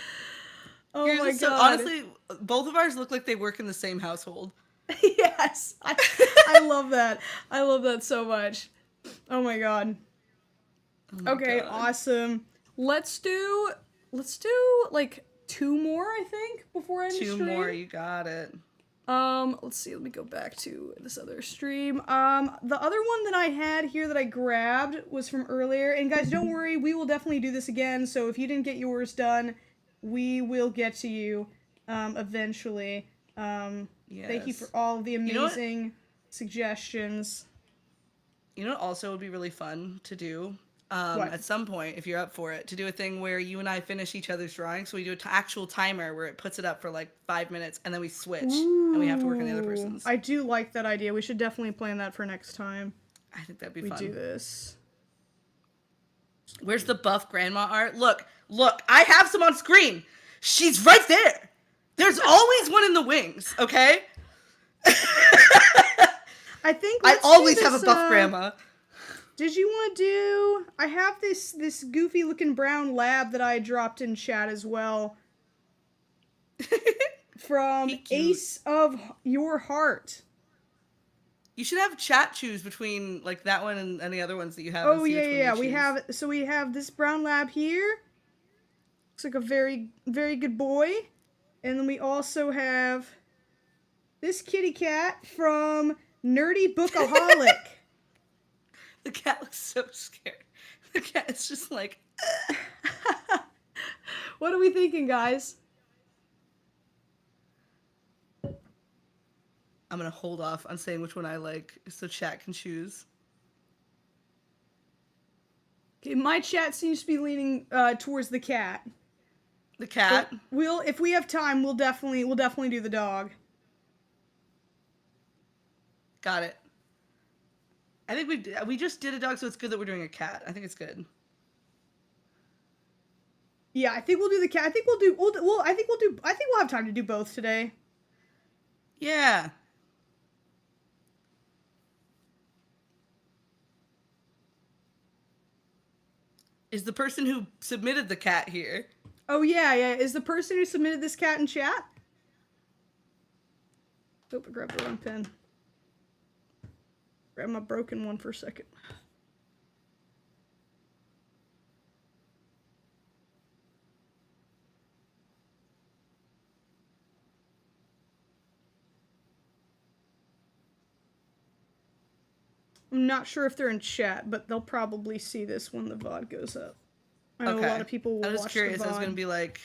Oh my god! So, honestly, both of ours look like they work in the same household. Yes, I love that. I love that so much. Oh my god. Oh my okay, god. Awesome. Let's do like 2 more, I think, before I end the stream. 2 more, you got it. Let's see. Let me go back to this other stream. The other one that I had here that I grabbed was from earlier. And guys, don't worry, we will definitely do this again. So if you didn't get yours done, we will get to you eventually. Yes. Thank you for all the amazing suggestions. You know what also would be really fun to do? At some point, if you're up for it, to do a thing where you and I finish each other's drawings. So we do an actual timer where it puts it up for like 5 minutes and then we switch. And we have to work on the other person's. I do like that idea. We should definitely plan that for next time. I think that'd be we fun. do this. Where's the buff grandma art? Look, I have some on screen. She's right there. There's always one in the wings, okay? I think I always have a buff grandma. Did you want to do... I have this goofy looking brown lab that I dropped in chat as well. From Ace of Your Heart. You should have chat choose between like that one and any other ones that you have. Oh yeah. We have this brown lab here. Looks like a very, very good boy. And then we also have this kitty cat from Nerdy Bookaholic. The cat looks so scared. The cat is just like... What are we thinking, guys? I'm going to hold off on saying which one I like so chat can choose. Okay, my chat seems to be leaning towards the cat. The cat. But if we have time, we'll definitely do the dog. Got it. I think we just did a dog, so it's good that we're doing a cat. I think it's good. Yeah, I think we'll do the cat. I think we'll have time to do both today. Yeah. Is the person who submitted the cat here? Oh yeah. Is the person who submitted this cat in chat? Oh, I grabbed the wrong pen. Grab my broken one for a second. I'm not sure if they're in chat, but they'll probably see this when the VOD goes up. I know a lot of people will watch the VOD. I was curious. I was going to be like,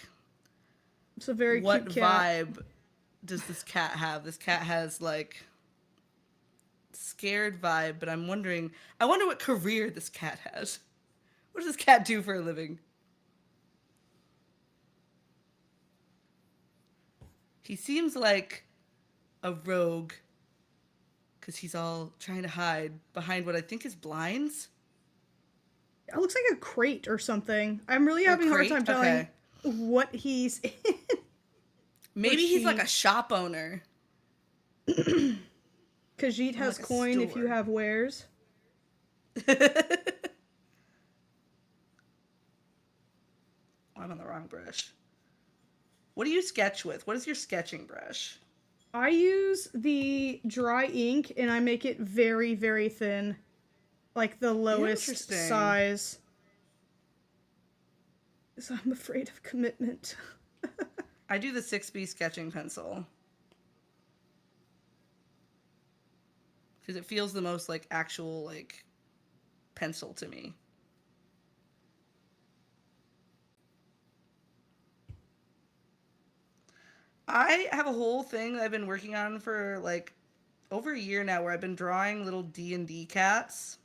it's a very cute cat. What vibe does this cat have? This cat has, like, scared vibe, but I wonder what career this cat has. What does this cat do for a living? He seems like a rogue. Because he's all trying to hide behind what I think is blinds. It looks like a crate or something. I'm really having a hard time telling what he's in. Maybe he's like a shop owner. Khajiit has like coin if you have wares. I'm on the wrong brush. What do you sketch with? What is your sketching brush? I use the dry ink and I make it very, very thin. Like the lowest size. Because I'm afraid of commitment. I do the 6B sketching pencil. Because it feels the most like actual like pencil to me. I have a whole thing that I've been working on for like over a year now where I've been drawing little D&D cats.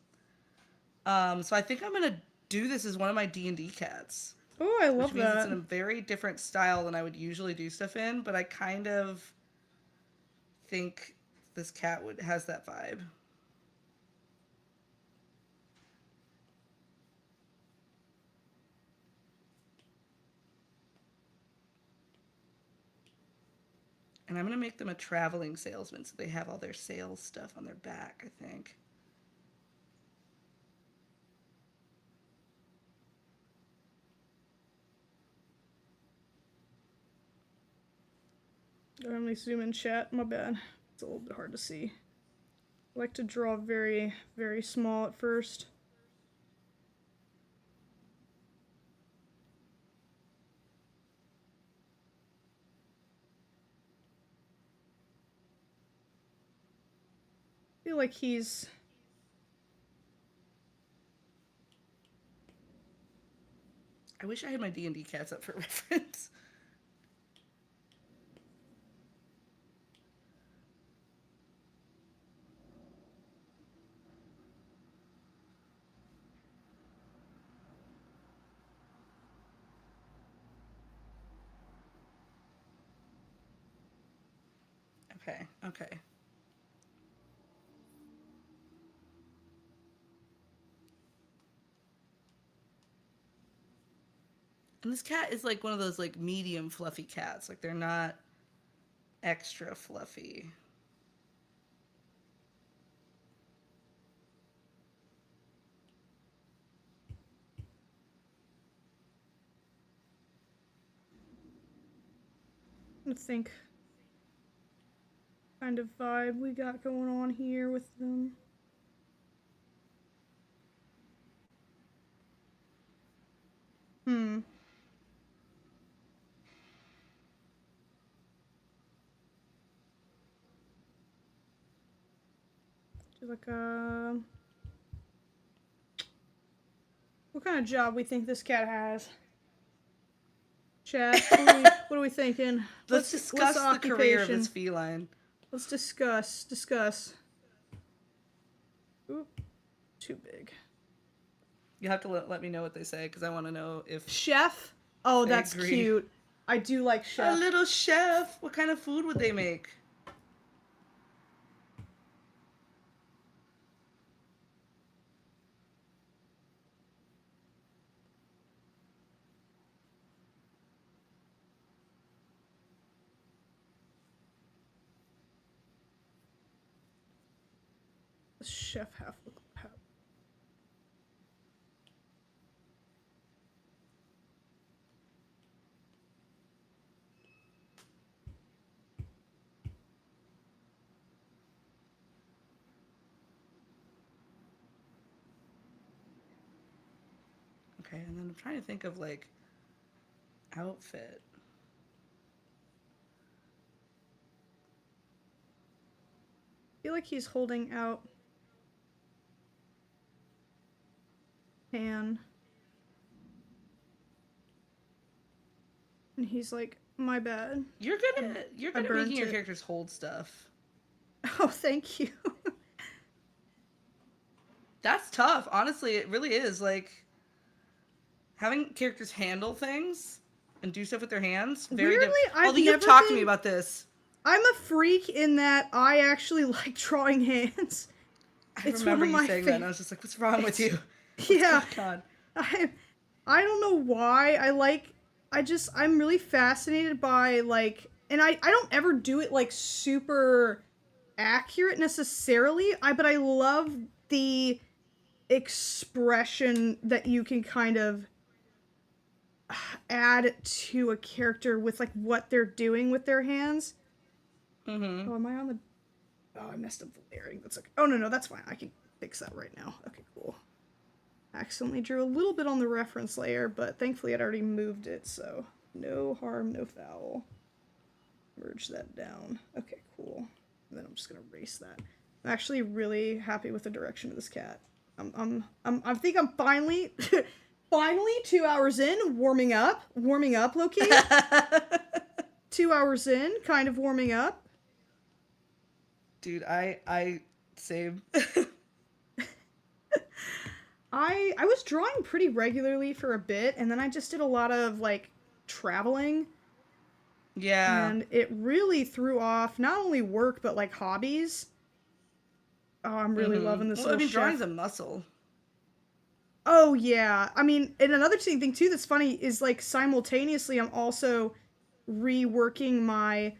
So I think I'm going to do this as one of my D&D cats. Oh, I love which means that. It's in a very different style than I would usually do stuff in, but I kind of think this cat has that vibe. And I'm going to make them a traveling salesman so they have all their sales stuff on their back, I think. Let me zoom in chat. My bad. It's a little bit hard to see. I like to draw very, very small at first. I feel like he's... I wish I had my D&D cats up for reference. Okay. And this cat is like one of those like medium fluffy cats. Like they're not extra fluffy. I think kind of vibe we got going on here with them. Like what kind of job we think this cat has? Chat, what are we thinking? Let's discuss the career of this feline. Let's discuss. Oop, too big. You have to let me know what they say because I want to know if Chef. Oh, I that's agree. cute. I do like a chef. little chef. What kind of food would they make? Chef half. Okay, and then I'm trying to think of like outfit. I feel like he's holding out hand. And he's like, my bad. You're good at making your it. characters hold stuff. Oh, thank you. That's tough. Honestly, it really is. Like having characters handle things and do stuff with their hands. Very Weirdly, Although you've talked to me about this. I'm a freak in that I actually like drawing hands. I remember you saying that, and I was just like, "What's wrong with you?" What's going on? I don't know why. I'm really fascinated by like, and I don't ever do it like super accurate necessarily. But I love the expression that you can kind of add to a character with like what they're doing with their hands. Mm-hmm. Oh, am I on the? Oh, I messed up the layering. That's okay. Oh no, that's fine. I can fix that right now. Okay, cool. Accidentally drew a little bit on the reference layer, but thankfully I'd already moved it, so no harm, no foul. Merge that down. Okay, cool. And then I'm just gonna erase that. I'm actually really happy with the direction of this cat. I think I'm finally, finally 2 hours in, warming up, low-key. 2 hours in, kind of warming up. Dude, I same. I was drawing pretty regularly for a bit, and then I just did a lot of, like, traveling. Yeah. And it really threw off not only work, but, like, hobbies. Oh, I'm really loving this little chef. drawing's a muscle. Oh, yeah. I mean, and another thing, too, that's funny is, like, simultaneously, I'm also reworking my,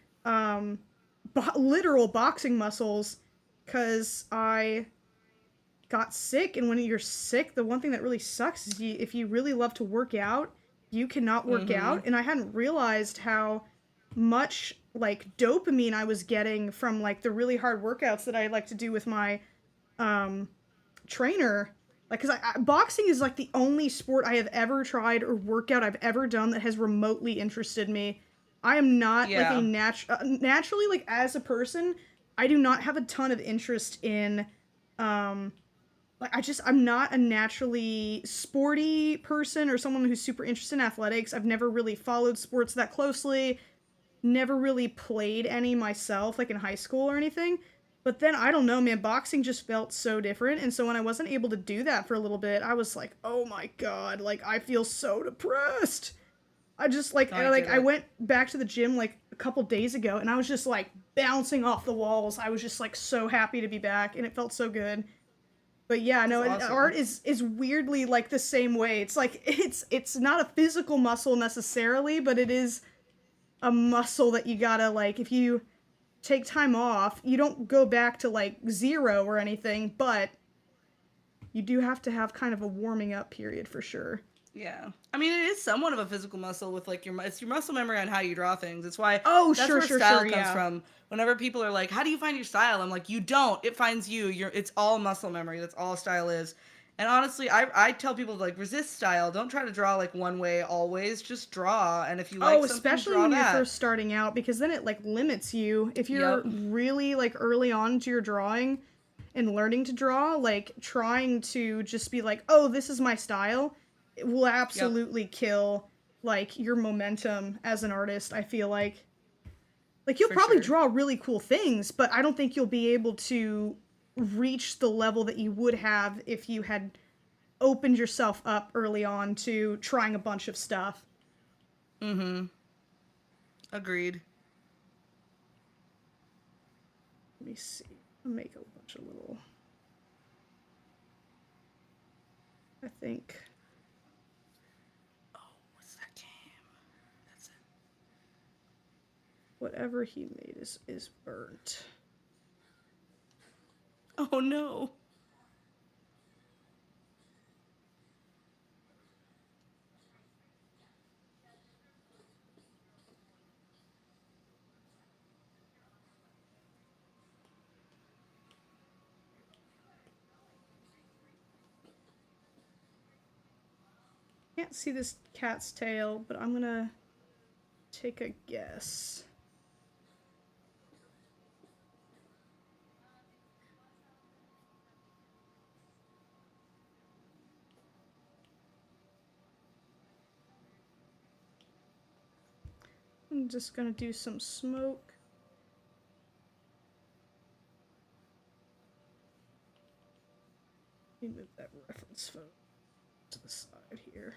literal boxing muscles, because I got sick, and when you're sick, the one thing that really sucks is if you really love to work out, you cannot work out, and I hadn't realized how much, like, dopamine I was getting from, like, the really hard workouts that I like to do with my, trainer. Like, because boxing is, like, the only sport I have ever tried or workout I've ever done that has remotely interested me. I am not, like, a naturally, like, as a person, I do not have a ton of interest in, like, I'm not a naturally sporty person or someone who's super interested in athletics. I've never really followed sports that closely, never really played any myself, like, in high school or anything. But then, I don't know, man, boxing just felt so different, and so when I wasn't able to do that for a little bit, I was like, oh my god, like, I feel so depressed. I just, like, I went back to the gym, like, a couple days ago, and I was just, like, bouncing off the walls. I was just, like, so happy to be back, and it felt so good. But yeah, no, awesome. Art is weirdly, like, the same way. It's, like, it's not a physical muscle necessarily, but it is a muscle that you gotta, like, if you take time off, you don't go back to, like, 0 or anything, but you do have to have kind of a warming up period for sure. Yeah. I mean, it is somewhat of a physical muscle with, like, it's your muscle memory on how you draw things. It's why that's where style comes from. Whenever people are like, how do you find your style? I'm like, you don't. It finds you. It's all muscle memory. That's all style is. And honestly, I tell people, like, resist style. Don't try to draw, like, one way always. Just draw. And if you like something, especially when you're first starting out, because then it, like, limits you. If you're really, like, early on into your drawing and learning to draw, like, trying to just be like, oh, this is my style, it will absolutely kill, like, your momentum as an artist, I feel like. Like, you'll probably draw really cool things, but I don't think you'll be able to reach the level that you would have if you had opened yourself up early on to trying a bunch of stuff. Mm-hmm. Agreed. Let me see. I'll make a bunch of little... I think... Oh, what's that game? That's it. Whatever he made is burnt. Oh, no. Can't see this cat's tail, but I'm gonna take a guess. I'm just gonna do some smoke. Let me move that reference photo to the side here.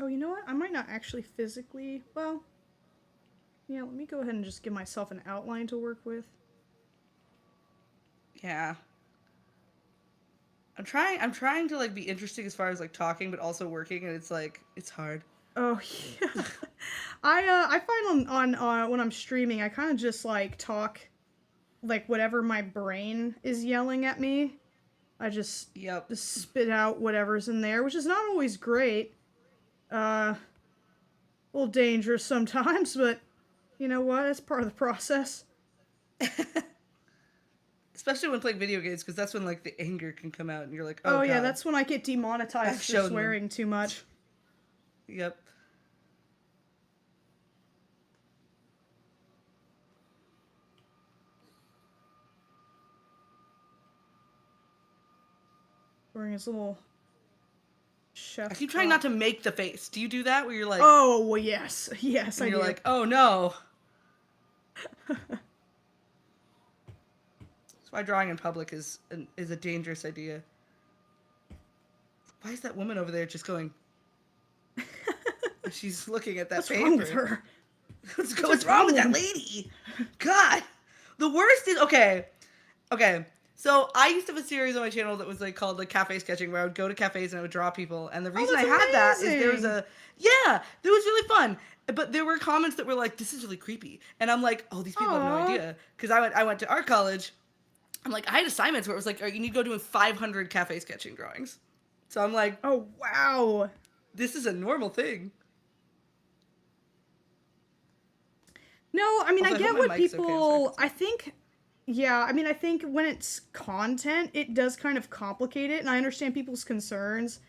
Oh, you know what? I might not actually physically... Well... Yeah, let me go ahead and just give myself an outline to work with. Yeah. I'm trying to, like, be interesting as far as, like, talking, but also working, and it's, like, it's hard. Oh, yeah. I find on when I'm streaming, I kind of just, like, talk, like, whatever my brain is yelling at me. I just spit out whatever's in there, which is not always great. A little dangerous sometimes, but you know what? It's part of the process. Especially when playing video games, because that's when, like, the anger can come out, and you're like, oh God. yeah, that's when I get demonetized for swearing too much. Yep. Wearing his little chef. I keep trying not to make the face. Do you do that where you're like... Oh, well, yes. Yes, I do. You're like, oh no. That's why drawing in public is a dangerous idea. Why is that woman over there just going... She's looking at that paper. What's wrong with her? What's wrong with that lady? God. The worst is... Okay. So I used to have a series on my channel that was like called like cafe sketching, where I would go to cafes and I would draw people. And the reason I had that is there was there was really fun. But there were comments that were like, this is really creepy. And I'm like, oh, these people have no idea. Because I went to art college. I'm like, I had assignments where it was like, all right, you need to go doing 500 cafe sketching drawings. So I'm like, oh, wow. This is a normal thing. No, I mean, Also, I get what people, I think... Yeah, I mean, I think when it's content, it does kind of complicate it, and I understand people's concerns.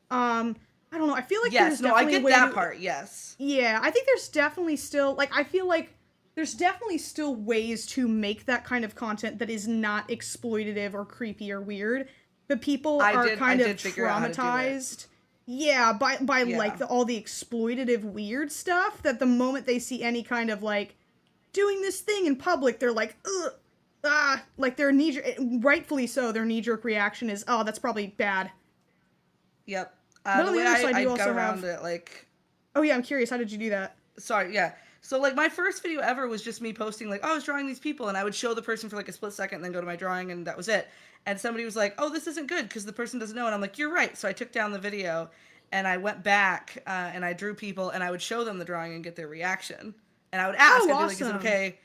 I don't know, I feel like there's definitely I get that part, yes. Yeah, I think there's definitely still, like, I feel like there's definitely still ways to make that kind of content that is not exploitative or creepy or weird, but people are kind of traumatized. Yeah, by like, all the exploitative weird stuff, that the moment they see any kind of, like, doing this thing in public, they're like, ugh. Like their rightfully so, their knee-jerk reaction is, oh, that's probably bad. Yep. But on the other side, you also have... it, like... Oh yeah, I'm curious, how did you do that? Sorry, yeah. So, like, my first video ever was just me posting, like, oh, I was drawing these people, and I would show the person for, like, a split second, and then go to my drawing, and that was it. And somebody was like, oh, this isn't good, because the person doesn't know, and I'm like, you're right. So I took down the video, and I went back, and I drew people, and I would show them the drawing and get their reaction. And I would ask, I'd be like, is it okay?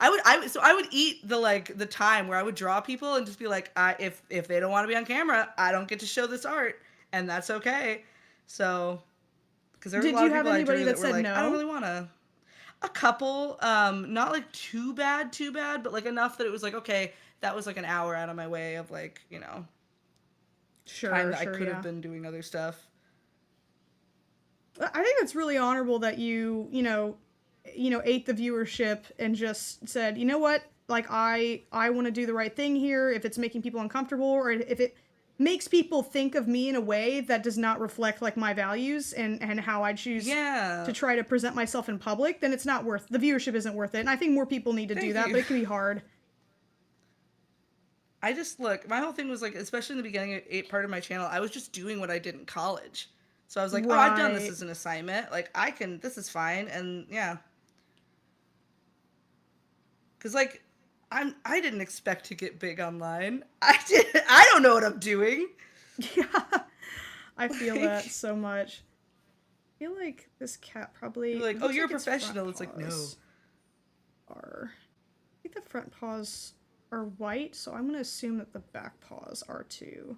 I would eat the time where I would draw people and just be like, if they don't want to be on camera, I don't get to show this art, and that's okay. So, because there were a lot of people I drew that were like, I don't really want to. A couple, not like too bad, but like enough that it was like, okay, that was like an hour out of my way of like, you know, time that I could have been doing other stuff. I think that's really honorable that you ate the viewership and just said, you know what, like, I want to do the right thing here. If it's making people uncomfortable, or if it makes people think of me in a way that does not reflect like my values and how I choose to try to present myself in public, then it's not worth, the viewership isn't worth it. And I think more people need to do that, but it can be hard. I just, look, my whole thing was like, especially in the beginning part of my channel, I was just doing what I did in college. So I was like, oh, I've done this as an assignment. Like, this is fine. And yeah. Because, like, I didn't expect to get big online. I don't know what I'm doing. Yeah. I feel that so much. I feel like this cat probably... You're like, oh, you're a professional. It's like, no. I think the front paws are white, so I'm going to assume that the back paws are too.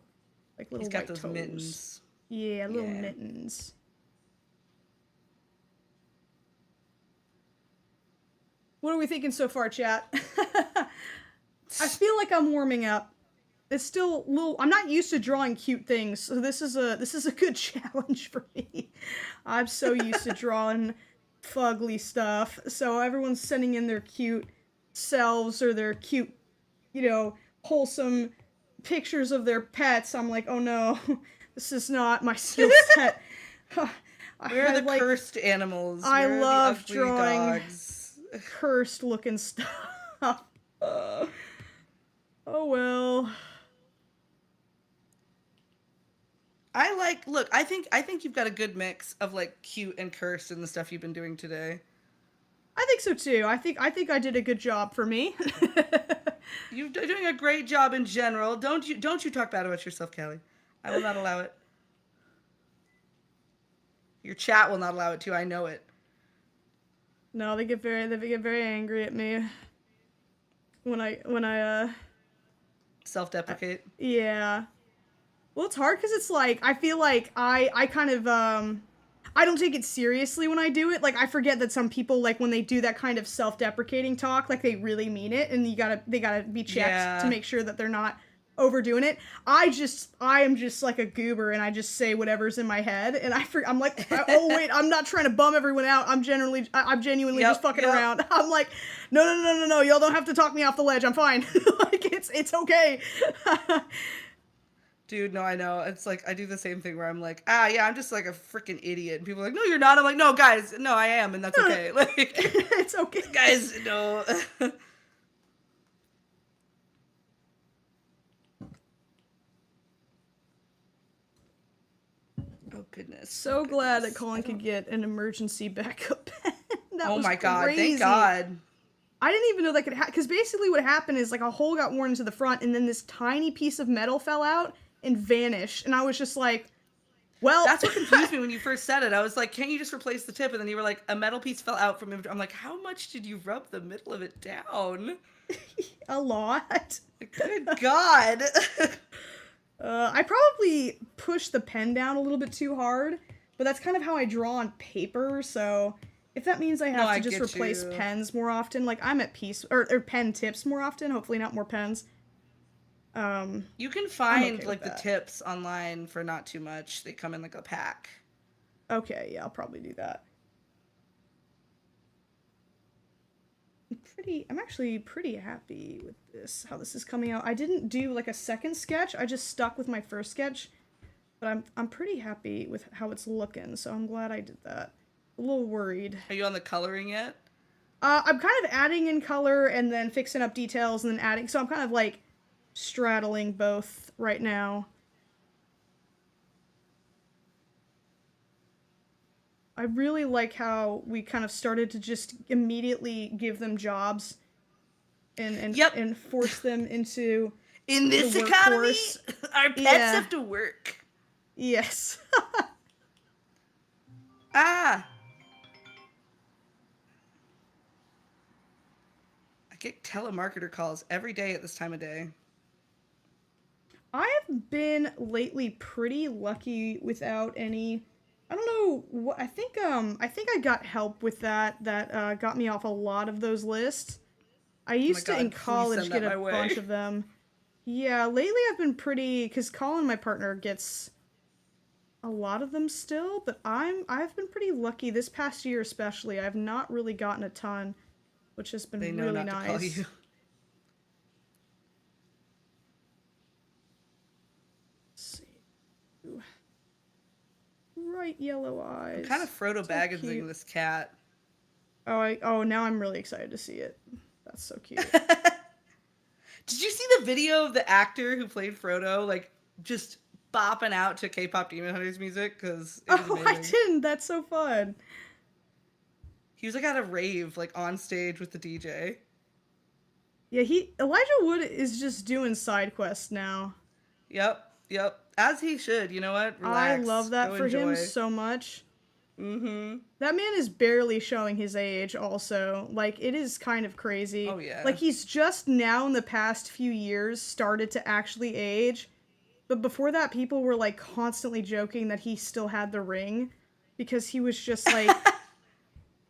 Like little white toes. He's got those mittens. Yeah, little mittens. What are we thinking so far, chat? I feel like I'm warming up. It's still a little... I'm not used to drawing cute things, so this is a good challenge for me. I'm so used to drawing fugly stuff, so everyone's sending in their cute selves or their cute, you know, wholesome pictures of their pets. I'm like, oh no, this is not my skill set. We're the cursed animals. I We're love the ugly drawing dogs. Cursed looking stuff. Oh well. Look, I think you've got a good mix of like cute and cursed in the stuff you've been doing today. I think so too. I think I did a good job for me. You're doing a great job in general. Don't you talk bad about yourself, Kelly. I will not allow it. Your chat will not allow it too. I know it. No, they get very angry at me when I self-deprecate. Yeah. Well, it's hard because it's like I feel like I kind of I don't take it seriously when I do it. Like I forget that some people, like when they do that kind of self-deprecating talk, like they really mean it, and they gotta be checked to make sure that they're not overdoing it. I am just like a goober, and I just say whatever's in my head, and I'm like, oh wait, I'm not trying to bum everyone out. I'm genuinely just fucking around. I'm like, no, y'all don't have to talk me off the ledge. I'm fine. Like it's okay. Dude, no, I know. It's like, I do the same thing where I'm like, yeah, I'm just like a freaking idiot. And people are like, no, you're not. I'm like, no, guys, no, I am. And that's okay. Like, it's okay. Guys, no. Oh, goodness. So glad that Colin could get an emergency backup pen. Oh my God, thank God. I didn't even know that could happen. Because basically what happened is like a hole got worn into the front and then this tiny piece of metal fell out and vanished, and I was just like, well... That's what confused me when you first said it. I was like, can't you just replace the tip? And then you were like, a metal piece fell out from it. I'm like, how much did you rub the middle of it down? A lot. Good God. I probably pushed the pen down a little bit too hard, but that's kind of how I draw on paper, so if that means I have to just replace pens more often, like I'm at peace, or pen tips more often, hopefully not more pens. You can find like the tips online for not too much. They come in like a pack. Okay, yeah, I'll probably do that. I'm actually pretty happy with this, how this is coming out. I didn't do like a second sketch, I just stuck with my first sketch, but I'm pretty happy with how it's looking, so I'm glad I did that. A little worried. Are you on the coloring yet? I'm kind of adding in color and then fixing up details and then adding, so I'm kind of like straddling both right now. I really like how we kind of started to just immediately give them jobs and force them into in this economy. Our pets have to work. Yes. I get telemarketer calls every day at this time of day. I have been lately pretty lucky without any. I don't know what I think I got help with that got me off a lot of those lists. I used to in college get a bunch of them. Yeah, lately I've been pretty, because Colin, my partner, gets a lot of them still, but I've been pretty lucky this past year especially. I've not really gotten a ton, which has been really nice. To call you. bright yellow eyes. I'm kind of Frodo So Bagginsing cute. this cat. Oh, now I'm really excited to see it. That's so cute. Did you see the video of the actor who played Frodo, like, just bopping out to K-pop Demon Hunters music? Because it was amazing. I didn't. That's so fun. He was, like, at a rave, like, on stage with the DJ. Yeah, Elijah Wood is just doing side quests now. Yep. As he should. You know what? Relax. I love that Go for enjoy. him so much. Mm-hmm. That man is barely showing his age also. Like, it is kind of crazy. Oh, yeah. Like, he's just now in the past few years started to actually age. But before that, people were, like, constantly joking that he still had the ring. Because he was just, like...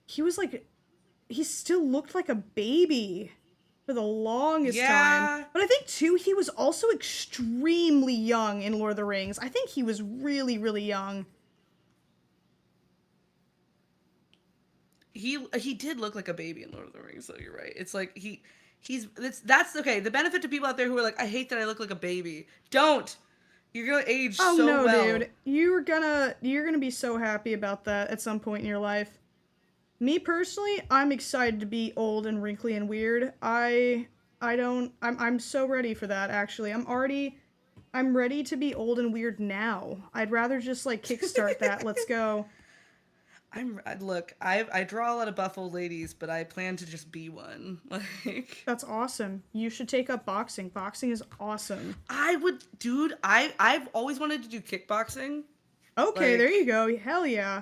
he still looked like a baby for the longest time. But I think, too, he was also extremely young in Lord of the Rings. I think he was really, really young. He did look like a baby in Lord of the Rings, so you're right. It's like that's okay. The benefit to people out there who are like, I hate that I look like a baby. Don't. You're gonna age so no, well. dude. You're gonna be so happy about that at some point in your life. Me personally, I'm excited to be old and wrinkly and weird. I'm so ready for that, actually. I'm ready to be old and weird now. I'd rather just, like, kickstart that. Let's go. I draw a lot of buff old ladies, but I plan to just be one. Like, that's awesome. You should take up boxing. Boxing is awesome. I've always wanted to do kickboxing. Okay, like, there you go. Hell yeah.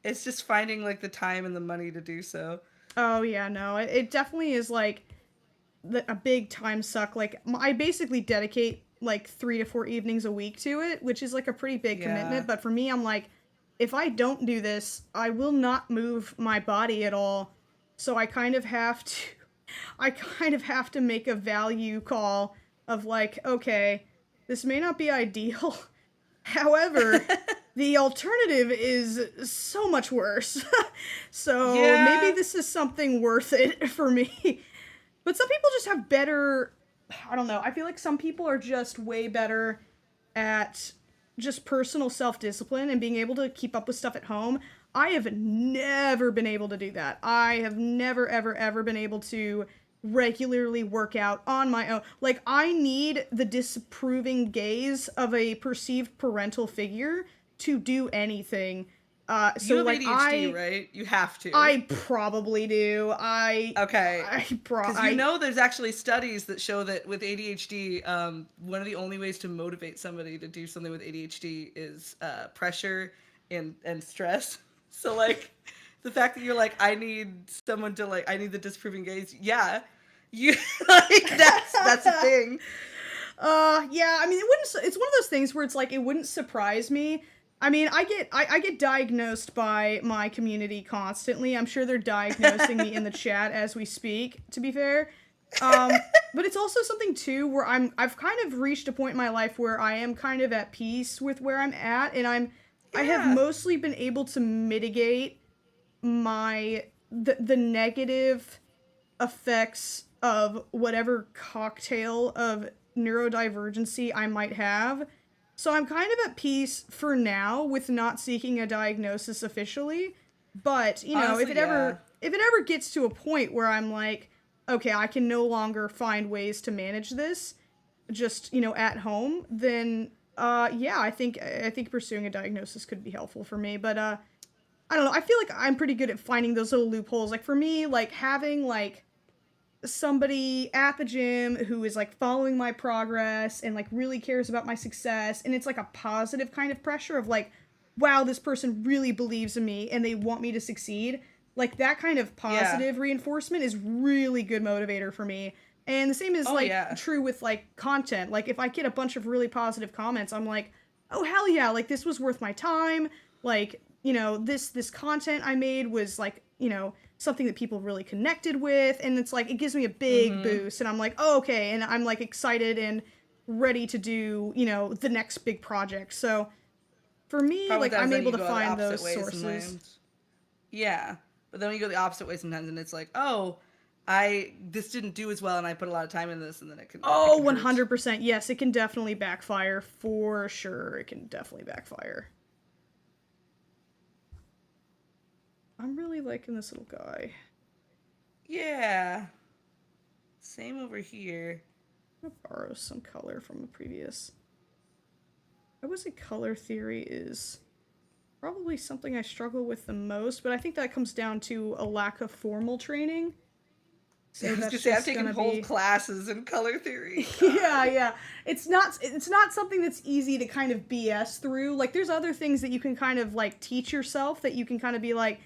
It's just finding, like, the time and the money to do so. Oh yeah, no, it definitely is, like, a big time suck. Like, I basically dedicate, like, 3 to 4 evenings a week to it, which is, like, a pretty big commitment. But for me, I'm like, if I don't do this, I will not move my body at all. So I kind of have to make a value call of, like, okay, this may not be ideal. However, the alternative is so much worse. So maybe this is something worth it for me. But some people just have better, I don't know. I feel like some people are just way better at just personal self-discipline and being able to keep up with stuff at home. I have never been able to do that. I have never, ever, ever been able to regularly work out on my own. Like, I need the disapproving gaze of a perceived parental figure to do anything. So, you have like, ADHD, right? You have to. I probably do. Okay. Because you know there's actually studies that show that with ADHD, one of the only ways to motivate somebody to do something with ADHD is pressure and stress. So, like, the fact that you're like, I need someone to, like, I need the disapproving gaze. Yeah. You, like, that's a thing. Yeah, I mean, it's one of those things where it's like, it wouldn't surprise me. I mean, I get diagnosed by my community constantly. I'm sure they're diagnosing me in the chat as we speak, to be fair. But it's also something too where I've kind of reached a point in my life where I am kind of at peace with where I'm at, and I have mostly been able to mitigate the negative effects of whatever cocktail of neurodivergency I might have. So I'm kind of at peace for now with not seeking a diagnosis officially. But, you know, honestly, if it ever gets to a point where I'm like, okay, I can no longer find ways to manage this just, you know, at home, then I think pursuing a diagnosis could be helpful for me. But I don't know, I feel like I'm pretty good at finding those little loopholes. Like, for me, like, having, like, somebody at the gym who is, like, following my progress and, like, really cares about my success, and it's, like, a positive kind of pressure of, like, wow, this person really believes in me and they want me to succeed. Like, that kind of positive reinforcement is really good motivator for me. And the same is, true with, like, content. Like, if I get a bunch of really positive comments, I'm like, oh, hell yeah, like, this was worth my time. Like, you know, this content I made was, like, you know, something that people really connected with, and it's like, it gives me a big boost, and I'm like, oh, okay, and I'm, like, excited and ready to do, you know, the next big project. So, for me, like, I'm able to find those sources. Yeah, but then when you go the opposite way sometimes, and it's like, oh, this didn't do as well, and I put a lot of time in this, and then it can... Oh, 100%, yes, it can definitely backfire, for sure, it can definitely backfire. I'm really liking this little guy. Yeah. Same over here. I'm gonna borrow some color from the previous. I would say color theory is probably something I struggle with the most, but I think that comes down to a lack of formal training. So I was that's gonna say I've just taken gonna whole be classes in color theory. yeah, yeah. It's not something that's easy to kind of BS through. Like there's other things that you can kind of like teach yourself that you can kind of be like,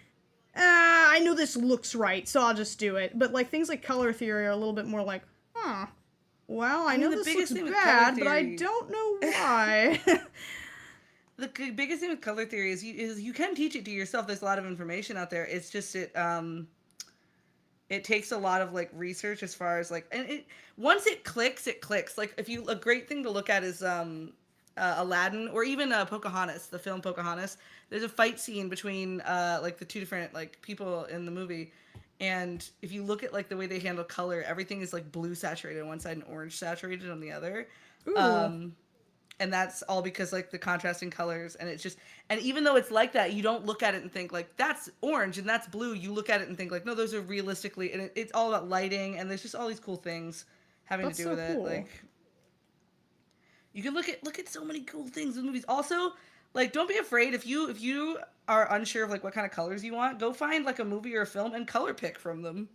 I know this looks right, so I'll just do it. But like things like color theory are a little bit more like, huh. Well, I know the this biggest looks thing with bad, color but I theory- don't know why. The biggest thing with color theory is you can teach it to yourself. There's a lot of information out there. It's just it takes a lot of like research as far as like, and it once it clicks, it clicks. Like if you a great thing to look at is Aladdin, or even Pocahontas, the film Pocahontas. There's a fight scene between like the two different like people in the movie, and if you look at like the way they handle color, everything is like blue saturated on one side and orange saturated on the other. Ooh. And that's all because like the contrasting colors, and it's just, and even though it's like that, you don't look at it and think like that's orange and that's blue. You look at it and think like, no, those are realistically, and it's all about lighting, and there's just all these cool things having That's to do so with cool. it. Like you can look at so many cool things with movies. Also, like don't be afraid if you are unsure of like what kind of colors you want, go find like a movie or a film and color pick from them.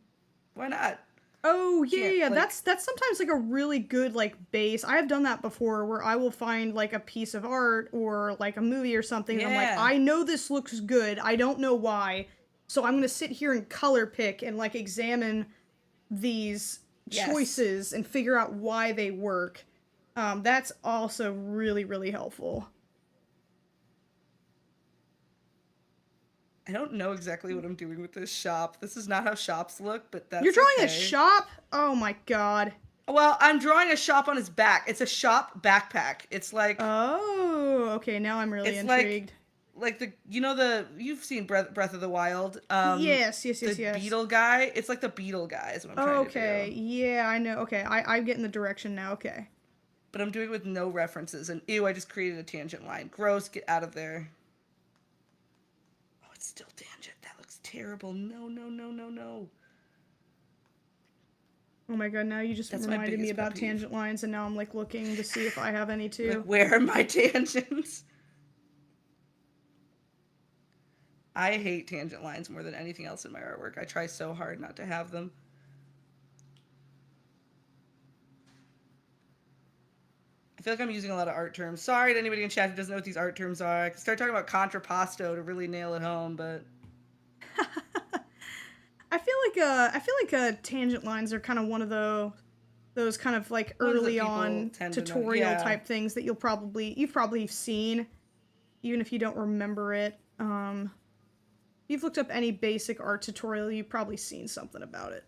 Why not? Oh yeah, Can't, yeah. like- That's sometimes like a really good like base. I have done that before where I will find like a piece of art or like a movie or something and I'm like, Yeah. I know this looks good. I don't know why. So I'm gonna sit here and color pick and like examine these Yes. choices and figure out why they work. That's also really, really helpful. I don't know exactly what I'm doing with this shop. This is not how shops look, but that's You're drawing a okay. shop? Oh my god. Well, I'm drawing a shop on his back. It's a shop backpack. It's like Oh, okay, now I'm really it's intrigued. like the you've seen Breath of the Wild. Yes, yes, yes, the yes. beetle guy. It's like the beetle guy is what I'm trying to Okay, do. yeah, I know. Okay, I'm getting the direction now. Okay. But I'm doing it with no references. And ew, I just created a tangent line. Gross, get out of there. Oh, it's still tangent. That looks terrible. No, no, no, no, no. Oh my god, now you just That's my reminded me biggest pet about peeve. tangent lines, and now I'm like looking to see if I have any too. Like, where are my tangents? I hate tangent lines more than anything else in my artwork. I try so hard not to have them. I feel like I'm using a lot of art terms. Sorry to anybody in chat who doesn't know what these art terms are. I can start talking about contrapposto to really nail it home, but I feel like tangent lines are kind of one of those kind of like Ones that early people on tend to know, tutorial yeah. type things that you've probably seen, even if you don't remember it. If you've looked up any basic art tutorial, you've probably seen something about it.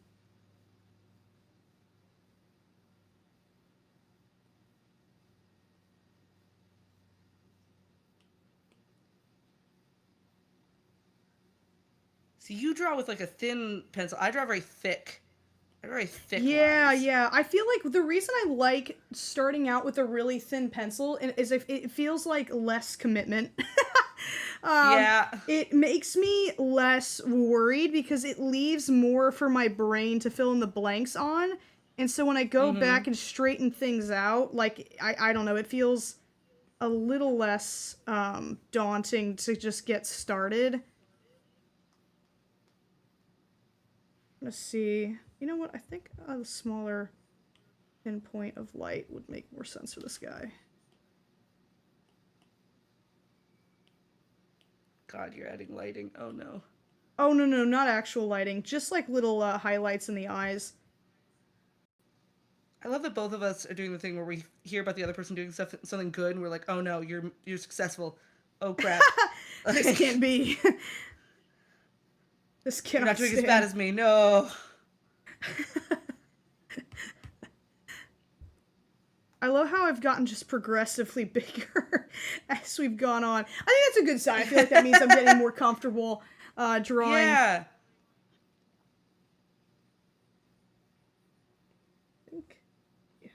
see, you draw with like a thin pencil. I draw very thick. I draw very thick Yeah, lines. yeah. I feel like the reason I like starting out with a really thin pencil is if it feels like less commitment. Yeah. It makes me less worried because it leaves more for my brain to fill in the blanks on. And so when I go back and straighten things out, like, I don't know, it feels a little less daunting to just get started. Let's see. You know what? I think a smaller pinpoint of light would make more sense for this guy. God, you're adding lighting. Oh no. Oh, no, no, not actual lighting. Just like little highlights in the eyes. I love that both of us are doing the thing where we hear about the other person doing something good, and we're like, "Oh no, you're successful." Oh crap! This can't be. This You're cannot not doing as stand. bad as me. No. I love how I've gotten just progressively bigger as we've gone on. I think that's a good sign. I feel like that means I'm getting more comfortable drawing. Yeah. I think, yeah,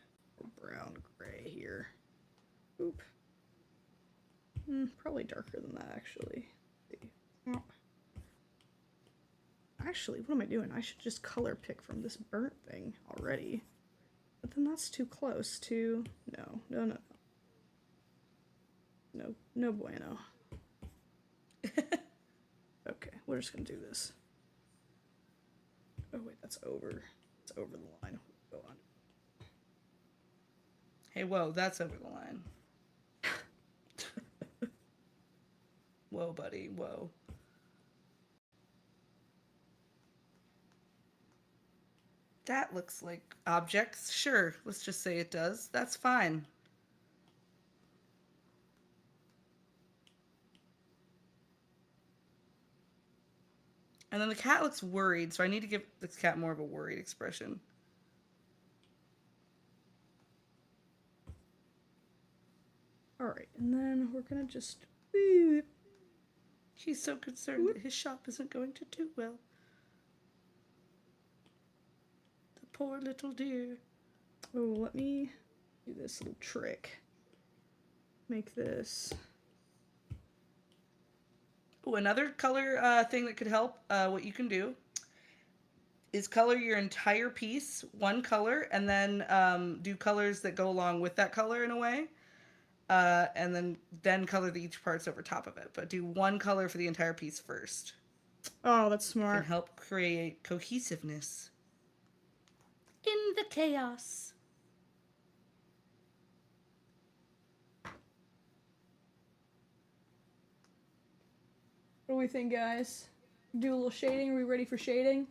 brown gray here. Oop. Probably darker than that, actually. Oh. Actually, what am I doing? I should just color pick from this burnt thing already. But then that's too close to... No. No bueno. Okay, we're just gonna do this. Oh wait, that's over. It's over the line. Go on. Hey, whoa, that's over the line. Whoa, buddy, whoa. That looks like objects. Sure, let's just say it does. That's fine. And then the cat looks worried, so I need to give this cat more of a worried expression. Alright, and then we're gonna just... He's so concerned that his shop isn't going to do well. The poor little dear. Oh, let me do this little trick. Make this... Oh, another color thing that could help, what you can do is color your entire piece one color and then do colors that go along with that color in a way. And then color each parts over top of it. But do one color for the entire piece first. Oh, that's smart. Can help create cohesiveness in the chaos. What do we think, guys? Do a little shading? Are we ready for shading?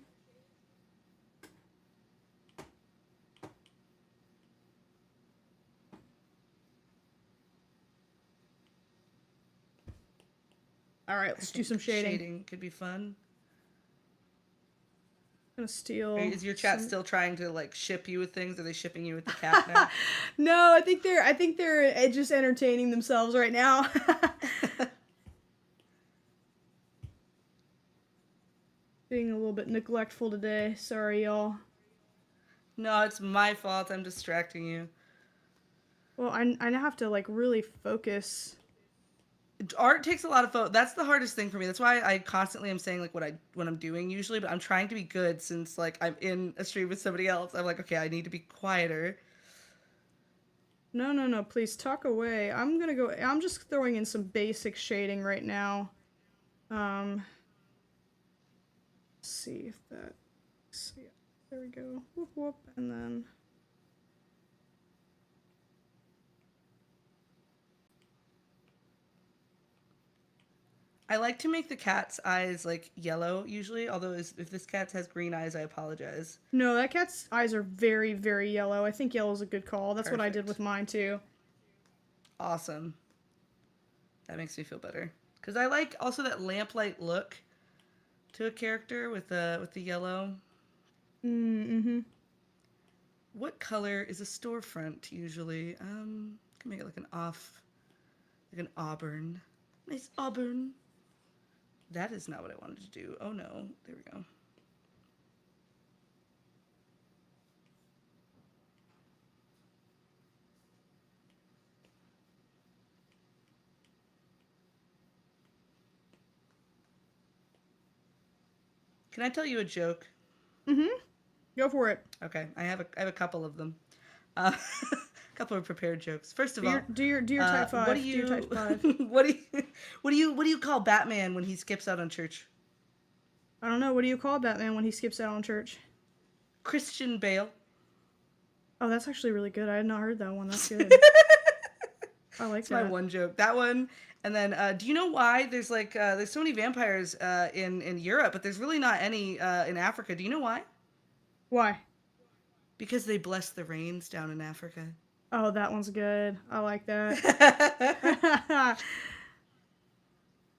Alright, let's do some shading. Shading could be fun. I'm gonna steal... Is your chat still trying to, like, ship you with things? Are they shipping you with the cat now? No, I think they're just entertaining themselves right now. Being a little bit neglectful today. Sorry, y'all. No, it's my fault. I'm distracting you. Well, I have to, like, really focus. Art takes a lot of focus. That's the hardest thing for me. That's why I constantly am saying, like, what I'm doing usually, but I'm trying to be good since, like, I'm in a stream with somebody else. I'm like, okay, I need to be quieter. No, please talk away. I'm just throwing in some basic shading right now. Let's see if that, there we go. Whoop, whoop, and then. I like to make the cat's eyes, like, yellow, usually. Although, if this cat has green eyes, I apologize. No, that cat's eyes are very, very yellow. I think yellow's a good call. That's Perfect. what I did with mine, too. Awesome. That makes me feel better. Because I like, also, that lamplight look to a character with the yellow. Mm-hmm. What color is a storefront, usually? Can make it like an auburn. Nice auburn. That is not what I wanted to do. Oh no, there we go. Can I tell you a joke? Mm-hmm. Go for it. Okay, I have a couple of them. A couple of prepared jokes. First of all, do your type 5. What do you type 5. what do you call Batman when he skips out on church? I don't know. What do you call Batman when he skips out on church? Christian Bale. Oh, that's actually really good. I had not heard that one. That's good. I like That's that. my one joke. That one. And then, do you know why there's there's so many vampires in Europe, but there's really not any in Africa? Do you know why? Why? Because they bless the rains down in Africa. Oh, that one's good. I like that.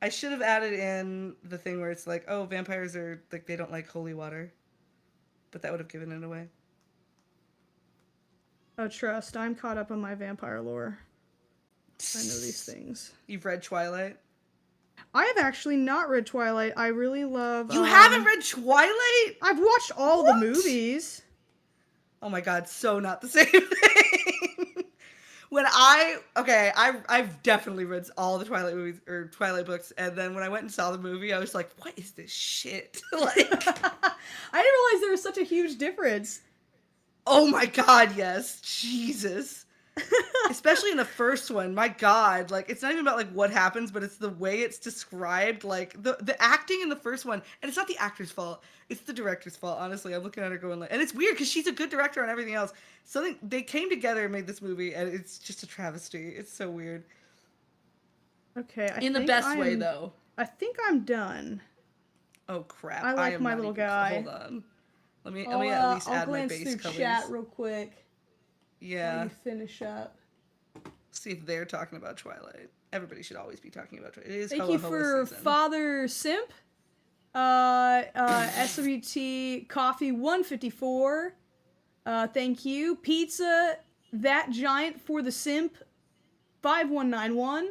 I should have added in the thing where it's like, oh, vampires are, like, they don't like holy water. But that would have given it away. Oh, trust. I'm caught up on my vampire lore. I know these things. You've read Twilight? I have actually not read Twilight. I really love... You haven't read Twilight? I've watched all the movies. Oh my god, so not the same thing. I've definitely read all the Twilight movies or Twilight books, and then when I went and saw the movie, I was like, what is this shit? Like, I didn't realize there was such a huge difference. oh my god, yes, Jesus. Especially in the first one, my god, like it's not even about like what happens, but it's the way it's described, like the acting in the first one, and it's not the actor's fault, it's the director's fault. Honestly, I'm looking at her going like, and it's weird because she's a good director on everything else. So they came together and made this movie, and it's just a travesty. It's so weird. Okay, In the best way, though. I think I'm done. Oh crap! I like am my not little even, guy. Hold on. Let me at least I'll add my glance base through colors. chat real quick. While Yeah. you finish up. See if they're talking about Twilight. Everybody should always be talking about Twilight. It is Thank you for season. Father Simp. SWT Coffee 154. Thank you. Pizza That Giant for the Simp 5191.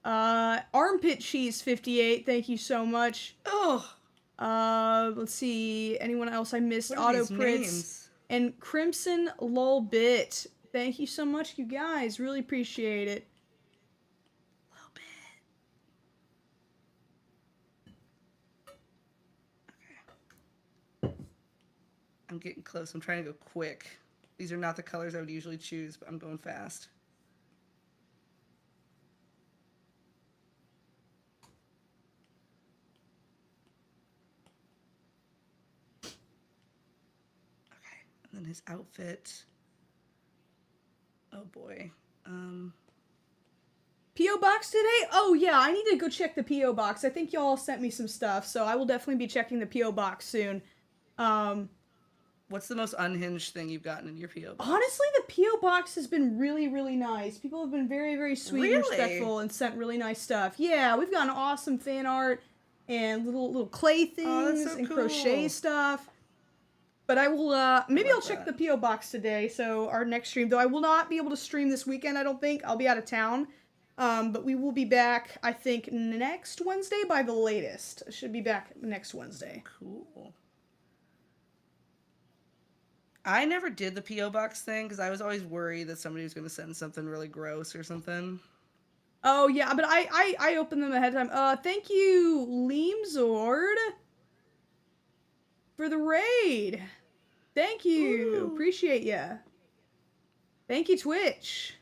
Armpit Cheese 58. Thank you so much. Oh. Let's see. Anyone else I missed? What are Auto these Pritz names? and Crimson Lol Bit. Thank you so much, you guys. Really appreciate it. Little bit. Okay. I'm getting close. I'm trying to go quick. These are not the colors I would usually choose, but I'm going fast. Okay. And then his outfit. Oh boy. P.O. Box today? Oh yeah, I need to go check the P.O. Box. I think y'all sent me some stuff, so I will definitely be checking the P.O. Box soon. What's the most unhinged thing you've gotten in your P.O. box? Honestly, the P.O. Box has been really, really nice. People have been very, very sweet and Really? respectful and sent really nice stuff. Yeah, we've gotten awesome fan art and little clay things so and cool. crochet stuff. But I will, maybe love I'll check that. the P.O. Box today, so our next stream. Though I will not be able to stream this weekend, I don't think. I'll be out of town. But we will be back, I think, next Wednesday by the latest. I should be back next Wednesday. Cool. I never did the P.O. box thing because I was always worried that somebody was going to send something really gross or something. Oh, yeah, but I opened them ahead of time. Thank you, Leemzord, for the raid. Thank you. Ooh. Appreciate ya. Thank you, Twitch.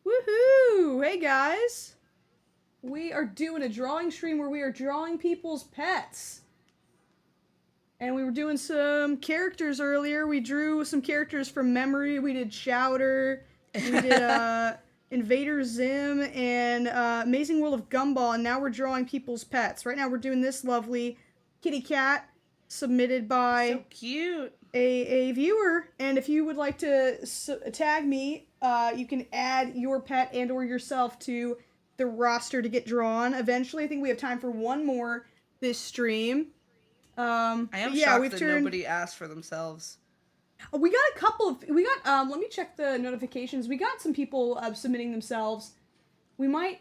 Woohoo! Hey, guys. We are doing a drawing stream where we are drawing people's pets. And we were doing some characters earlier. We drew some characters from memory. We did Chowder. We did Invader Zim and Amazing World of Gumball. And now we're drawing people's pets. Right now we're doing this lovely kitty cat submitted by So cute. a viewer. And if you would like to tag me, you can add your pet and or yourself to the roster to get drawn. Eventually, I think we have time for one more this stream. I am shocked that nobody asked for themselves. We got a couple of, let me check the notifications. We got some people submitting themselves. We might,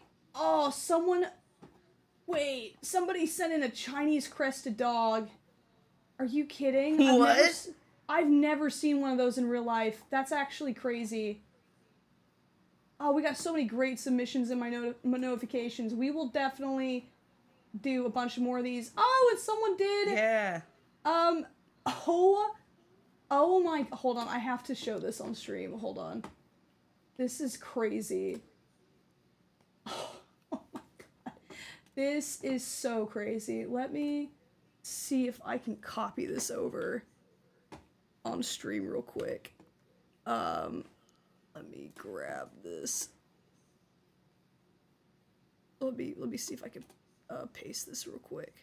somebody sent in a Chinese crested dog. Are you kidding? What? I've never seen one of those in real life. That's actually crazy. Oh, we got so many great submissions in my notifications. We will definitely do a bunch more of these. Oh, and someone did. Yeah. Oh my, hold on. I have to show this on stream. Hold on. This is crazy. Oh my god. This is so crazy. Let me see if I can copy this over on stream real quick. Let me grab this. Let me see if I can paste this real quick.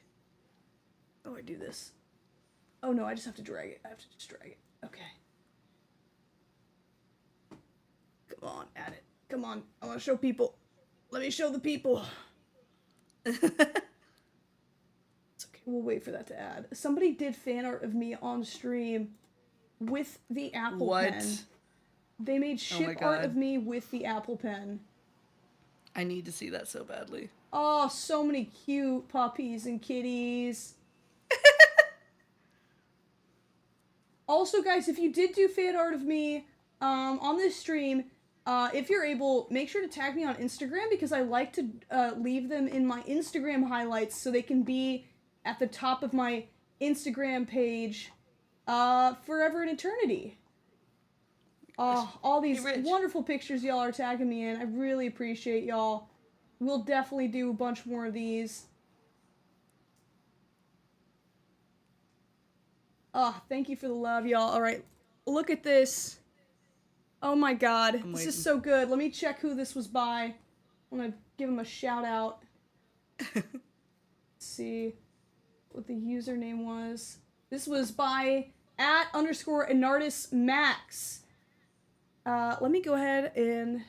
Oh, I do this. Oh no, I just have to drag it. I have to just drag it. Okay. Come on, add it. Come on, I want to show people. Let me show the people. It's okay, we'll wait for that to add. Somebody did fan art of me on stream with the Apple Pen. They made ship art of me with the Apple Pen. I need to see that so badly. Oh, so many cute puppies and kitties. Also, guys, if you did do fan art of me, on this stream, if you're able, make sure to tag me on Instagram because I like to leave them in my Instagram highlights so they can be at the top of my Instagram page forever and eternity. All these wonderful pictures y'all are tagging me in. I really appreciate y'all. We'll definitely do a bunch more of these. Thank you for the love, y'all. All right, look at this. Oh my god, this is so good. Let me check who this was by. I'm gonna give him a shout out. Let's see what the username was. This was by @_Enartismax. Let me go ahead and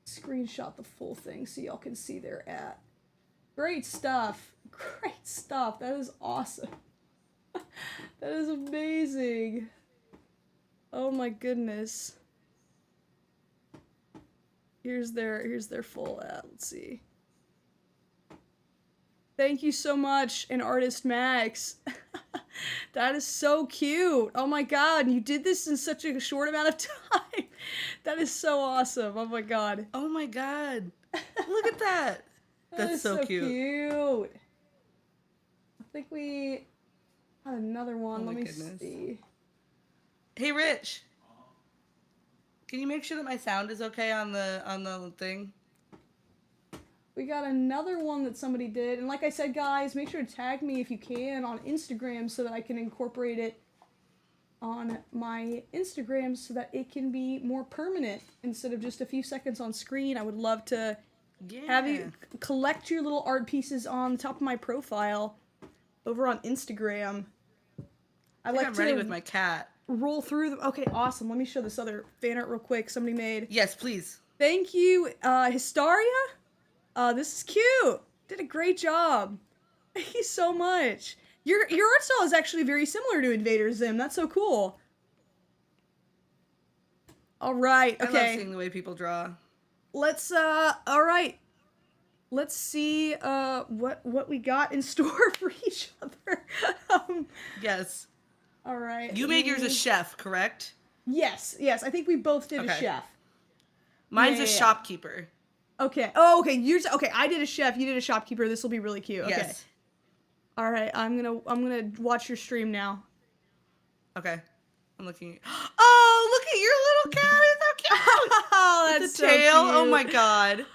screenshot the full thing so y'all can see their @. Great stuff. Great stuff. That is awesome. That is amazing. Oh my goodness. Here's their full @. Let's see. Thank you so much, an artist Max. That is so cute. Oh my god, you did this in such a short amount of time. That is so awesome. Oh my god. Oh my god. Look at that. That's so cute. I think we had another one. Let me see. Hey Rich. Can you make sure that my sound is okay on the thing? We got another one that somebody did. And like I said, guys, make sure to tag me if you can on Instagram so that I can incorporate it on my Instagram so that it can be more permanent instead of just a few seconds on screen. I would love to have you collect your little art pieces on the top of my profile over on Instagram. I'm ready with my cat. Roll through them. Okay, awesome. Let me show this other fan art real quick somebody made. Yes, please. Thank you, Hystaria. This is cute. Did a great job. Thank you so much. Your art style is actually very similar to Invader Zim. That's so cool. All right. Okay. I love seeing the way people draw. Let's all right. Let's see what we got in store for each other. Yes. All right. You made yours a chef, correct? Yes. I think we both did a chef. Mine's a shopkeeper. Okay. Oh, okay. Okay. I did a chef. You did a shopkeeper. This will be really cute. Okay. Yes. All right. I'm gonna watch your stream now. Okay. I'm looking. Oh, look at your little cat. It's so cute. Oh, that's the tail. So cute. Oh my god.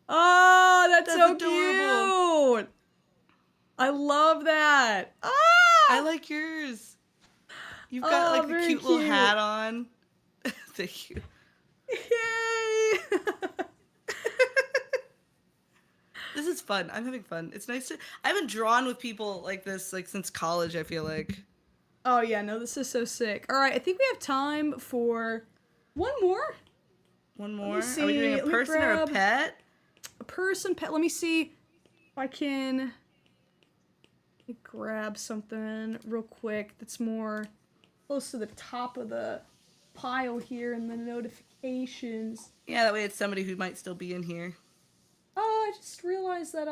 Oh, that's so adorable. Cute. I love that. Ah! I like yours. You've got like a cute little hat on. Thank you. Yay! This is fun. I'm having fun. It's nice to. I haven't drawn with people like this like since college. I feel like. Oh yeah, no, this is so sick. All right, I think we have time for one more. One more. Are we doing a person or a pet? A person, pet. Let me see if I can grab something real quick that's more close to the top of the pile here in the notifications. Yeah, that way it's somebody who might still be in here. Oh, I just realized that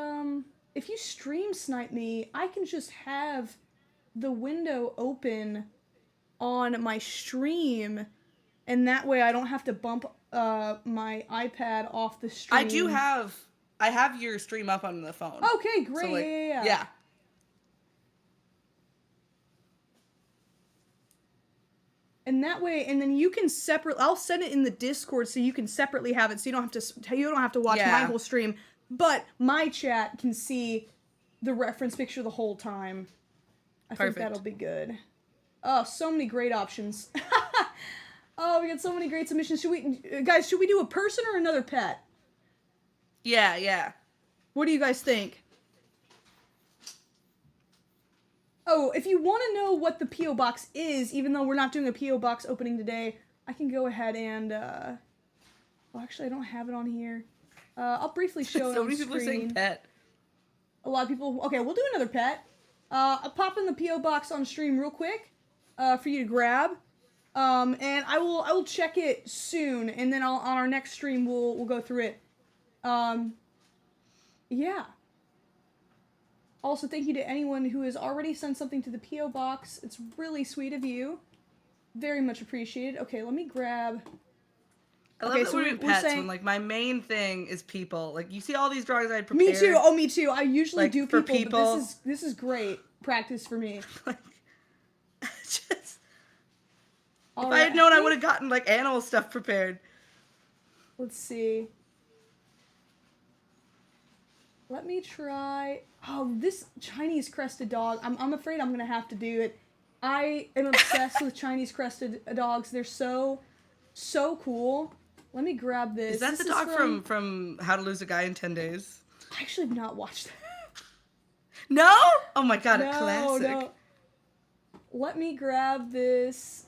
if you stream snipe me, I can just have the window open on my stream, and that way I don't have to bump my iPad off the stream. I have your stream up on the phone. Okay, great. So, like, yeah. And that way, and then you can I'll send it in the Discord so you can separately have it, so you don't have to watch my whole stream, but my chat can see the reference picture the whole time. I think that'll be good. Oh, so many great options. Oh, we got so many great submissions. Should we do a person or another pet? Yeah. What do you guys think? Oh, if you want to know what the P.O. Box is, even though we're not doing a P.O. Box opening today, I can go ahead and, well, actually, I don't have it on here. I'll briefly show it on screen. So many people are saying pet. A lot of people, okay, we'll do another pet. I'll pop in the P.O. Box on stream real quick, for you to grab. And I will check it soon, and then on our next stream, we'll go through it. Yeah. Also, thank you to anyone who has already sent something to the P.O. Box. It's really sweet of you. Very much appreciated. Okay, let me grab. I love Okay, that so we're we're doing pets saying- when like my main thing is people. Like you see all these drawings I had Me prepared. too. Oh, me too. I usually Like, do for people, but people- this is great practice for me. Like, just All if I had right, known, I think- would have gotten like animal stuff prepared. Let's see. Let me try. Oh, this Chinese crested dog. I'm afraid I'm gonna have to do it. I am obsessed with Chinese crested dogs. They're so cool. Let me grab this. Is that This the dog from How to Lose a Guy in 10 Days? I actually have not watched that. No? Oh my god, a classic. No. Let me grab this.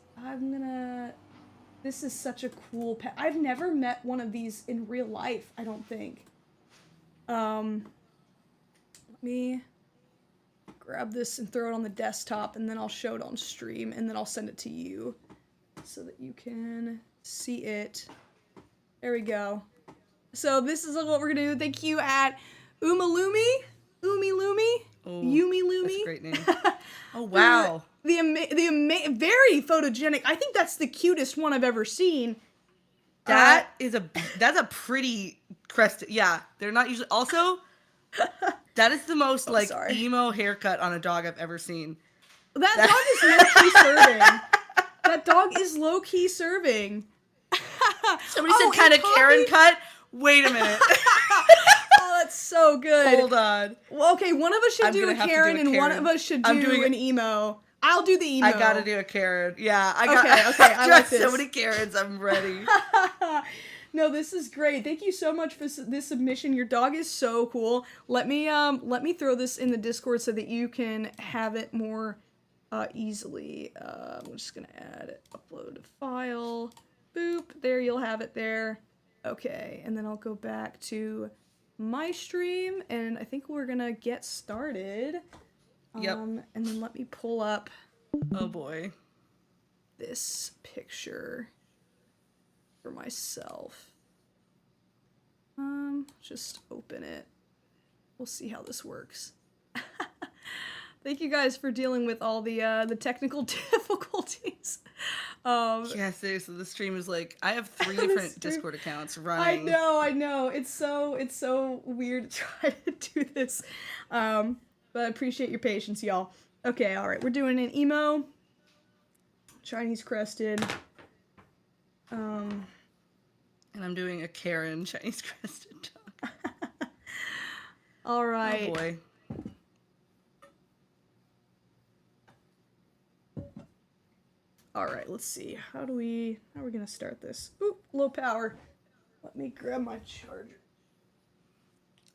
This is such a cool pet. I've never met one of these in real life, I don't think. Let me grab this and throw it on the desktop, and then I'll show it on stream, and then I'll send it to you so that you can see it. There we go. So this is what we're gonna do. Thank you at Umalumi, Umilumi, Oh, Yumi that's Lumi. a great name. Oh wow. Very photogenic. I think that's the cutest one I've ever seen. That's a pretty crested. Yeah, they're not usually. Also, that is the most like sorry. emo haircut on a dog I've ever seen. That dog is low-key serving. That dog is low-key serving. Somebody Oh, said kind of and Karen coffee? cut. Wait a minute. Oh, that's so good. Hold on. Well, okay, one of us should I'm do gonna a have to do Karen, a and one Karen. of us should I'm do doing an emo. I'll do the emo. I gotta do a Karen. Yeah, I got. Okay, I like so this. many Karens. I'm ready. No, this is great. Thank you so much for this submission. Your dog is so cool. Let me throw this in the Discord so that you can have it more easily. I'm just gonna add it. Upload file. Boop. There, you'll have it there. Okay, and then I'll go back to my stream, and I think we're gonna get started. Yep. And then let me pull up Oh boy. this picture for myself. Just open it. We'll see how this works. Thank you guys for dealing with all the technical difficulties. Yeah, seriously, the stream is like I have 3 different stream- Discord accounts I running. know. It's so weird to try to do this. But I appreciate your patience, y'all. Okay, all right, we're doing an emo, Chinese crested. And I'm doing a Karen Chinese crested dog. All right. Oh boy. All right, let's see. How are we gonna start this? Oop, low power. Let me grab my charger.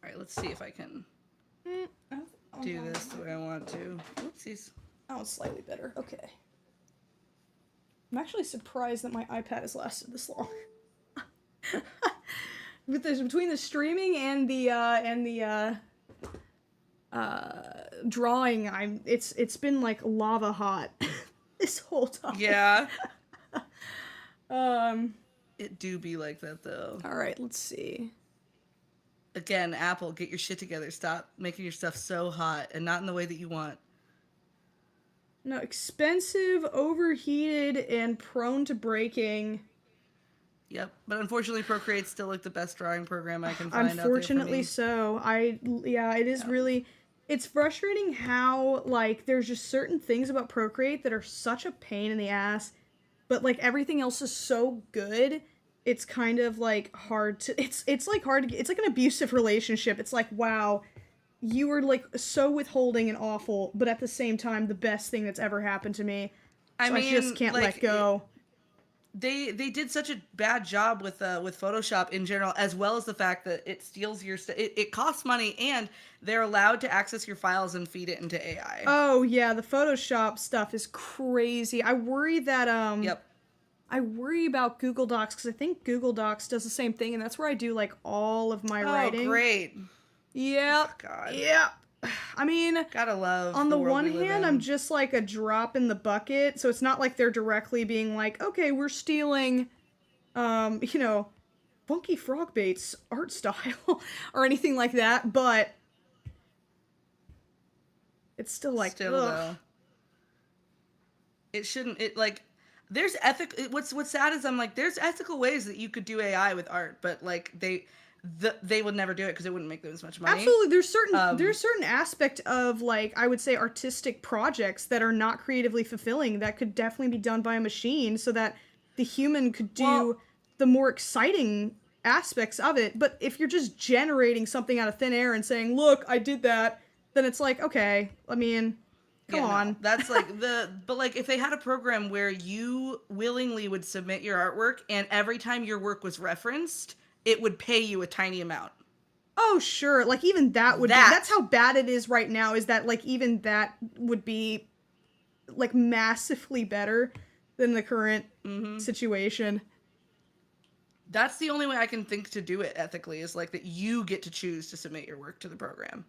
All right, let's see if I can Oh, do this the way I want to. Oopsies. Oh, it's slightly better. Okay. I'm actually surprised that my iPad has lasted this long. With this, between the streaming and the drawing, it's been like lava hot this whole time. Yeah. It do be like that though. All right, let's see. Again, Apple, get your shit together. Stop making your stuff so hot and not in the way that you want. No, expensive, overheated, and prone to breaking. Yep, but unfortunately, Procreate's still like the best drawing program I can find. Unfortunately, out so. It is really. It's frustrating how like there's just certain things about Procreate that are such a pain in the ass, but like everything else is so good. It's kind of like hard to. It's like hard to get. It's like an abusive relationship. It's like, wow, you were like so withholding and awful, but at the same time, the best thing that's ever happened to me. So I just can't let go. They did such a bad job with Photoshop in general, as well as the fact that it steals your stuff. It costs money, and they're allowed to access your files and feed it into AI. Oh yeah, the Photoshop stuff is crazy. I worry that Yep. I worry about Google Docs because I think Google Docs does the same thing, and that's where I do like all of my writing. Oh, great. Yep. Oh, God. Yep. I mean, Gotta love. on the world one we live hand, in. I'm just like a drop in the bucket, so it's not like they're directly being like, okay, we're stealing, Funky Frog Bait's art style or anything like that, but it's still like, Still ugh. though. It shouldn't. It like. there's what's sad is I'm like, there's ethical ways that you could do AI with art, but like they would never do it because it wouldn't make them as much money. Absolutely, there's certain aspect of, like, I would say artistic projects that are not creatively fulfilling that could definitely be done by a machine, so that the human could do the more exciting aspects of it. But if you're just generating something out of thin air and saying, "Look, I did that," then it's like, okay, I mean, come on. No, that's like but like if they had a program where you willingly would submit your artwork and every time your work was referenced, it would pay you a tiny amount. Oh, sure. Like, even that would be, that's how bad it is right now, is that, like, even that would be, like, massively better than the current situation. That's the only way I can think to do it ethically, is like that you get to choose to submit your work to the program.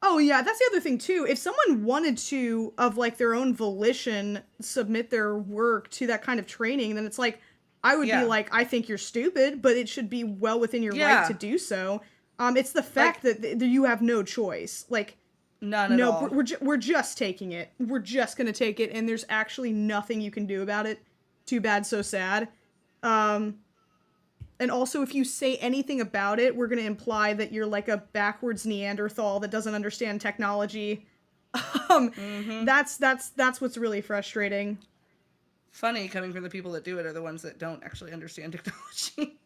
Oh, yeah, that's the other thing, too. If someone wanted to, of, like, their own volition, submit their work to that kind of training, then it's like, I would be like, I think you're stupid, but it should be well within your right to do so. It's the fact that you have no choice. Like, none at all. We're just taking it. We're just gonna take it, and there's actually nothing you can do about it. Too bad, so sad. And also, if you say anything about it, we're gonna imply that you're like a backwards Neanderthal that doesn't understand technology. That's what's really frustrating. Funny, coming from the people that do it are the ones that don't actually understand technology.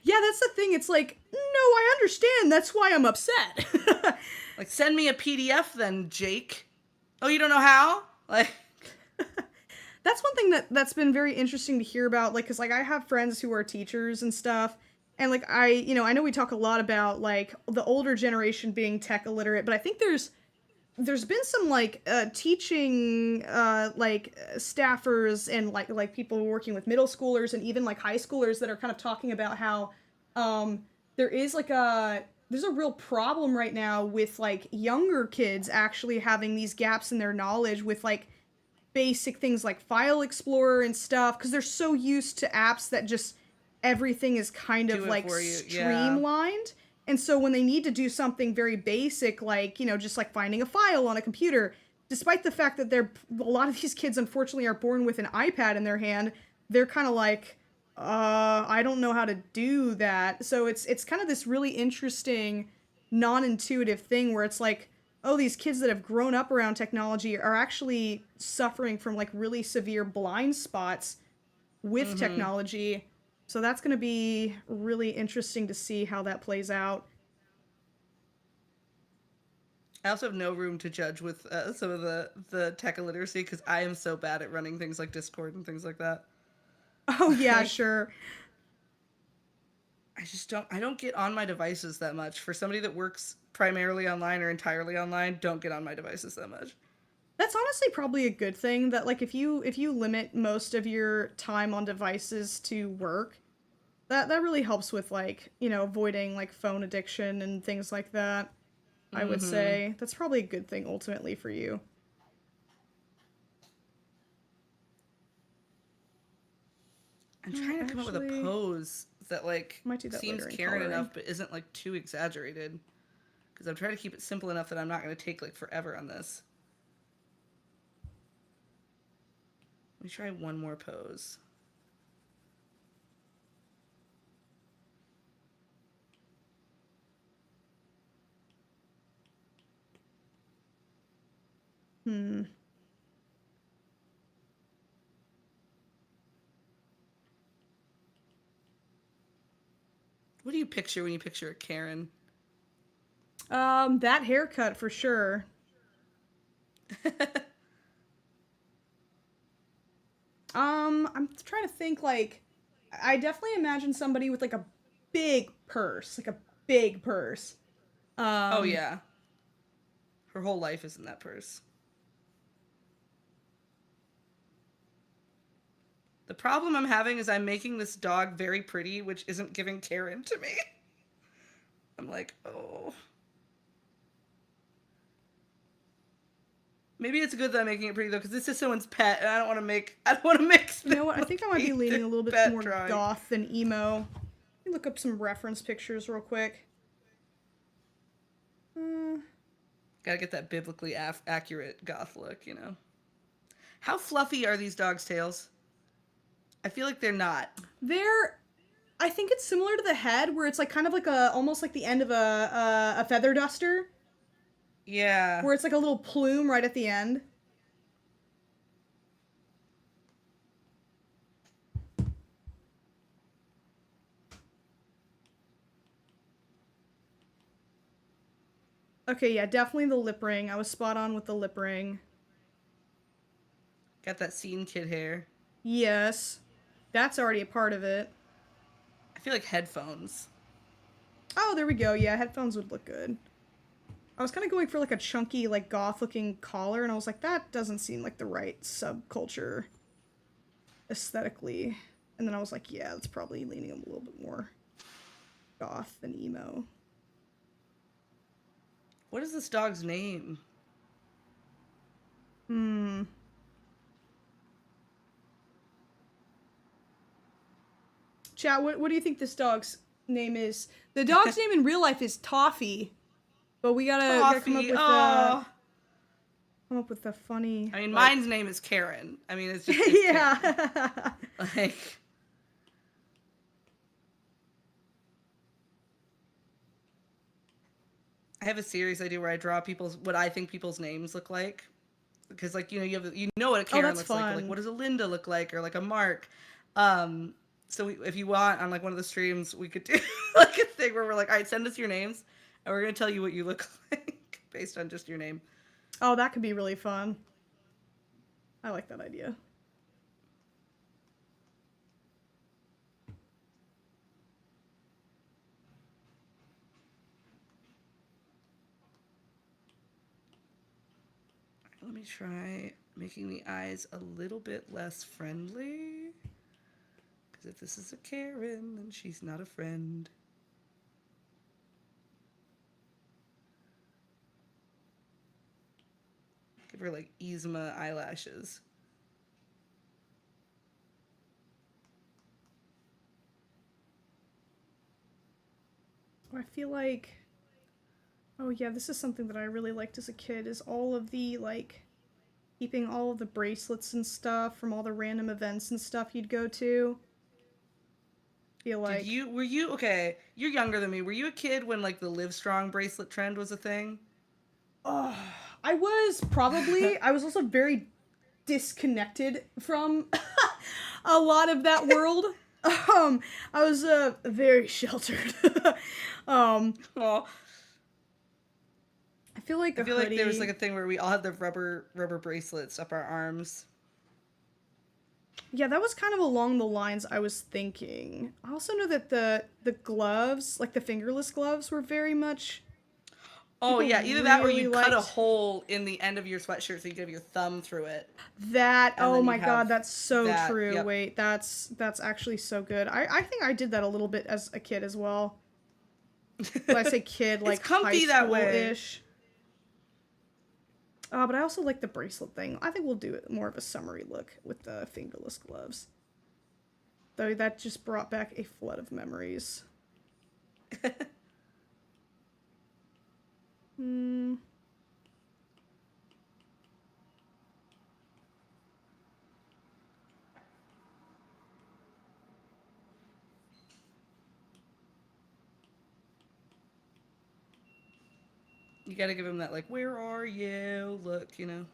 Yeah, that's the thing. It's like, no, I understand. That's why I'm upset. Like, send me a PDF then, Jake. Oh, you don't know how? Like, that's one thing that's been very interesting to hear about. Like, cause like I have friends who are teachers and stuff. And like, I know we talk a lot about like the older generation being tech illiterate, but I think there's been some like teaching like staffers and like people working with middle schoolers and even like high schoolers that are kind of talking about how there's a real problem right now with like younger kids actually having these gaps in their knowledge with like basic things like File Explorer and stuff, because they're so used to apps that just everything is kind of like streamlined. And so when they need to do something very basic, like, just like finding a file on a computer, despite the fact that a lot of these kids unfortunately are born with an iPad in their hand, they're kind of like, I don't know how to do that. So it's kind of this really interesting, non-intuitive thing where it's like, oh, these kids that have grown up around technology are actually suffering from like really severe blind spots with technology. So that's going to be really interesting to see how that plays out. I also have no room to judge with some of the tech illiteracy because I am so bad at running things like Discord and things like that. Oh, yeah, sure. I don't get on my devices that much. For somebody that works primarily online or entirely online, don't get on my devices that much. That's honestly probably a good thing, that like if you limit most of your time on devices to work, that really helps with like, avoiding like phone addiction and things like that. I would say that's probably a good thing ultimately for you. I'm trying to come up with a pose that like seems Karen enough but isn't like too exaggerated, because I'm trying to keep it simple enough that I'm not going to take like forever on this. Let me try one more pose. What do you picture when you picture a Karen? That haircut for sure. I'm trying to think, like, I definitely imagine somebody with like a big purse, Oh yeah. Her whole life is in that purse. The problem I'm having is I'm making this dog very pretty, which isn't giving Karen to me. I'm like, oh. Maybe it's good that I'm making it pretty though, because this is someone's pet, and I don't want to mix. You know what? I think I might be leaning a little bit more goth than emo. Let me look up some reference pictures real quick. Gotta get that biblically accurate goth look, How fluffy are these dogs' tails? I feel like they're not. I think it's similar to the head, where it's like kind of like almost like the end of a feather duster, Yeah. where it's like a little plume right at the end. Okay, yeah, definitely the lip ring. I was spot on with the lip ring. Got that scene kid hair. Yes. That's already a part of it. I feel like headphones. Oh, there we go. Yeah, headphones would look good. I was kind of going for like a chunky, like goth-looking collar, and I was like, that doesn't seem like the right subculture aesthetically. And then I was like, yeah, that's probably leaning a little bit more goth than emo. What is this dog's name? Chat, what do you think this dog's name is? The dog's name in real life is Toffee, but we gotta come up with the funny. I mean, mine's name is Karen. I mean, it's just yeah. Karen. Like, I have a series I do where I draw what I think people's names look like, because like you know what a Karen looks like. Like, what does a Linda look like, or like a Mark. So if you want, on like one of the streams, we could do like a thing where we're like, all right, send us your names, and we're gonna tell you what you look like based on just your name. Oh, that could be really fun. I like that idea. Let me try making the eyes a little bit less friendly. Because if this is a Karen, then she's not a friend. Give her like Yzma eyelashes. I feel like, oh yeah, this is something that I really liked as a kid, is all of the, like, keeping all of the bracelets and stuff from all the random events and stuff you'd go to. Feel like... Were you, okay, you're younger than me. Were you a kid when, like, the Livestrong bracelet trend was a thing? Oh, I was probably. I was also very disconnected from a lot of that world. I was very sheltered. Oh. I feel like like there was like a thing where we all had the rubber bracelets up our arms. Yeah, that was kind of along the lines I was thinking. I also know that the gloves, like the fingerless gloves, were very much... Oh yeah, either that or you cut a hole in the end of your sweatshirt so you could have your thumb through it. That, oh my god, that's so true. Yep. Wait, that's actually so good. I think I did that a little bit as a kid as well. When I say kid, like comfy high that way. school-ish. But I also like the bracelet thing. I think we'll do it more of a summery look with the fingerless gloves. Though that just brought back a flood of memories. You gotta give him that, like, where are you look, you know?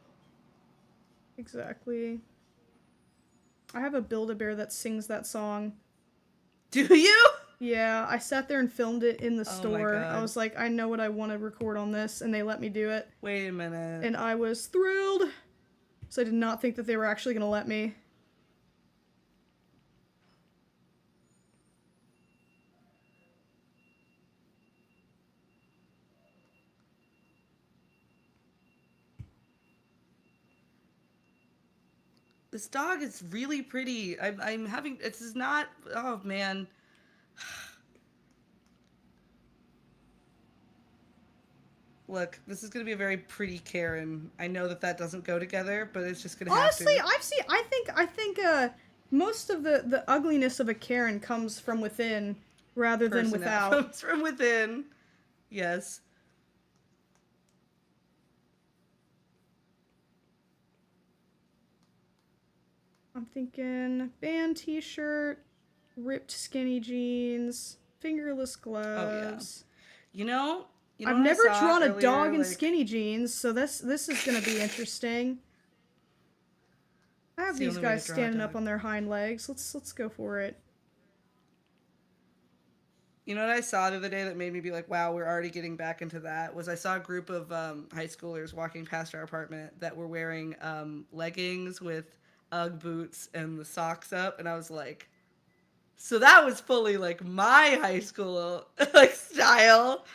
Exactly. I have a Build-A-Bear that sings that song. Do you? Yeah, I sat there and filmed it in the store. God. I was like, I know what I want to record on this, and they let me do it. Wait a minute. And I was thrilled. So I did not think that they were actually going to let me. This dog is really pretty. I'm having, this is not, oh man. Look, this is gonna be a very pretty Karen. I know that doesn't go together, but it's just gonna have to. Honestly, I think most of the ugliness of a Karen comes from within rather than without. Comes from within. Yes. I'm thinking band t-shirt, ripped skinny jeans, fingerless Oh yeah. gloves. You know, I've what I never saw drawn a earlier, dog in like, skinny jeans, so this is gonna be interesting. I it's have the these only way to guys draw a standing up dog. on their hind legs. Let's go for it. You know what I saw the other day that made me be like, wow, we're already getting back into that? Was I saw a group of high schoolers walking past our apartment that were wearing leggings with Ugg boots and the socks up. And I was like, so that was fully like my high school like style.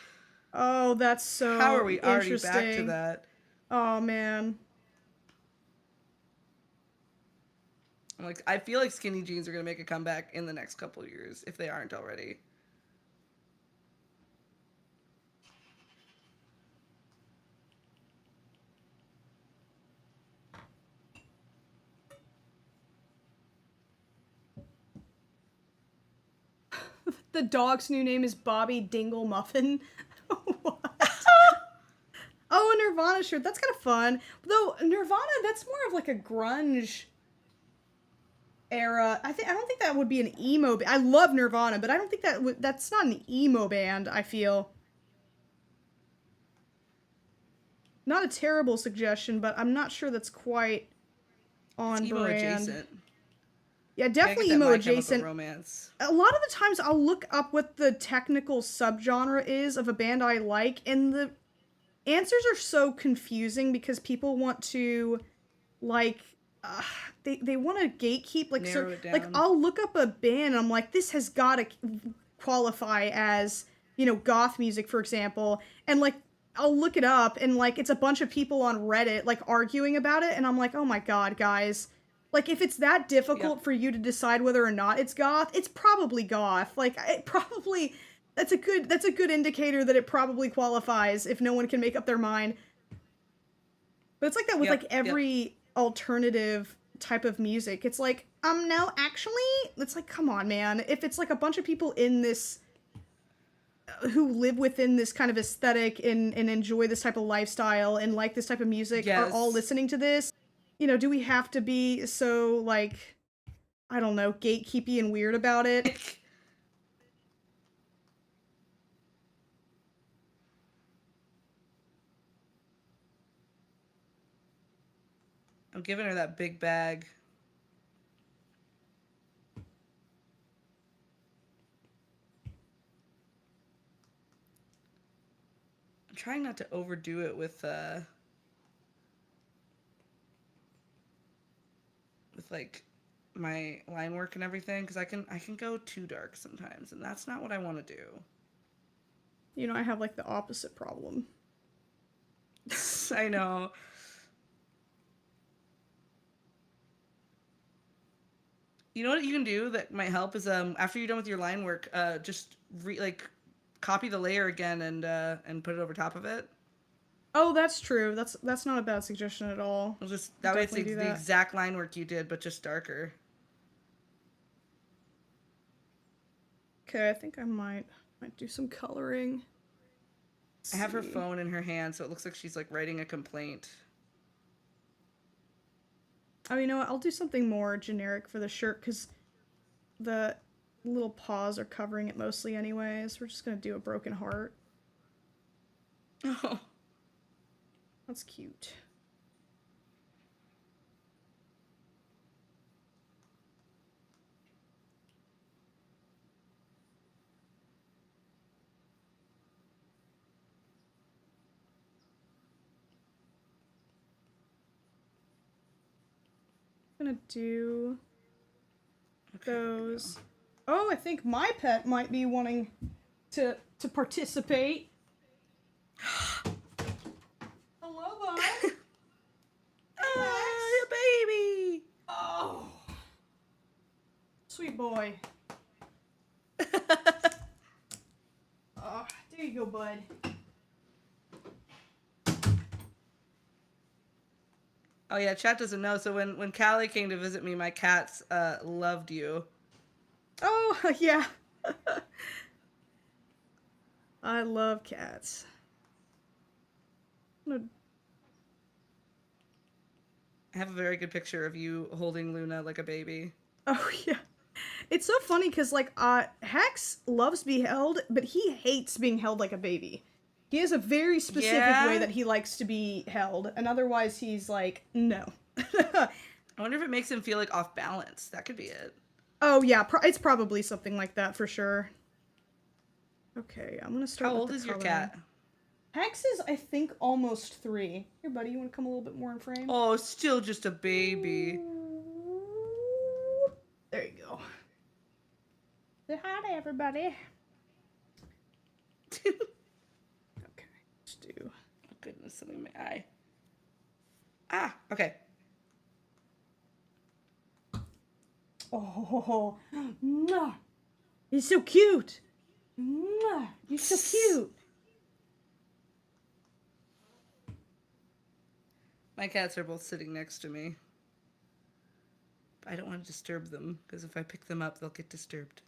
Oh, that's How are so we already back to interesting. that? Oh man. I'm like, I feel like skinny jeans are going to make a comeback in the next couple of years if they aren't already. The dog's new name is Bobby Dingle Muffin. What? Oh, a Nirvana shirt. That's kind of fun. Though Nirvana, that's more of like a grunge era. I don't think that would be an emo. I love Nirvana, but I don't think that's not an emo band. I feel. Not a terrible suggestion, but I'm not sure that's quite on It's emo brand. adjacent. Yeah, definitely emo adjacent. Romance. A lot of the times I'll look up what the technical subgenre is of a band I like, and the answers are so confusing because people want to, like, they want to gatekeep, like, Narrow it down. like, I'll look up a band and I'm like, this has got to qualify as, you know, goth music, for example, and, like, I'll look it up and, like, it's a bunch of people on Reddit, like, arguing about it, and I'm like, oh my god, guys. Like, if it's that difficult for you to decide whether or not it's goth, it's probably goth. Like, it probably, that's a good indicator that it probably qualifies if no one can make up their mind. But it's like that with, like, every alternative type of music. It's like, no, actually, it's like, come on, man. If it's, like, a bunch of people in this, who live within this kind of aesthetic and enjoy this type of lifestyle and like this type of music are all listening to this, you know, do we have to be so, like, I don't know, gatekeepy and weird about it? I'm giving her that big bag. I'm trying not to overdo it with like my line work and everything, because I can go too dark sometimes, and that's not what I want to do. You know, I have, like, the opposite problem. I know. You know what you can do that might help is after you're done with your line work, just copy the layer again and put it over top of it. Oh, that's true. That's not a bad suggestion at all. It'll just that way it's the exact line work you did, but just darker. Okay, I think I might do some coloring. I have her phone in her hand, so it looks like she's like writing a complaint. Oh, you know what? I'll do something more generic for the shirt because the little paws are covering it mostly anyways. We're just gonna do a broken heart. Oh. That's cute. I'm gonna do those. Oh, I think my pet might be wanting to participate. Hello, bud. Oh, baby. Oh, sweet boy. Oh, there you go, bud. Oh yeah, chat doesn't know. So when Callie came to visit me, my cats loved you. Oh yeah. I love cats. I I have a very good picture of you holding Luna like a baby. Oh, yeah. It's so funny because, like, Hex loves being held, but he hates being held like a baby. He has a very specific way that he likes to be held, and otherwise he's like, no. I wonder if it makes him feel, like, off balance. That could be it. Oh, yeah, it's probably something like that for sure. Okay, I'm gonna start How with old is your coloring. cat? Hex is, I think, almost 3. Here, buddy, you want to come a little bit more in frame? Oh, still just a baby. There you go. Say hi to everybody. Okay, let's do... Oh, goodness, something in my eye. Ah, okay. Oh, mwah. He's so cute. Mwah. You're so cute. My cats are both sitting next to me. I don't want to disturb them, because if I pick them up, they'll get disturbed.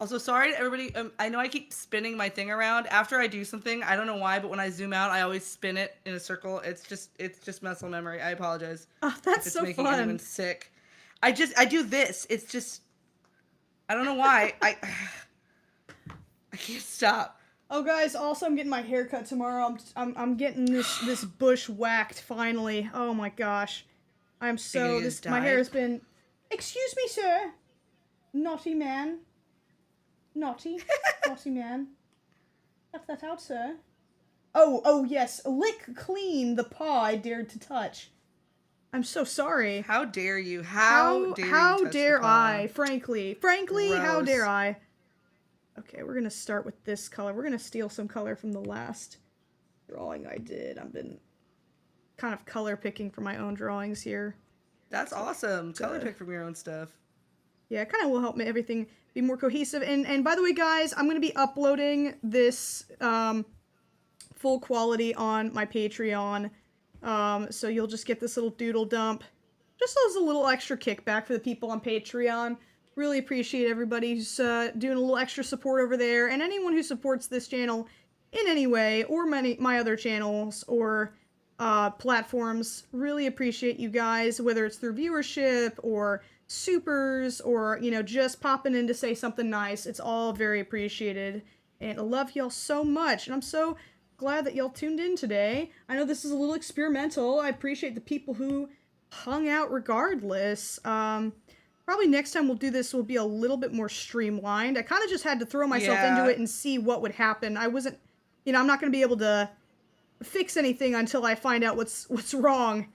Also, sorry to everybody. I know I keep spinning my thing around. After I do something, I don't know why, but when I zoom out, I always spin it in a circle. It's just muscle memory. I apologize. Oh, that's if so it's making fun. anyone sick. I do this. It's just, I don't know why. I can't stop. Oh, guys, also I'm getting my hair cut tomorrow. I'm getting this bush whacked finally. Oh my gosh. I'm so my hair has been. Excuse me, sir. Naughty man. Naughty man. Cut that out, sir. Oh yes. Lick clean the paw I dared to touch. I'm so sorry. How dare you? How dare you touch dare the paw? I? Frankly, how Gross. dare I? Okay, we're gonna start with this color. We're gonna steal some color from the last drawing I did. I've been kind of color picking for my own drawings here. That's awesome. Color pick from your own stuff. Yeah, it kind of will help everything be more cohesive. And by the way, guys, I'm gonna be uploading this full quality on my Patreon. So you'll just get this little doodle dump, just as a little extra kickback for the people on Patreon. Really appreciate everybody who's doing a little extra support over there, and anyone who supports this channel in any way, or my other channels, or platforms. Really appreciate you guys, whether it's through viewership, or supers, or, you know, just popping in to say something nice. It's all very appreciated, and I love y'all so much, and I'm so glad that y'all tuned in today. I know this is a little experimental. I appreciate the people who hung out regardless. Probably next time we'll do this will be a little bit more streamlined. I kind of just had to throw myself into it and see what would happen. I wasn't, you know, I'm not going to be able to fix anything until I find out what's wrong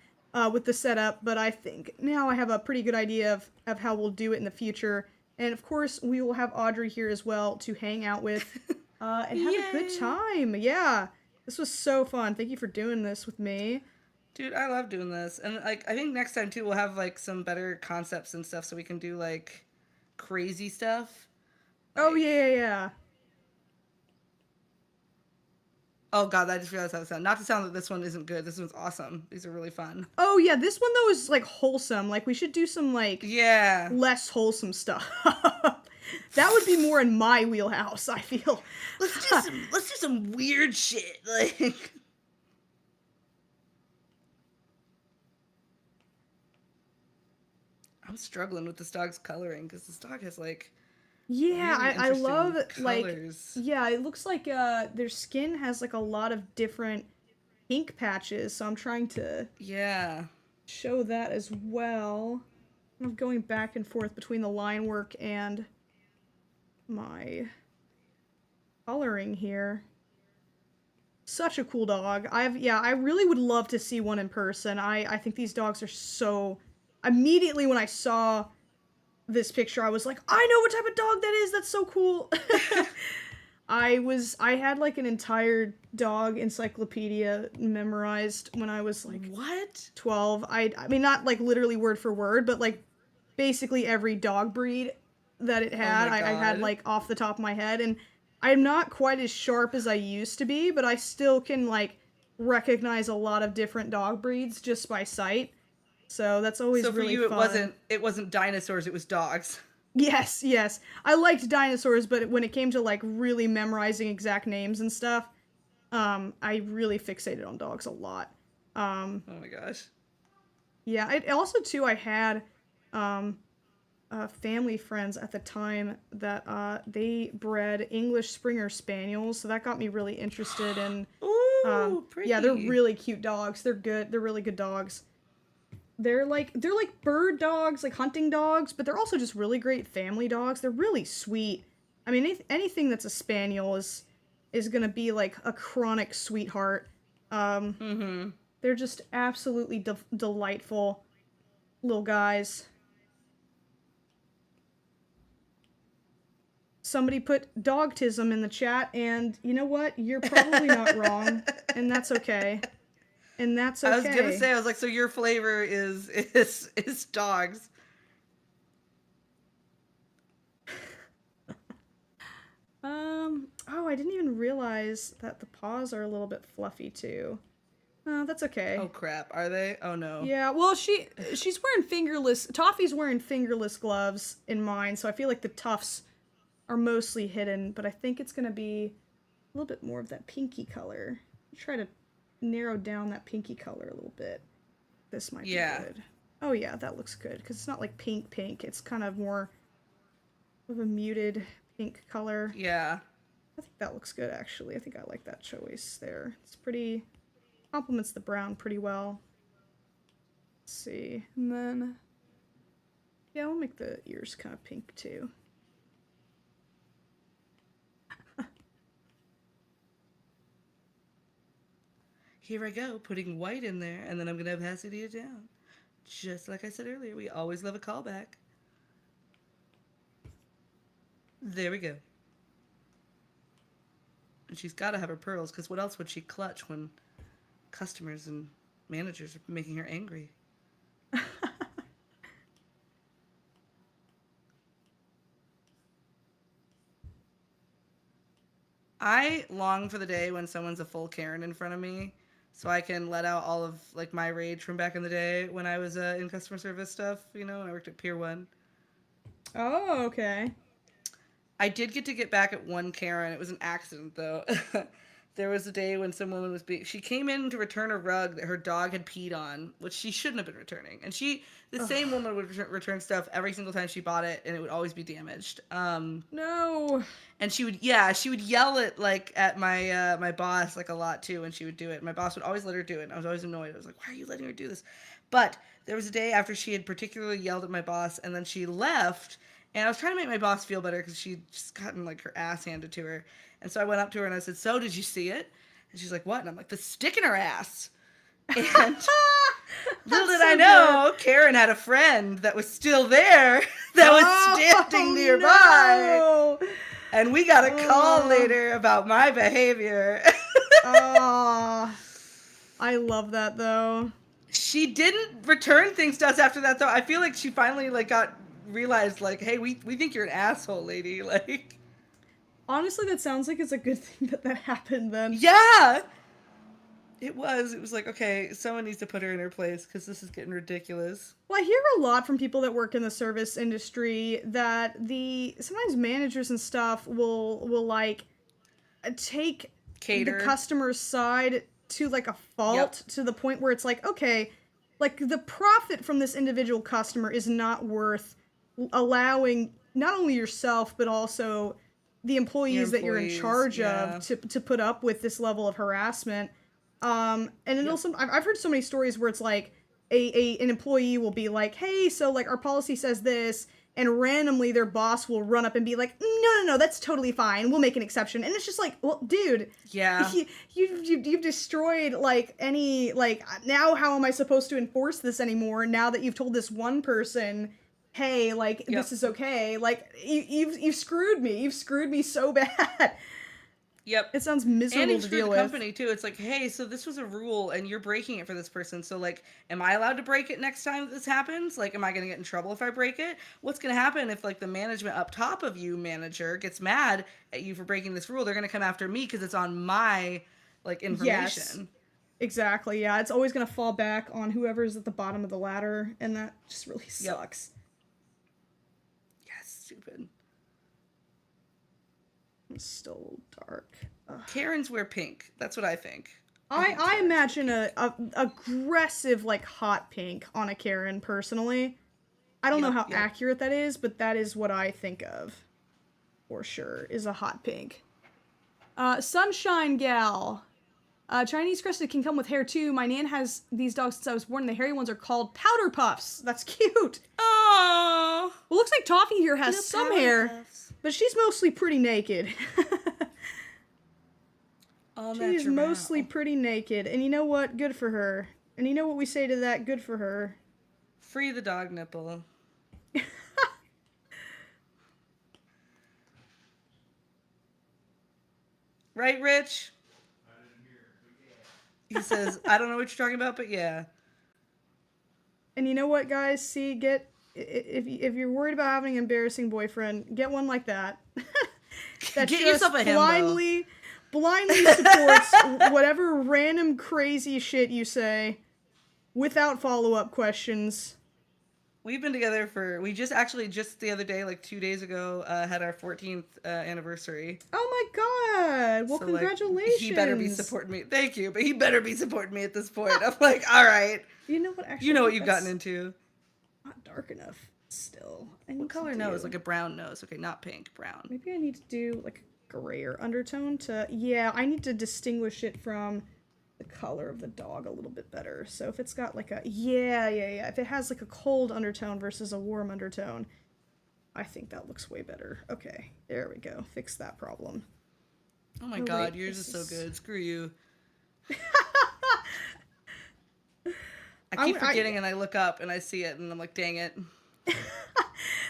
with the setup, but I think now I have a pretty good idea of how we'll do it in the future. And of course, we will have Audrey here as well to hang out with and have a good time. Yeah, this was so fun. Thank you for doing this with me. Dude, I love doing this. And, like, I think next time, too, we'll have, like, some better concepts and stuff so we can do, like, crazy stuff. Like... Oh, yeah. Oh, God, I just realized how to sound. Not to sound that this one isn't good. This one's awesome. These are really fun. Oh, yeah, this one, though, is, like, wholesome. Like, we should do some, like, less wholesome stuff. That would be more in my wheelhouse, I feel. Let's do some weird shit, like... I'm struggling with this dog's coloring because this dog has like yeah really I love colors. like yeah, it looks like their skin has like a lot of different pink patches, so I'm trying to show that as well. I'm going back and forth between the line work and my coloring here. Such a cool dog. I really would love to see one in person. I think these dogs are so... Immediately when I saw this picture, I was like, I know what type of dog that is. That's so cool. I had like an entire dog encyclopedia memorized when I was like 12. I mean, not like literally word for word, but like basically every dog breed that it had, I had like off the top of my head. And I'm not quite as sharp as I used to be, but I still can like recognize a lot of different dog breeds just by sight. So that's always really fun. So for you, it wasn't dinosaurs, it was dogs. Yes. I liked dinosaurs, but when it came to like really memorizing exact names and stuff, I really fixated on dogs a lot. Oh my gosh. Yeah, also too, I had family friends at the time that they bred English Springer Spaniels, so that got me really interested in. Ooh, pretty. Yeah, they're really cute dogs. They're good. They're really good dogs. They're like bird dogs, like hunting dogs, but they're also just really great family dogs. They're really sweet. I mean, anything that's a spaniel is gonna be like a chronic sweetheart. They're just absolutely delightful little guys. Somebody put dogtism in the chat, and you know what? You're probably not wrong, and that's okay. And that's okay. I was gonna say, I was like, so your flavor is dogs. Oh, I didn't even realize that the paws are a little bit fluffy too. Oh, that's okay. Oh crap, are they? Oh no. Yeah, well, she's wearing fingerless. Toffee's wearing fingerless gloves in mine, so I feel like the tufts are mostly hidden. But I think it's gonna be a little bit more of that pinky color. Try to narrow down that pinky color a little bit. This might be good. Oh yeah, that looks good because it's not like pink. It's kind of more of a muted pink color. Yeah. I think that looks good actually. I think I like that choice there. It's pretty. Complements the brown pretty well. Let's see. And then, yeah, I'll make the ears kind of pink too. Here I go, putting white in there, and then I'm gonna opacity it down. Just like I said earlier, we always love a callback. There we go. And she's gotta have her pearls, because what else would she clutch when customers and managers are making her angry? I long for the day when someone's a full Karen in front of me, so I can let out all of like my rage from back in the day when I was in customer service stuff. You know, when I worked at Pier 1. Oh, okay. I did get back at one Karen. It was an accident though. There was a day when some woman was she came in to return a rug that her dog had peed on, which she shouldn't have been returning. And the same woman would return stuff every single time she bought it, and it would always be damaged. No. And she would yell at my my boss like a lot too when she would do it. My boss would always let her do it, and I was always annoyed. I was like, why are you letting her do this? But there was a day after she had particularly yelled at my boss, and then she left. And I was trying to make my boss feel better because she'd just gotten like her ass handed to her. And so I went up to her and I said, so did you see it? And she's like, what? And I'm like, the stick in her ass. And little did I know, Karen had a friend that was still there that was standing nearby. No. And we got a call later about my behavior. Oh, I love that though. She didn't return things to us after that though. I feel like she finally realized like, hey, we think you're an asshole, lady. Like, honestly, that sounds like it's a good thing that happened then. Yeah, it was like, okay, someone needs to put her in her place because this is getting ridiculous. Well, I hear a lot from people that work in the service industry that sometimes managers and stuff will like take the customer's side to like a fault to the point where it's like, okay, like the profit from this individual customer is not worth allowing not only yourself but also the employees that you're in charge of to put up with this level of harassment. And it also, I've heard so many stories where it's like an employee will be like, hey, so like our policy says this, and randomly their boss will run up and be like, no, that's totally fine, we'll make an exception. And it's just like, well, dude, you've destroyed like any, like, now how am I supposed to enforce this anymore now that you've told this one person, hey, like, this is okay, like, you've screwed me so bad. Yep. It sounds miserable to deal with. And the company too. It's like, hey, so this was a rule and you're breaking it for this person. So like, am I allowed to break it next time that this happens? Like, am I going to get in trouble if I break it? What's going to happen if like the management up top of you, manager, gets mad at you for breaking this rule? They're going to come after me because it's on my like information. Yes. Exactly. Yeah. It's always going to fall back on whoever's at the bottom of the ladder. And that just really sucks. Yes. Stupid. It's still dark. Ugh. Karens wear pink. That's what I think. I imagine a aggressive, like, hot pink on a Karen, personally. I don't know how accurate that is, but that is what I think of. For sure, is a hot pink. Sunshine Gal. Chinese crested can come with hair too. My nan has these dogs since I was born, and the hairy ones are called powder puffs. That's cute. Oh. Well, looks like Toffee here has some hair, but she's mostly pretty naked. She's mostly pretty naked, and you know what? Good for her. And you know what we say to that? Good for her. Free the dog nipple. Right, Rich? He says, I don't know what you're talking about, but yeah. And you know what, guys? See, if you're worried about having an embarrassing boyfriend, get one like that. That get just yourself a himbo. blindly supports whatever random crazy shit you say without follow-up questions. We've been together we just the other day, like 2 days ago, had our 14th anniversary. Oh my god! Well, so, congratulations. Like, he better be supporting me. Thank you, but he better be supporting me at this point. I'm like, all right. You know what? Actually, you know what you've gotten into. Not dark enough. Still, what color nose? Like a brown nose. Okay, not pink, brown. Maybe I need to do like a grayer undertone to. Yeah, I need to distinguish it from the color of the dog a little bit better. So if it's got like a yeah. If it has like a cold undertone versus a warm undertone, I think that looks way better. Okay, there we go. Fix that problem. Oh my god, yours is so good. Screw you. I keep forgetting, and I look up and I see it, and I'm like, dang it.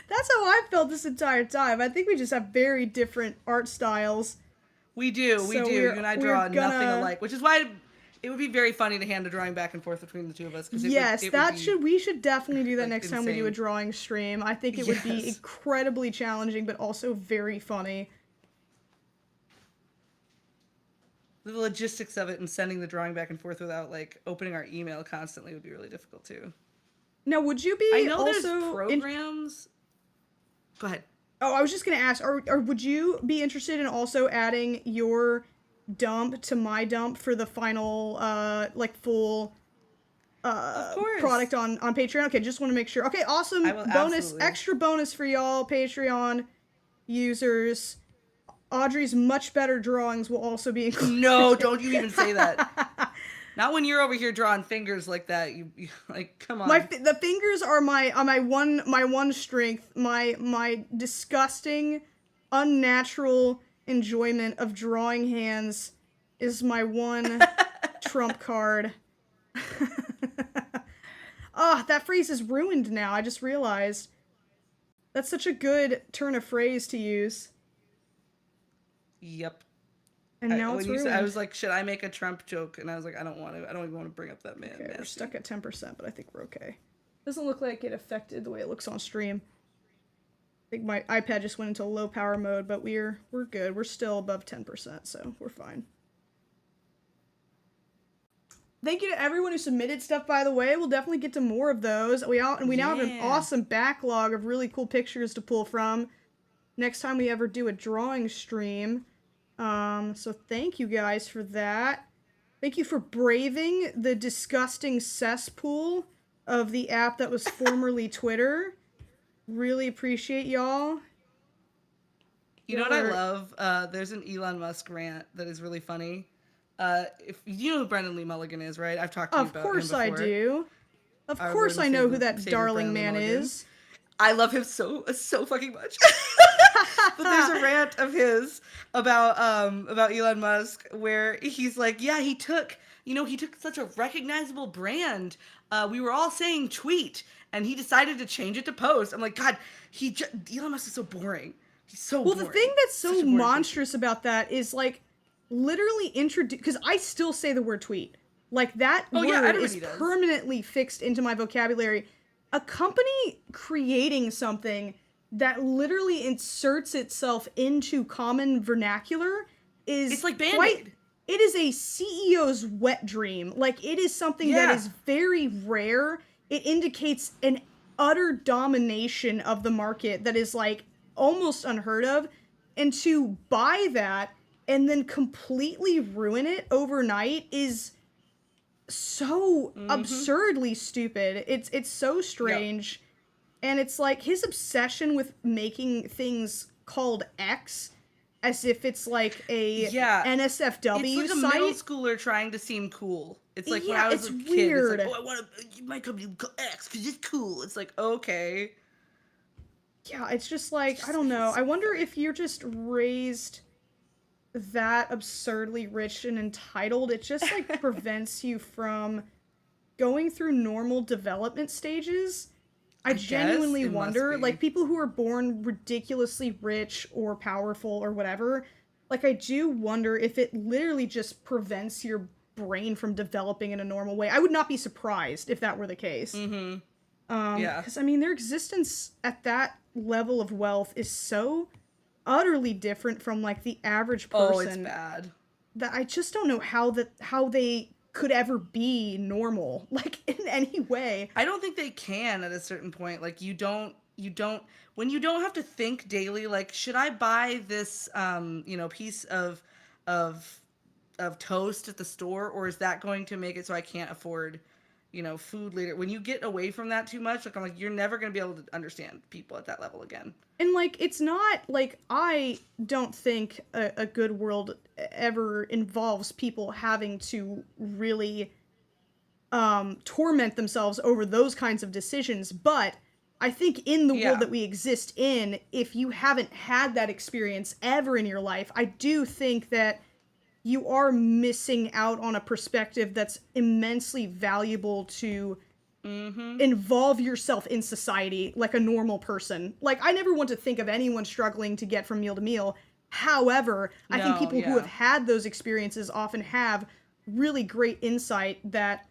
That's how I felt this entire time. I think we just have very different art styles. We do. You and I draw nothing alike, which is why it would be very funny to hand a drawing back and forth between the two of us. We should definitely do that next time we do a drawing stream. I think it would be incredibly challenging, but also very funny. The logistics of it and sending the drawing back and forth without like opening our email constantly would be really difficult too. Now, would you be? I know there's programs. Go ahead. Oh, I was just gonna ask, or would you be interested in also adding your dump to my dump for the final, like full, product on Patreon? Okay, just want to make sure. Okay, awesome. Extra bonus for y'all Patreon users. Audrey's much better drawings will also be included. No, don't you even say that. Not when you're over here drawing fingers like that. You like, come on. The fingers are my one strength. My disgusting, unnatural enjoyment of drawing hands is my one trump card. That phrase is ruined now. I just realized. That's such a good turn of phrase to use. Yep. And now it's ruined. I was like, should I make a Trump joke? And I was like, I don't want to. I don't even want to bring up that man. Okay, we're stuck at 10%, but I think we're okay. Doesn't look like it affected the way it looks on stream. I think my iPad just went into low power mode, but we're good. We're still above 10%, so we're fine. Thank you to everyone who submitted stuff, by the way. We'll definitely get to more of those. We now have an awesome backlog of really cool pictures to pull from next time we ever do a drawing stream. So thank you guys for that. Thank you for braving the disgusting cesspool of the app that was formerly Twitter. Really appreciate y'all. You know what I love? There's an Elon Musk rant that is really funny. If you know who Brendan Lee Mulligan is, right? I've talked to you about him before. Of course I do. Of course I know who that darling man is. I love him so fucking much. But there's a rant of his about Elon Musk where he's like, yeah, he took such a recognizable brand. We were all saying tweet, and he decided to change it to post. I'm like, God, Elon Musk is so boring. He's so boring. Well, the thing that's so monstrous about that is like literally because I still say the word tweet. Like that word is permanently fixed into my vocabulary. A company creating something that literally inserts itself into common vernacular is it's like Band-Aid. It is a CEO's wet dream. Like, it is something that is very rare. It indicates an utter domination of the market that is, like, almost unheard of. And to buy that and then completely ruin it overnight is so absurdly stupid. It's so strange. Yep. And it's like his obsession with making things called X as if it's like a NSFW it's like site. a middle schooler trying to seem cool. It's like when Yeah, I was it's a kid, weird. it's like, oh, I want my company to be called X because it's cool. It's like, okay. Yeah, it's just like, I don't know. I wonder if you're just raised that absurdly rich and entitled, it just like prevents you from going through normal development stages. I genuinely wonder, like, people who are born ridiculously rich or powerful or whatever, like, I do wonder if it literally just prevents your brain from developing in a normal way. I would not be surprised if that were the case. Mm-hmm. Because, I mean, their existence at that level of wealth is so utterly different from, like, the average person. Oh, it's bad. That I just don't know how they could ever be normal, like, in any way. I don't think they can at a certain point. Like, when you don't have to think daily, like, should I buy this, piece of toast at the store, or is that going to make it so I can't afford, food later? When you get away from that too much, like, I'm like, you're never going to be able to understand people at that level again. And, like, it's not, like, I don't think a good world ever involves people having to really torment themselves over those kinds of decisions, but I think in the world that we exist in, if you haven't had that experience ever in your life, I do think that you are missing out on a perspective that's immensely valuable to involve yourself in society like a normal person. Like, I never want to think of anyone struggling to get from meal to meal. However, I think people who have had those experiences often have really great insight that,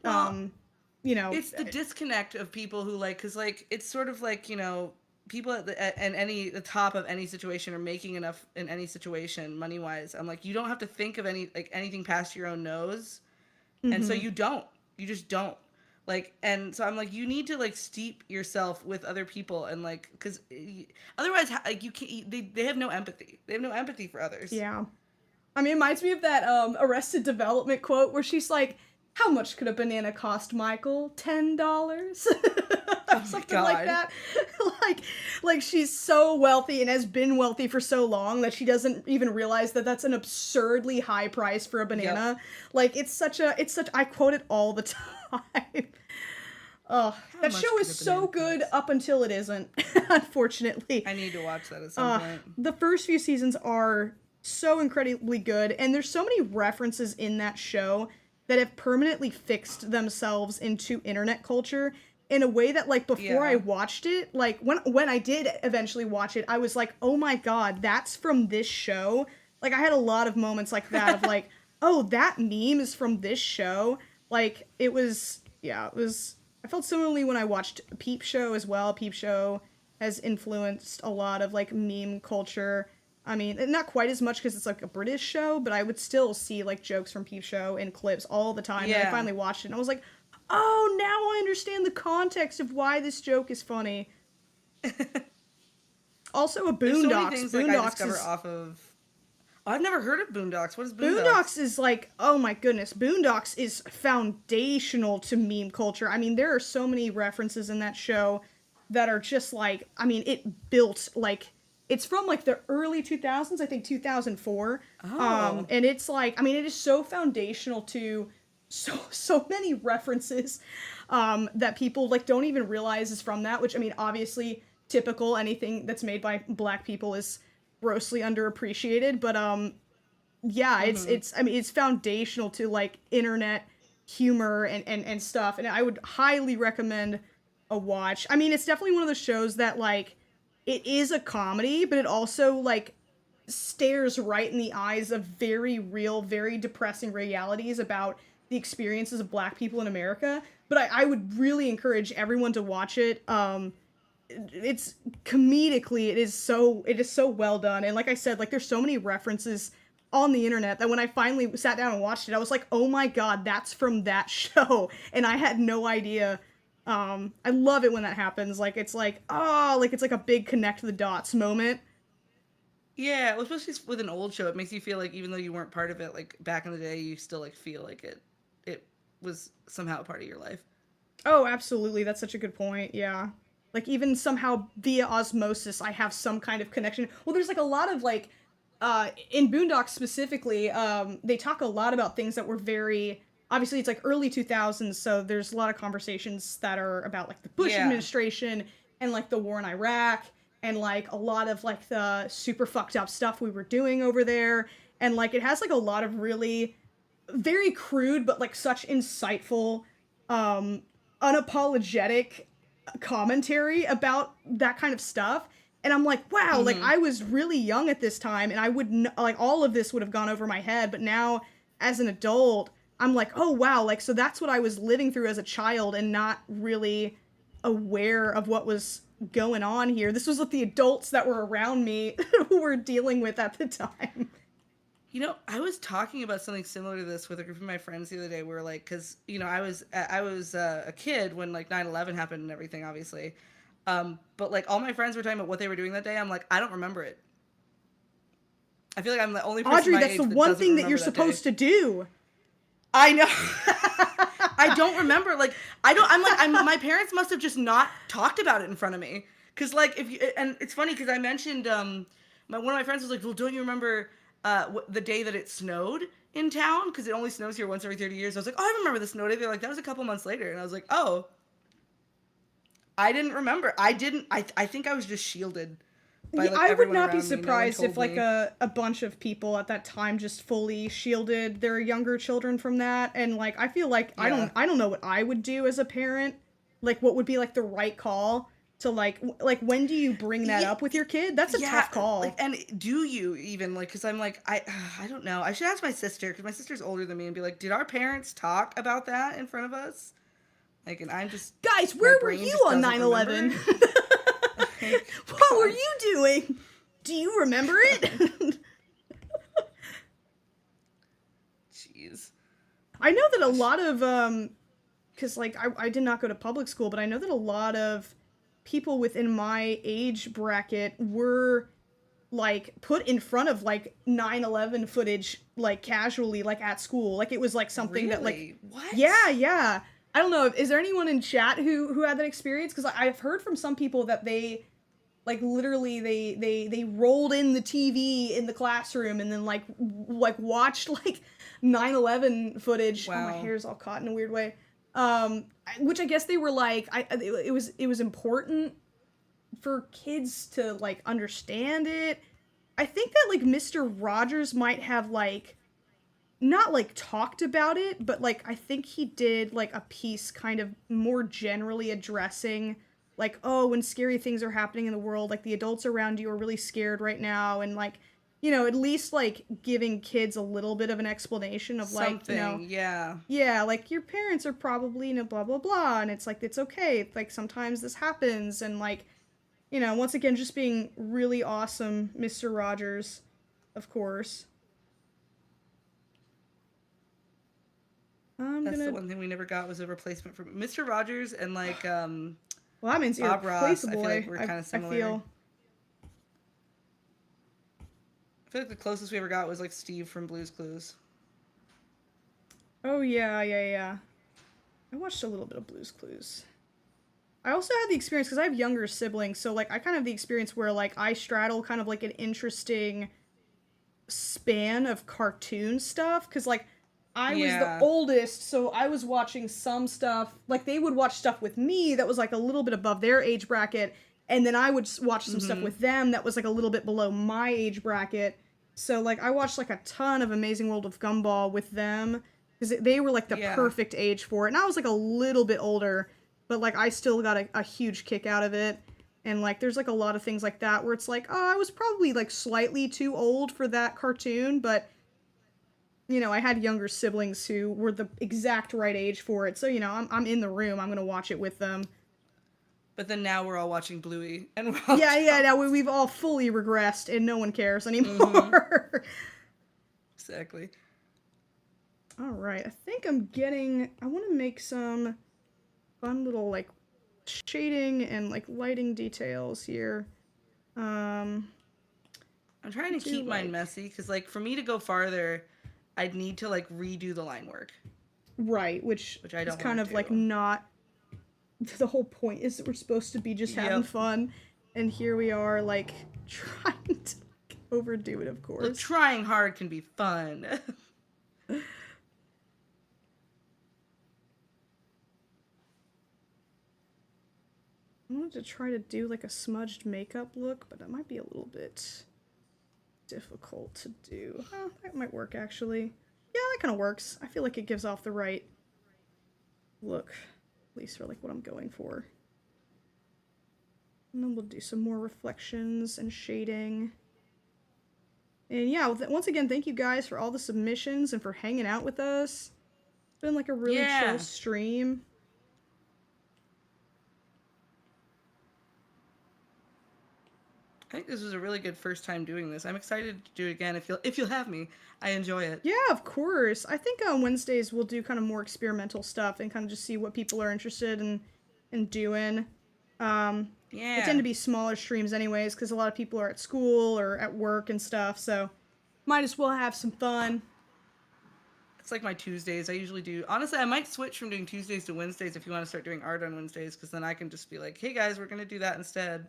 It's the disconnect of people who, like, because, like, it's sort of like, people at the top of any situation are making enough in any situation money-wise. I'm like, you don't have to think of anything past your own nose. And so you just don't. Like, and so I'm like, you need to, like, steep yourself with other people, and, like, because otherwise, like, you can't. They have no empathy. They have no empathy for others. Yeah, I mean, it reminds me of that Arrested Development quote where she's like, "How much could a banana cost, Michael? $10?" Something like that. like she's so wealthy and has been wealthy for so long that she doesn't even realize that that's an absurdly high price for a banana. Yep. Like, it's such I quote it all the time. Oh, that show is so good up until it isn't, unfortunately. I need to watch that at some point. The first few seasons are so incredibly good, and there's so many references in that show that have permanently fixed themselves into internet culture in a way that, like, before I watched it, like, when I did eventually watch it, I was like, oh my god, that's from this show. Like, I had a lot of moments like that of, like, oh, that meme is from this show. Like, it was, I felt similarly when I watched Peep Show as well. Peep Show has influenced a lot of, like, meme culture. I mean, not quite as much because it's, like, a British show, but I would still see, like, jokes from Peep Show in clips all the time. Yeah. And I finally watched it, and I was like, oh, now I understand the context of why this joke is funny. Also, a Boondocks. There's so many things, like, I discover off of... Oh, I've never heard of Boondocks. What is Boondocks? Boondocks is like, oh my goodness, Boondocks is foundational to meme culture. I mean, there are so many references in that show that are just like, I mean, it built, like, it's from, like, the early 2000s, I think 2004. Oh. And it's like, I mean, it is so foundational to so many references that people, like, don't even realize is from that, which, I mean, obviously, typical, anything that's made by Black people is grossly underappreciated, but it's I mean, it's foundational to, like, internet humor and stuff, and I would highly recommend a watch. I mean, it's definitely one of those shows that, like, it is a comedy, but it also, like, stares right in the eyes of very real, very depressing realities about the experiences of Black people in America. But I would really encourage everyone to watch it. It's comedically, it is so well done, and like I said, like, there's so many references on the internet that when I finally sat down and watched it, I was like, oh my god, that's from that show, and I had no idea. I love it when that happens. Like, it's like, oh, like, it's like a big connect the dots moment. Yeah, well, especially with an old show, it makes you feel like even though you weren't part of it, like back in the day, you still like feel like it was somehow a part of your life. Oh, absolutely. That's such a good point. Yeah. Like even somehow via osmosis, I have some kind of connection. Well, there's like a lot of like, in Boondocks specifically, they talk a lot about things that were very, obviously it's like early 2000s, so there's a lot of conversations that are about like the Bush Yeah. administration and like the war in Iraq and like a lot of like the super fucked up stuff we were doing over there. And like it has like a lot of really very crude but like such insightful um unapologetic commentary about that kind of stuff. And I'm like, wow, like Mm-hmm. I was really young at this time and I would like all of this would have gone over my head, but now as an adult, I'm like, oh wow, like so that's what I was living through as a child and not really aware of what was going on here. This was what the adults that were around me who were dealing with at the time. You know, I was talking about something similar to this with a group of my friends the other day. We were like, because you know, I was a kid when like 9/11 happened and everything, obviously. But like all my friends were talking about what they were doing that day. I'm like, I don't remember it. I feel like I'm the only person Audrey, my that's age the that one doesn't thing that remember you're that day. supposed to do. I know. I don't remember. Like, I don't. I'm like, my parents must have just not talked about it in front of me. Cause like if you, and it's funny because I mentioned one of my friends was like, well, don't you remember the day that it snowed in town? Because it only snows here once every 30 years. I was like, oh, I remember the snow day. They're like, that was a couple months later, and I was like, oh, I didn't remember. I didn't. I think I was just shielded by Yeah, like I would everyone not be around me. No one surprised if told like me. a bunch of people at that time just fully shielded their younger children from that. And like I feel like Yeah. I don't know what I would do as a parent. Like what would be like the right call to like when do you bring that Yeah, up with your kid? That's a yeah, tough call. like, and do you even like? Because I'm like, I don't know. I should ask my sister because my sister's older than me and be like, did our parents talk about that in front of us? Like, and I'm just Guys, my where were brain you just on doesn't 9/11? remember. Like, What were God, you doing? Do you remember it? jeez, I know that a gosh, lot of because like I did not go to public school, but I know that a lot of people within my age bracket were like put in front of like 9/11 footage like casually like at school. Like it was like something that like really? What? yeah. I don't know. Is there anyone in chat who had that experience? Because I've heard from some people that they like literally they rolled in the TV in the classroom and then like watched like 9/11 footage. Oh, my Wow. hair's all caught in a weird way. Which I guess they were like it was important for kids to like understand it. I think that like Mr. Rogers might have like not like talked about it, but like I think he did like a piece kind of more generally addressing like, oh, when scary things are happening in the world, like the adults around you are really scared right now, and like, you know, at least like giving kids a little bit of an explanation of like, you know, Something, yeah. yeah, like your parents are probably, you know, blah blah blah, and it's like it's okay, like sometimes this happens, and like, you know, once again, just being really awesome, Mr. Rogers, of course. I'm That's the gonna. one thing we never got was a replacement for Mr. Rogers and like Well, that means Bob Ross. I irreplaceable. feel like we're kind of I similar. feel. I feel like the closest we ever got was like Steve from Blue's Clues. Oh yeah. I watched a little bit of Blue's Clues. I also had the experience because I have younger siblings, so like I kind of have the experience where like I straddle kind of like an interesting span of cartoon stuff because like I was the Yeah. oldest, so I was watching some stuff like they would watch stuff with me that was like a little bit above their age bracket, and then I would watch some stuff Mm-hmm. with them that was like a little bit below my age bracket. So like I watched like a ton of Amazing World of Gumball with them because they were like the Yeah. perfect age for it, and I was like a little bit older, but like I still got a huge kick out of it. And like there's like a lot of things like that where it's like, oh, I was probably like slightly too old for that cartoon, but you know, I had younger siblings who were the exact right age for it. So, you know, I'm in the room, I'm going to watch it with them. But then now we're all watching Bluey, and we're all Yeah, now we've all fully regressed and no one cares Mm-hmm. anymore. Exactly. All right, I think I want to make some fun little like shading and like lighting details here. I'm trying to keep mine messy because, like, for me to go farther, I'd need to, like, redo the line work. Right, which I don't is kind of do. like not the whole point is that we're supposed to be just having fun, and here we are like trying to overdo it, of course. Well, trying hard can be fun. I wanted to try to do like a smudged makeup look, but that might be a little bit difficult to do. Oh, that might work actually. Yeah, that kind of works. I feel like it gives off the right look, at least for like what I'm going for. And then we'll do some more reflections and shading. And yeah, once again, thank you guys for all the submissions and for hanging out with us. It's been like a really chill stream. I think this was a really good first time doing this. I'm excited to do it again if you'll have me. I enjoy it. Yeah, of course. I think on Wednesdays we'll do kind of more experimental stuff and kind of just see what people are interested in doing. They tend to be smaller streams anyways because a lot of people are at school or at work and stuff, so might as well have some fun. It's like my Tuesdays. I usually do. Honestly, I might switch from doing Tuesdays to Wednesdays if you want to start doing art on Wednesdays, because then I can just be like, hey guys, we're going to do that instead.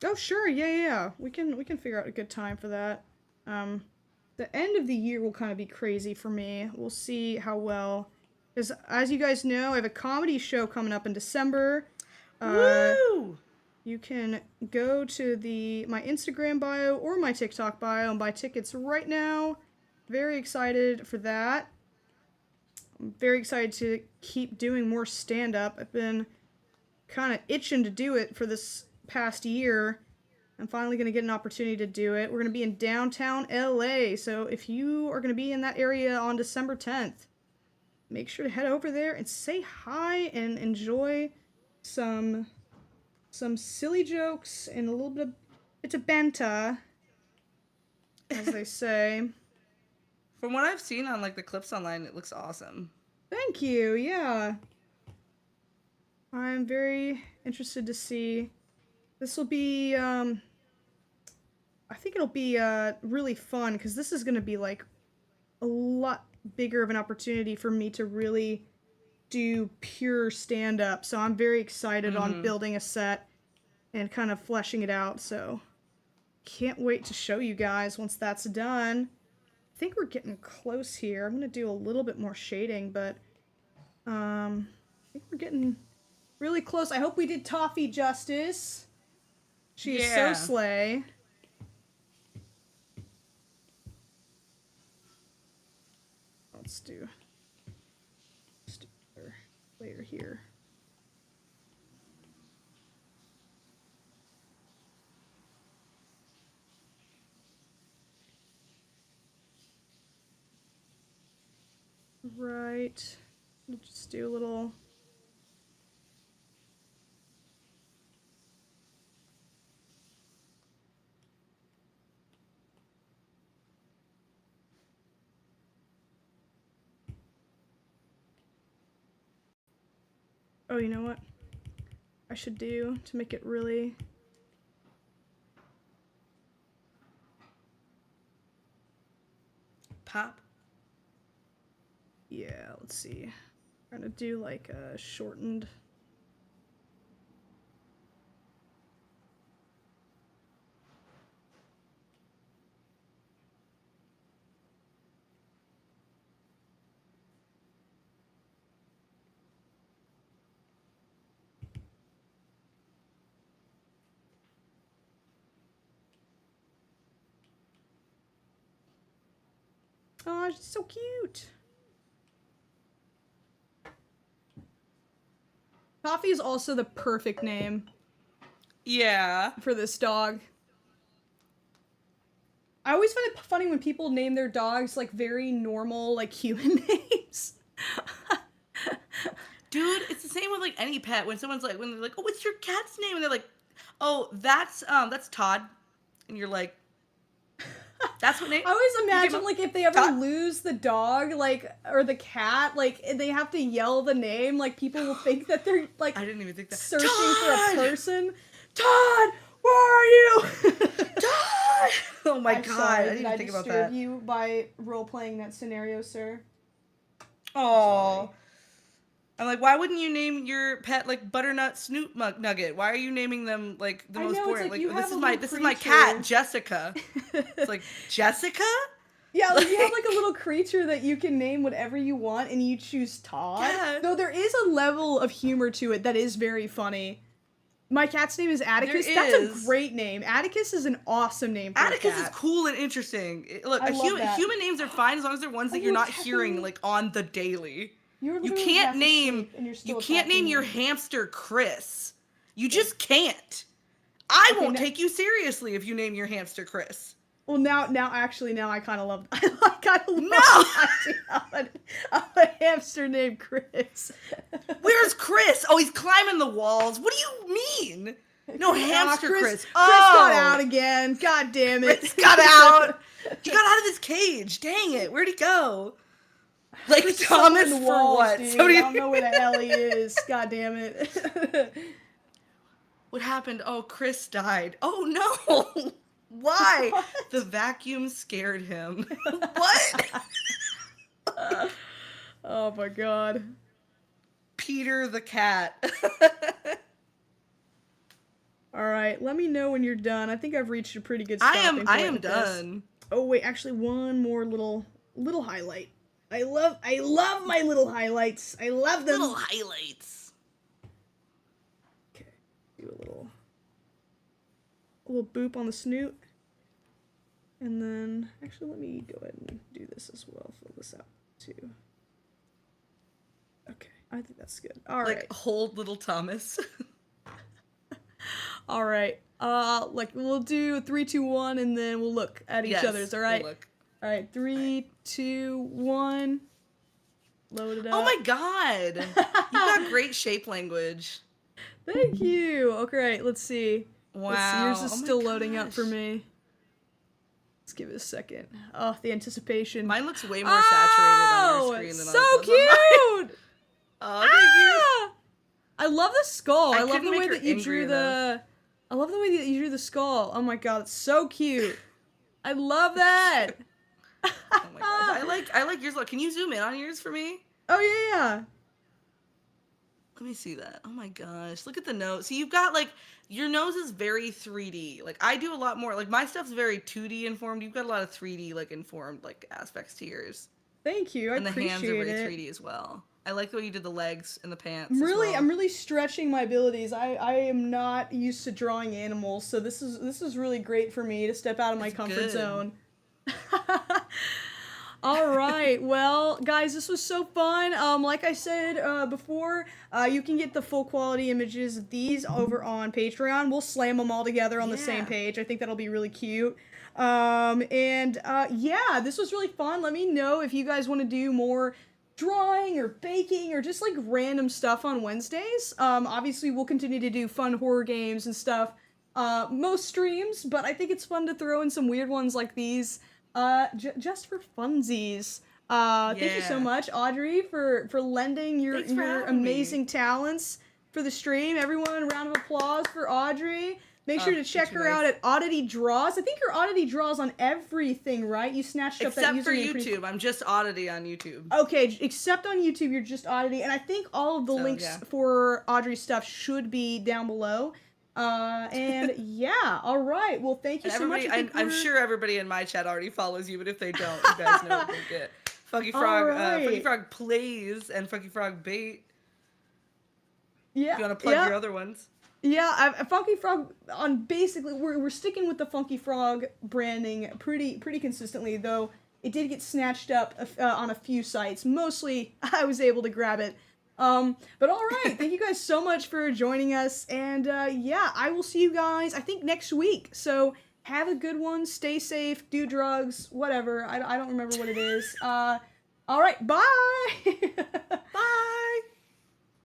Oh, sure. Yeah. We can figure out a good time for that. The end of the year will kind of be crazy for me. We'll see how well. Because as you guys know, I have a comedy show coming up in December. Woo! You can go to my Instagram bio or my TikTok bio and buy tickets right now. Very excited for that. I'm very excited to keep doing more stand-up. I've been kind of itching to do it for this past year. I'm finally going to get an opportunity to do it. We're going to be in downtown LA, so if you are going to be in that area on December 10th, make sure to head over there and say hi and enjoy some silly jokes and a little bit of banter, as they say. From what I've seen on like the clips online, it looks awesome. Thank you. Yeah. I'm very interested to see. This will be, I think it'll be really fun because this is going to be like a lot bigger of an opportunity for me to really do pure stand-up. So I'm very excited on building a set and kind of fleshing it out. So can't wait to show you guys once that's done. I think we're getting close here. I'm going to do a little bit more shading, but I think we're getting really close. I hope we did Toffee justice. She is so slay. Let's do another layer here. Right. We'll just do a little. Oh, you know what I should do to make it really. Pop. Yeah, let's see. I'm gonna do like a shortened. Oh, she's so cute. Toffee is also the perfect name. Yeah. For this dog. I always find it funny when people name their dogs like very normal, like human names. Dude, it's the same with like any pet. When someone's like, when they're like, "Oh, what's your cat's name?" and they're like, "Oh, that's Todd," and you're like, "That's what name?" I always imagine like if they ever Todd? lose the dog, like or the cat, like they have to yell the name, like people will think that they're like I didn't even think that. searching Todd! for a person. Todd, Where are you? Die! Oh my I'm god, sorry, I didn't even think about that. disturb you by role-playing that scenario, sir? Oh. I'm like, why wouldn't you name your pet like Butternut Snoot Nugget? Why are you naming them like the I most know, it's boring? like you have a this little is my cat, creature. Jessica. It's like, Jessica? Yeah, like you have like a little creature that you can name whatever you want, and you choose Todd. Yeah. Though there is a level of humor to it that is very funny. My cat's name is Atticus. There That's is. a great name. Atticus is an awesome name for Atticus a is cat. cool and interesting. Look, I love that. human names are fine as long as they're ones that Oh, you're not attacking hearing me. like on the daily. You're You literally can't half name asleep and you're still you can't attacking name your me. hamster Chris. You just can't. I Okay, won't now- take you seriously if you name your hamster Chris. Well, now I kind of love. I kind of love No! the idea of a hamster named Chris. Where's Chris? Oh, he's climbing the walls. What do you mean? No, hamster Chris. Chris Oh, got out again. God damn it. Chris got out. He got out of his cage. Dang it. Where'd he go? Like Chris is Thomas somewhere in the for walls, what? dude. Somebody- I don't know where the hell he is. God damn it. What happened? Oh, Chris died. Oh no. Why? What? The vacuum scared him. What? Oh my god. Peter the cat. All right, let me know when you're done. I think I've reached a pretty good stopping point I am with this. done. Oh wait, actually one more little highlight. I love my little highlights. I love them. Little highlights. Okay, do a little boop on the snoot. And then, actually, let me go ahead and do this as well. Fill this out, too. Okay, I think that's good. All right. Like hold little Thomas. All right. Like, we'll do 3, 2, 1, and then we'll look at each Yes, other's, all right? we'll look. All right, 3, 2, 1. Load it up. Oh my god. You got great shape language. Thank you. Okay, let's see. Wow. Let's see. Yours is Oh my still loading up for gosh. me. Let's give it a second. Oh, the anticipation. Mine looks way more saturated on your screen than so on it does on mine. cute! Oh, thank you. Ah! I love the skull. I love couldn't the way make her that you angry drew enough. I love the way that you drew the skull. Oh my god, it's so cute. I love that. Oh my gosh. I like yours. Look, can you zoom in on yours for me? Oh yeah. Let me see that. Oh my gosh. Look at the nose. See, you've got like your nose is very 3D. Like I do a lot more. Like my stuff's very 2D informed. You've got a lot of 3D like informed like aspects to yours. Thank you. I And the appreciate hands are very it. 3D as well. I like the way you did the legs and the pants. I'm as well. really stretching my abilities. I am not used to drawing animals, so this is really great for me to step out of my That's comfort good. zone. All right, well, guys, this was so fun. Like I said before, you can get the full quality images of these over on Patreon. We'll slam them all together on the same Yeah. page. I think that'll be really cute. Yeah, this was really fun. Let me know if you guys want to do more drawing or baking or just like random stuff on Wednesdays. Obviously, we'll continue to do fun horror games and stuff most streams, but I think it's fun to throw in some weird ones like these. Just for funsies. Thank you so Yeah. much, Audrey, for lending your Thanks for having amazing me. talents for the stream. Everyone, round of applause for Audrey. Make sure to you're check too her nice. out at AudityDraws. I think you're AudityDraws on everything, right? You snatched up that Except for username pretty- YouTube. I'm just Oddity on YouTube. Okay, except on YouTube, you're just Oddity, and I think all of the So, links yeah. for Audrey's stuff should be down below. And yeah, all right. Well, thank you And so much. everybody, I think I'm we're- sure everybody in my chat already follows you, but if they don't, you guys know what they get. Funky Frog, Alright. Funky Frog Plays and Funky Frog Bait. Yeah, If you want to plug yeah. your other ones. Yeah, Funky Frog on basically we're sticking with the Funky Frog branding pretty consistently, though it did get snatched up on a few sites. Mostly I was able to grab it. But all right, thank you guys so much for joining us, and yeah, I will see you guys I think next week. So have a good one, stay safe, do drugs, whatever. I don't remember what it is. All right, bye. Bye!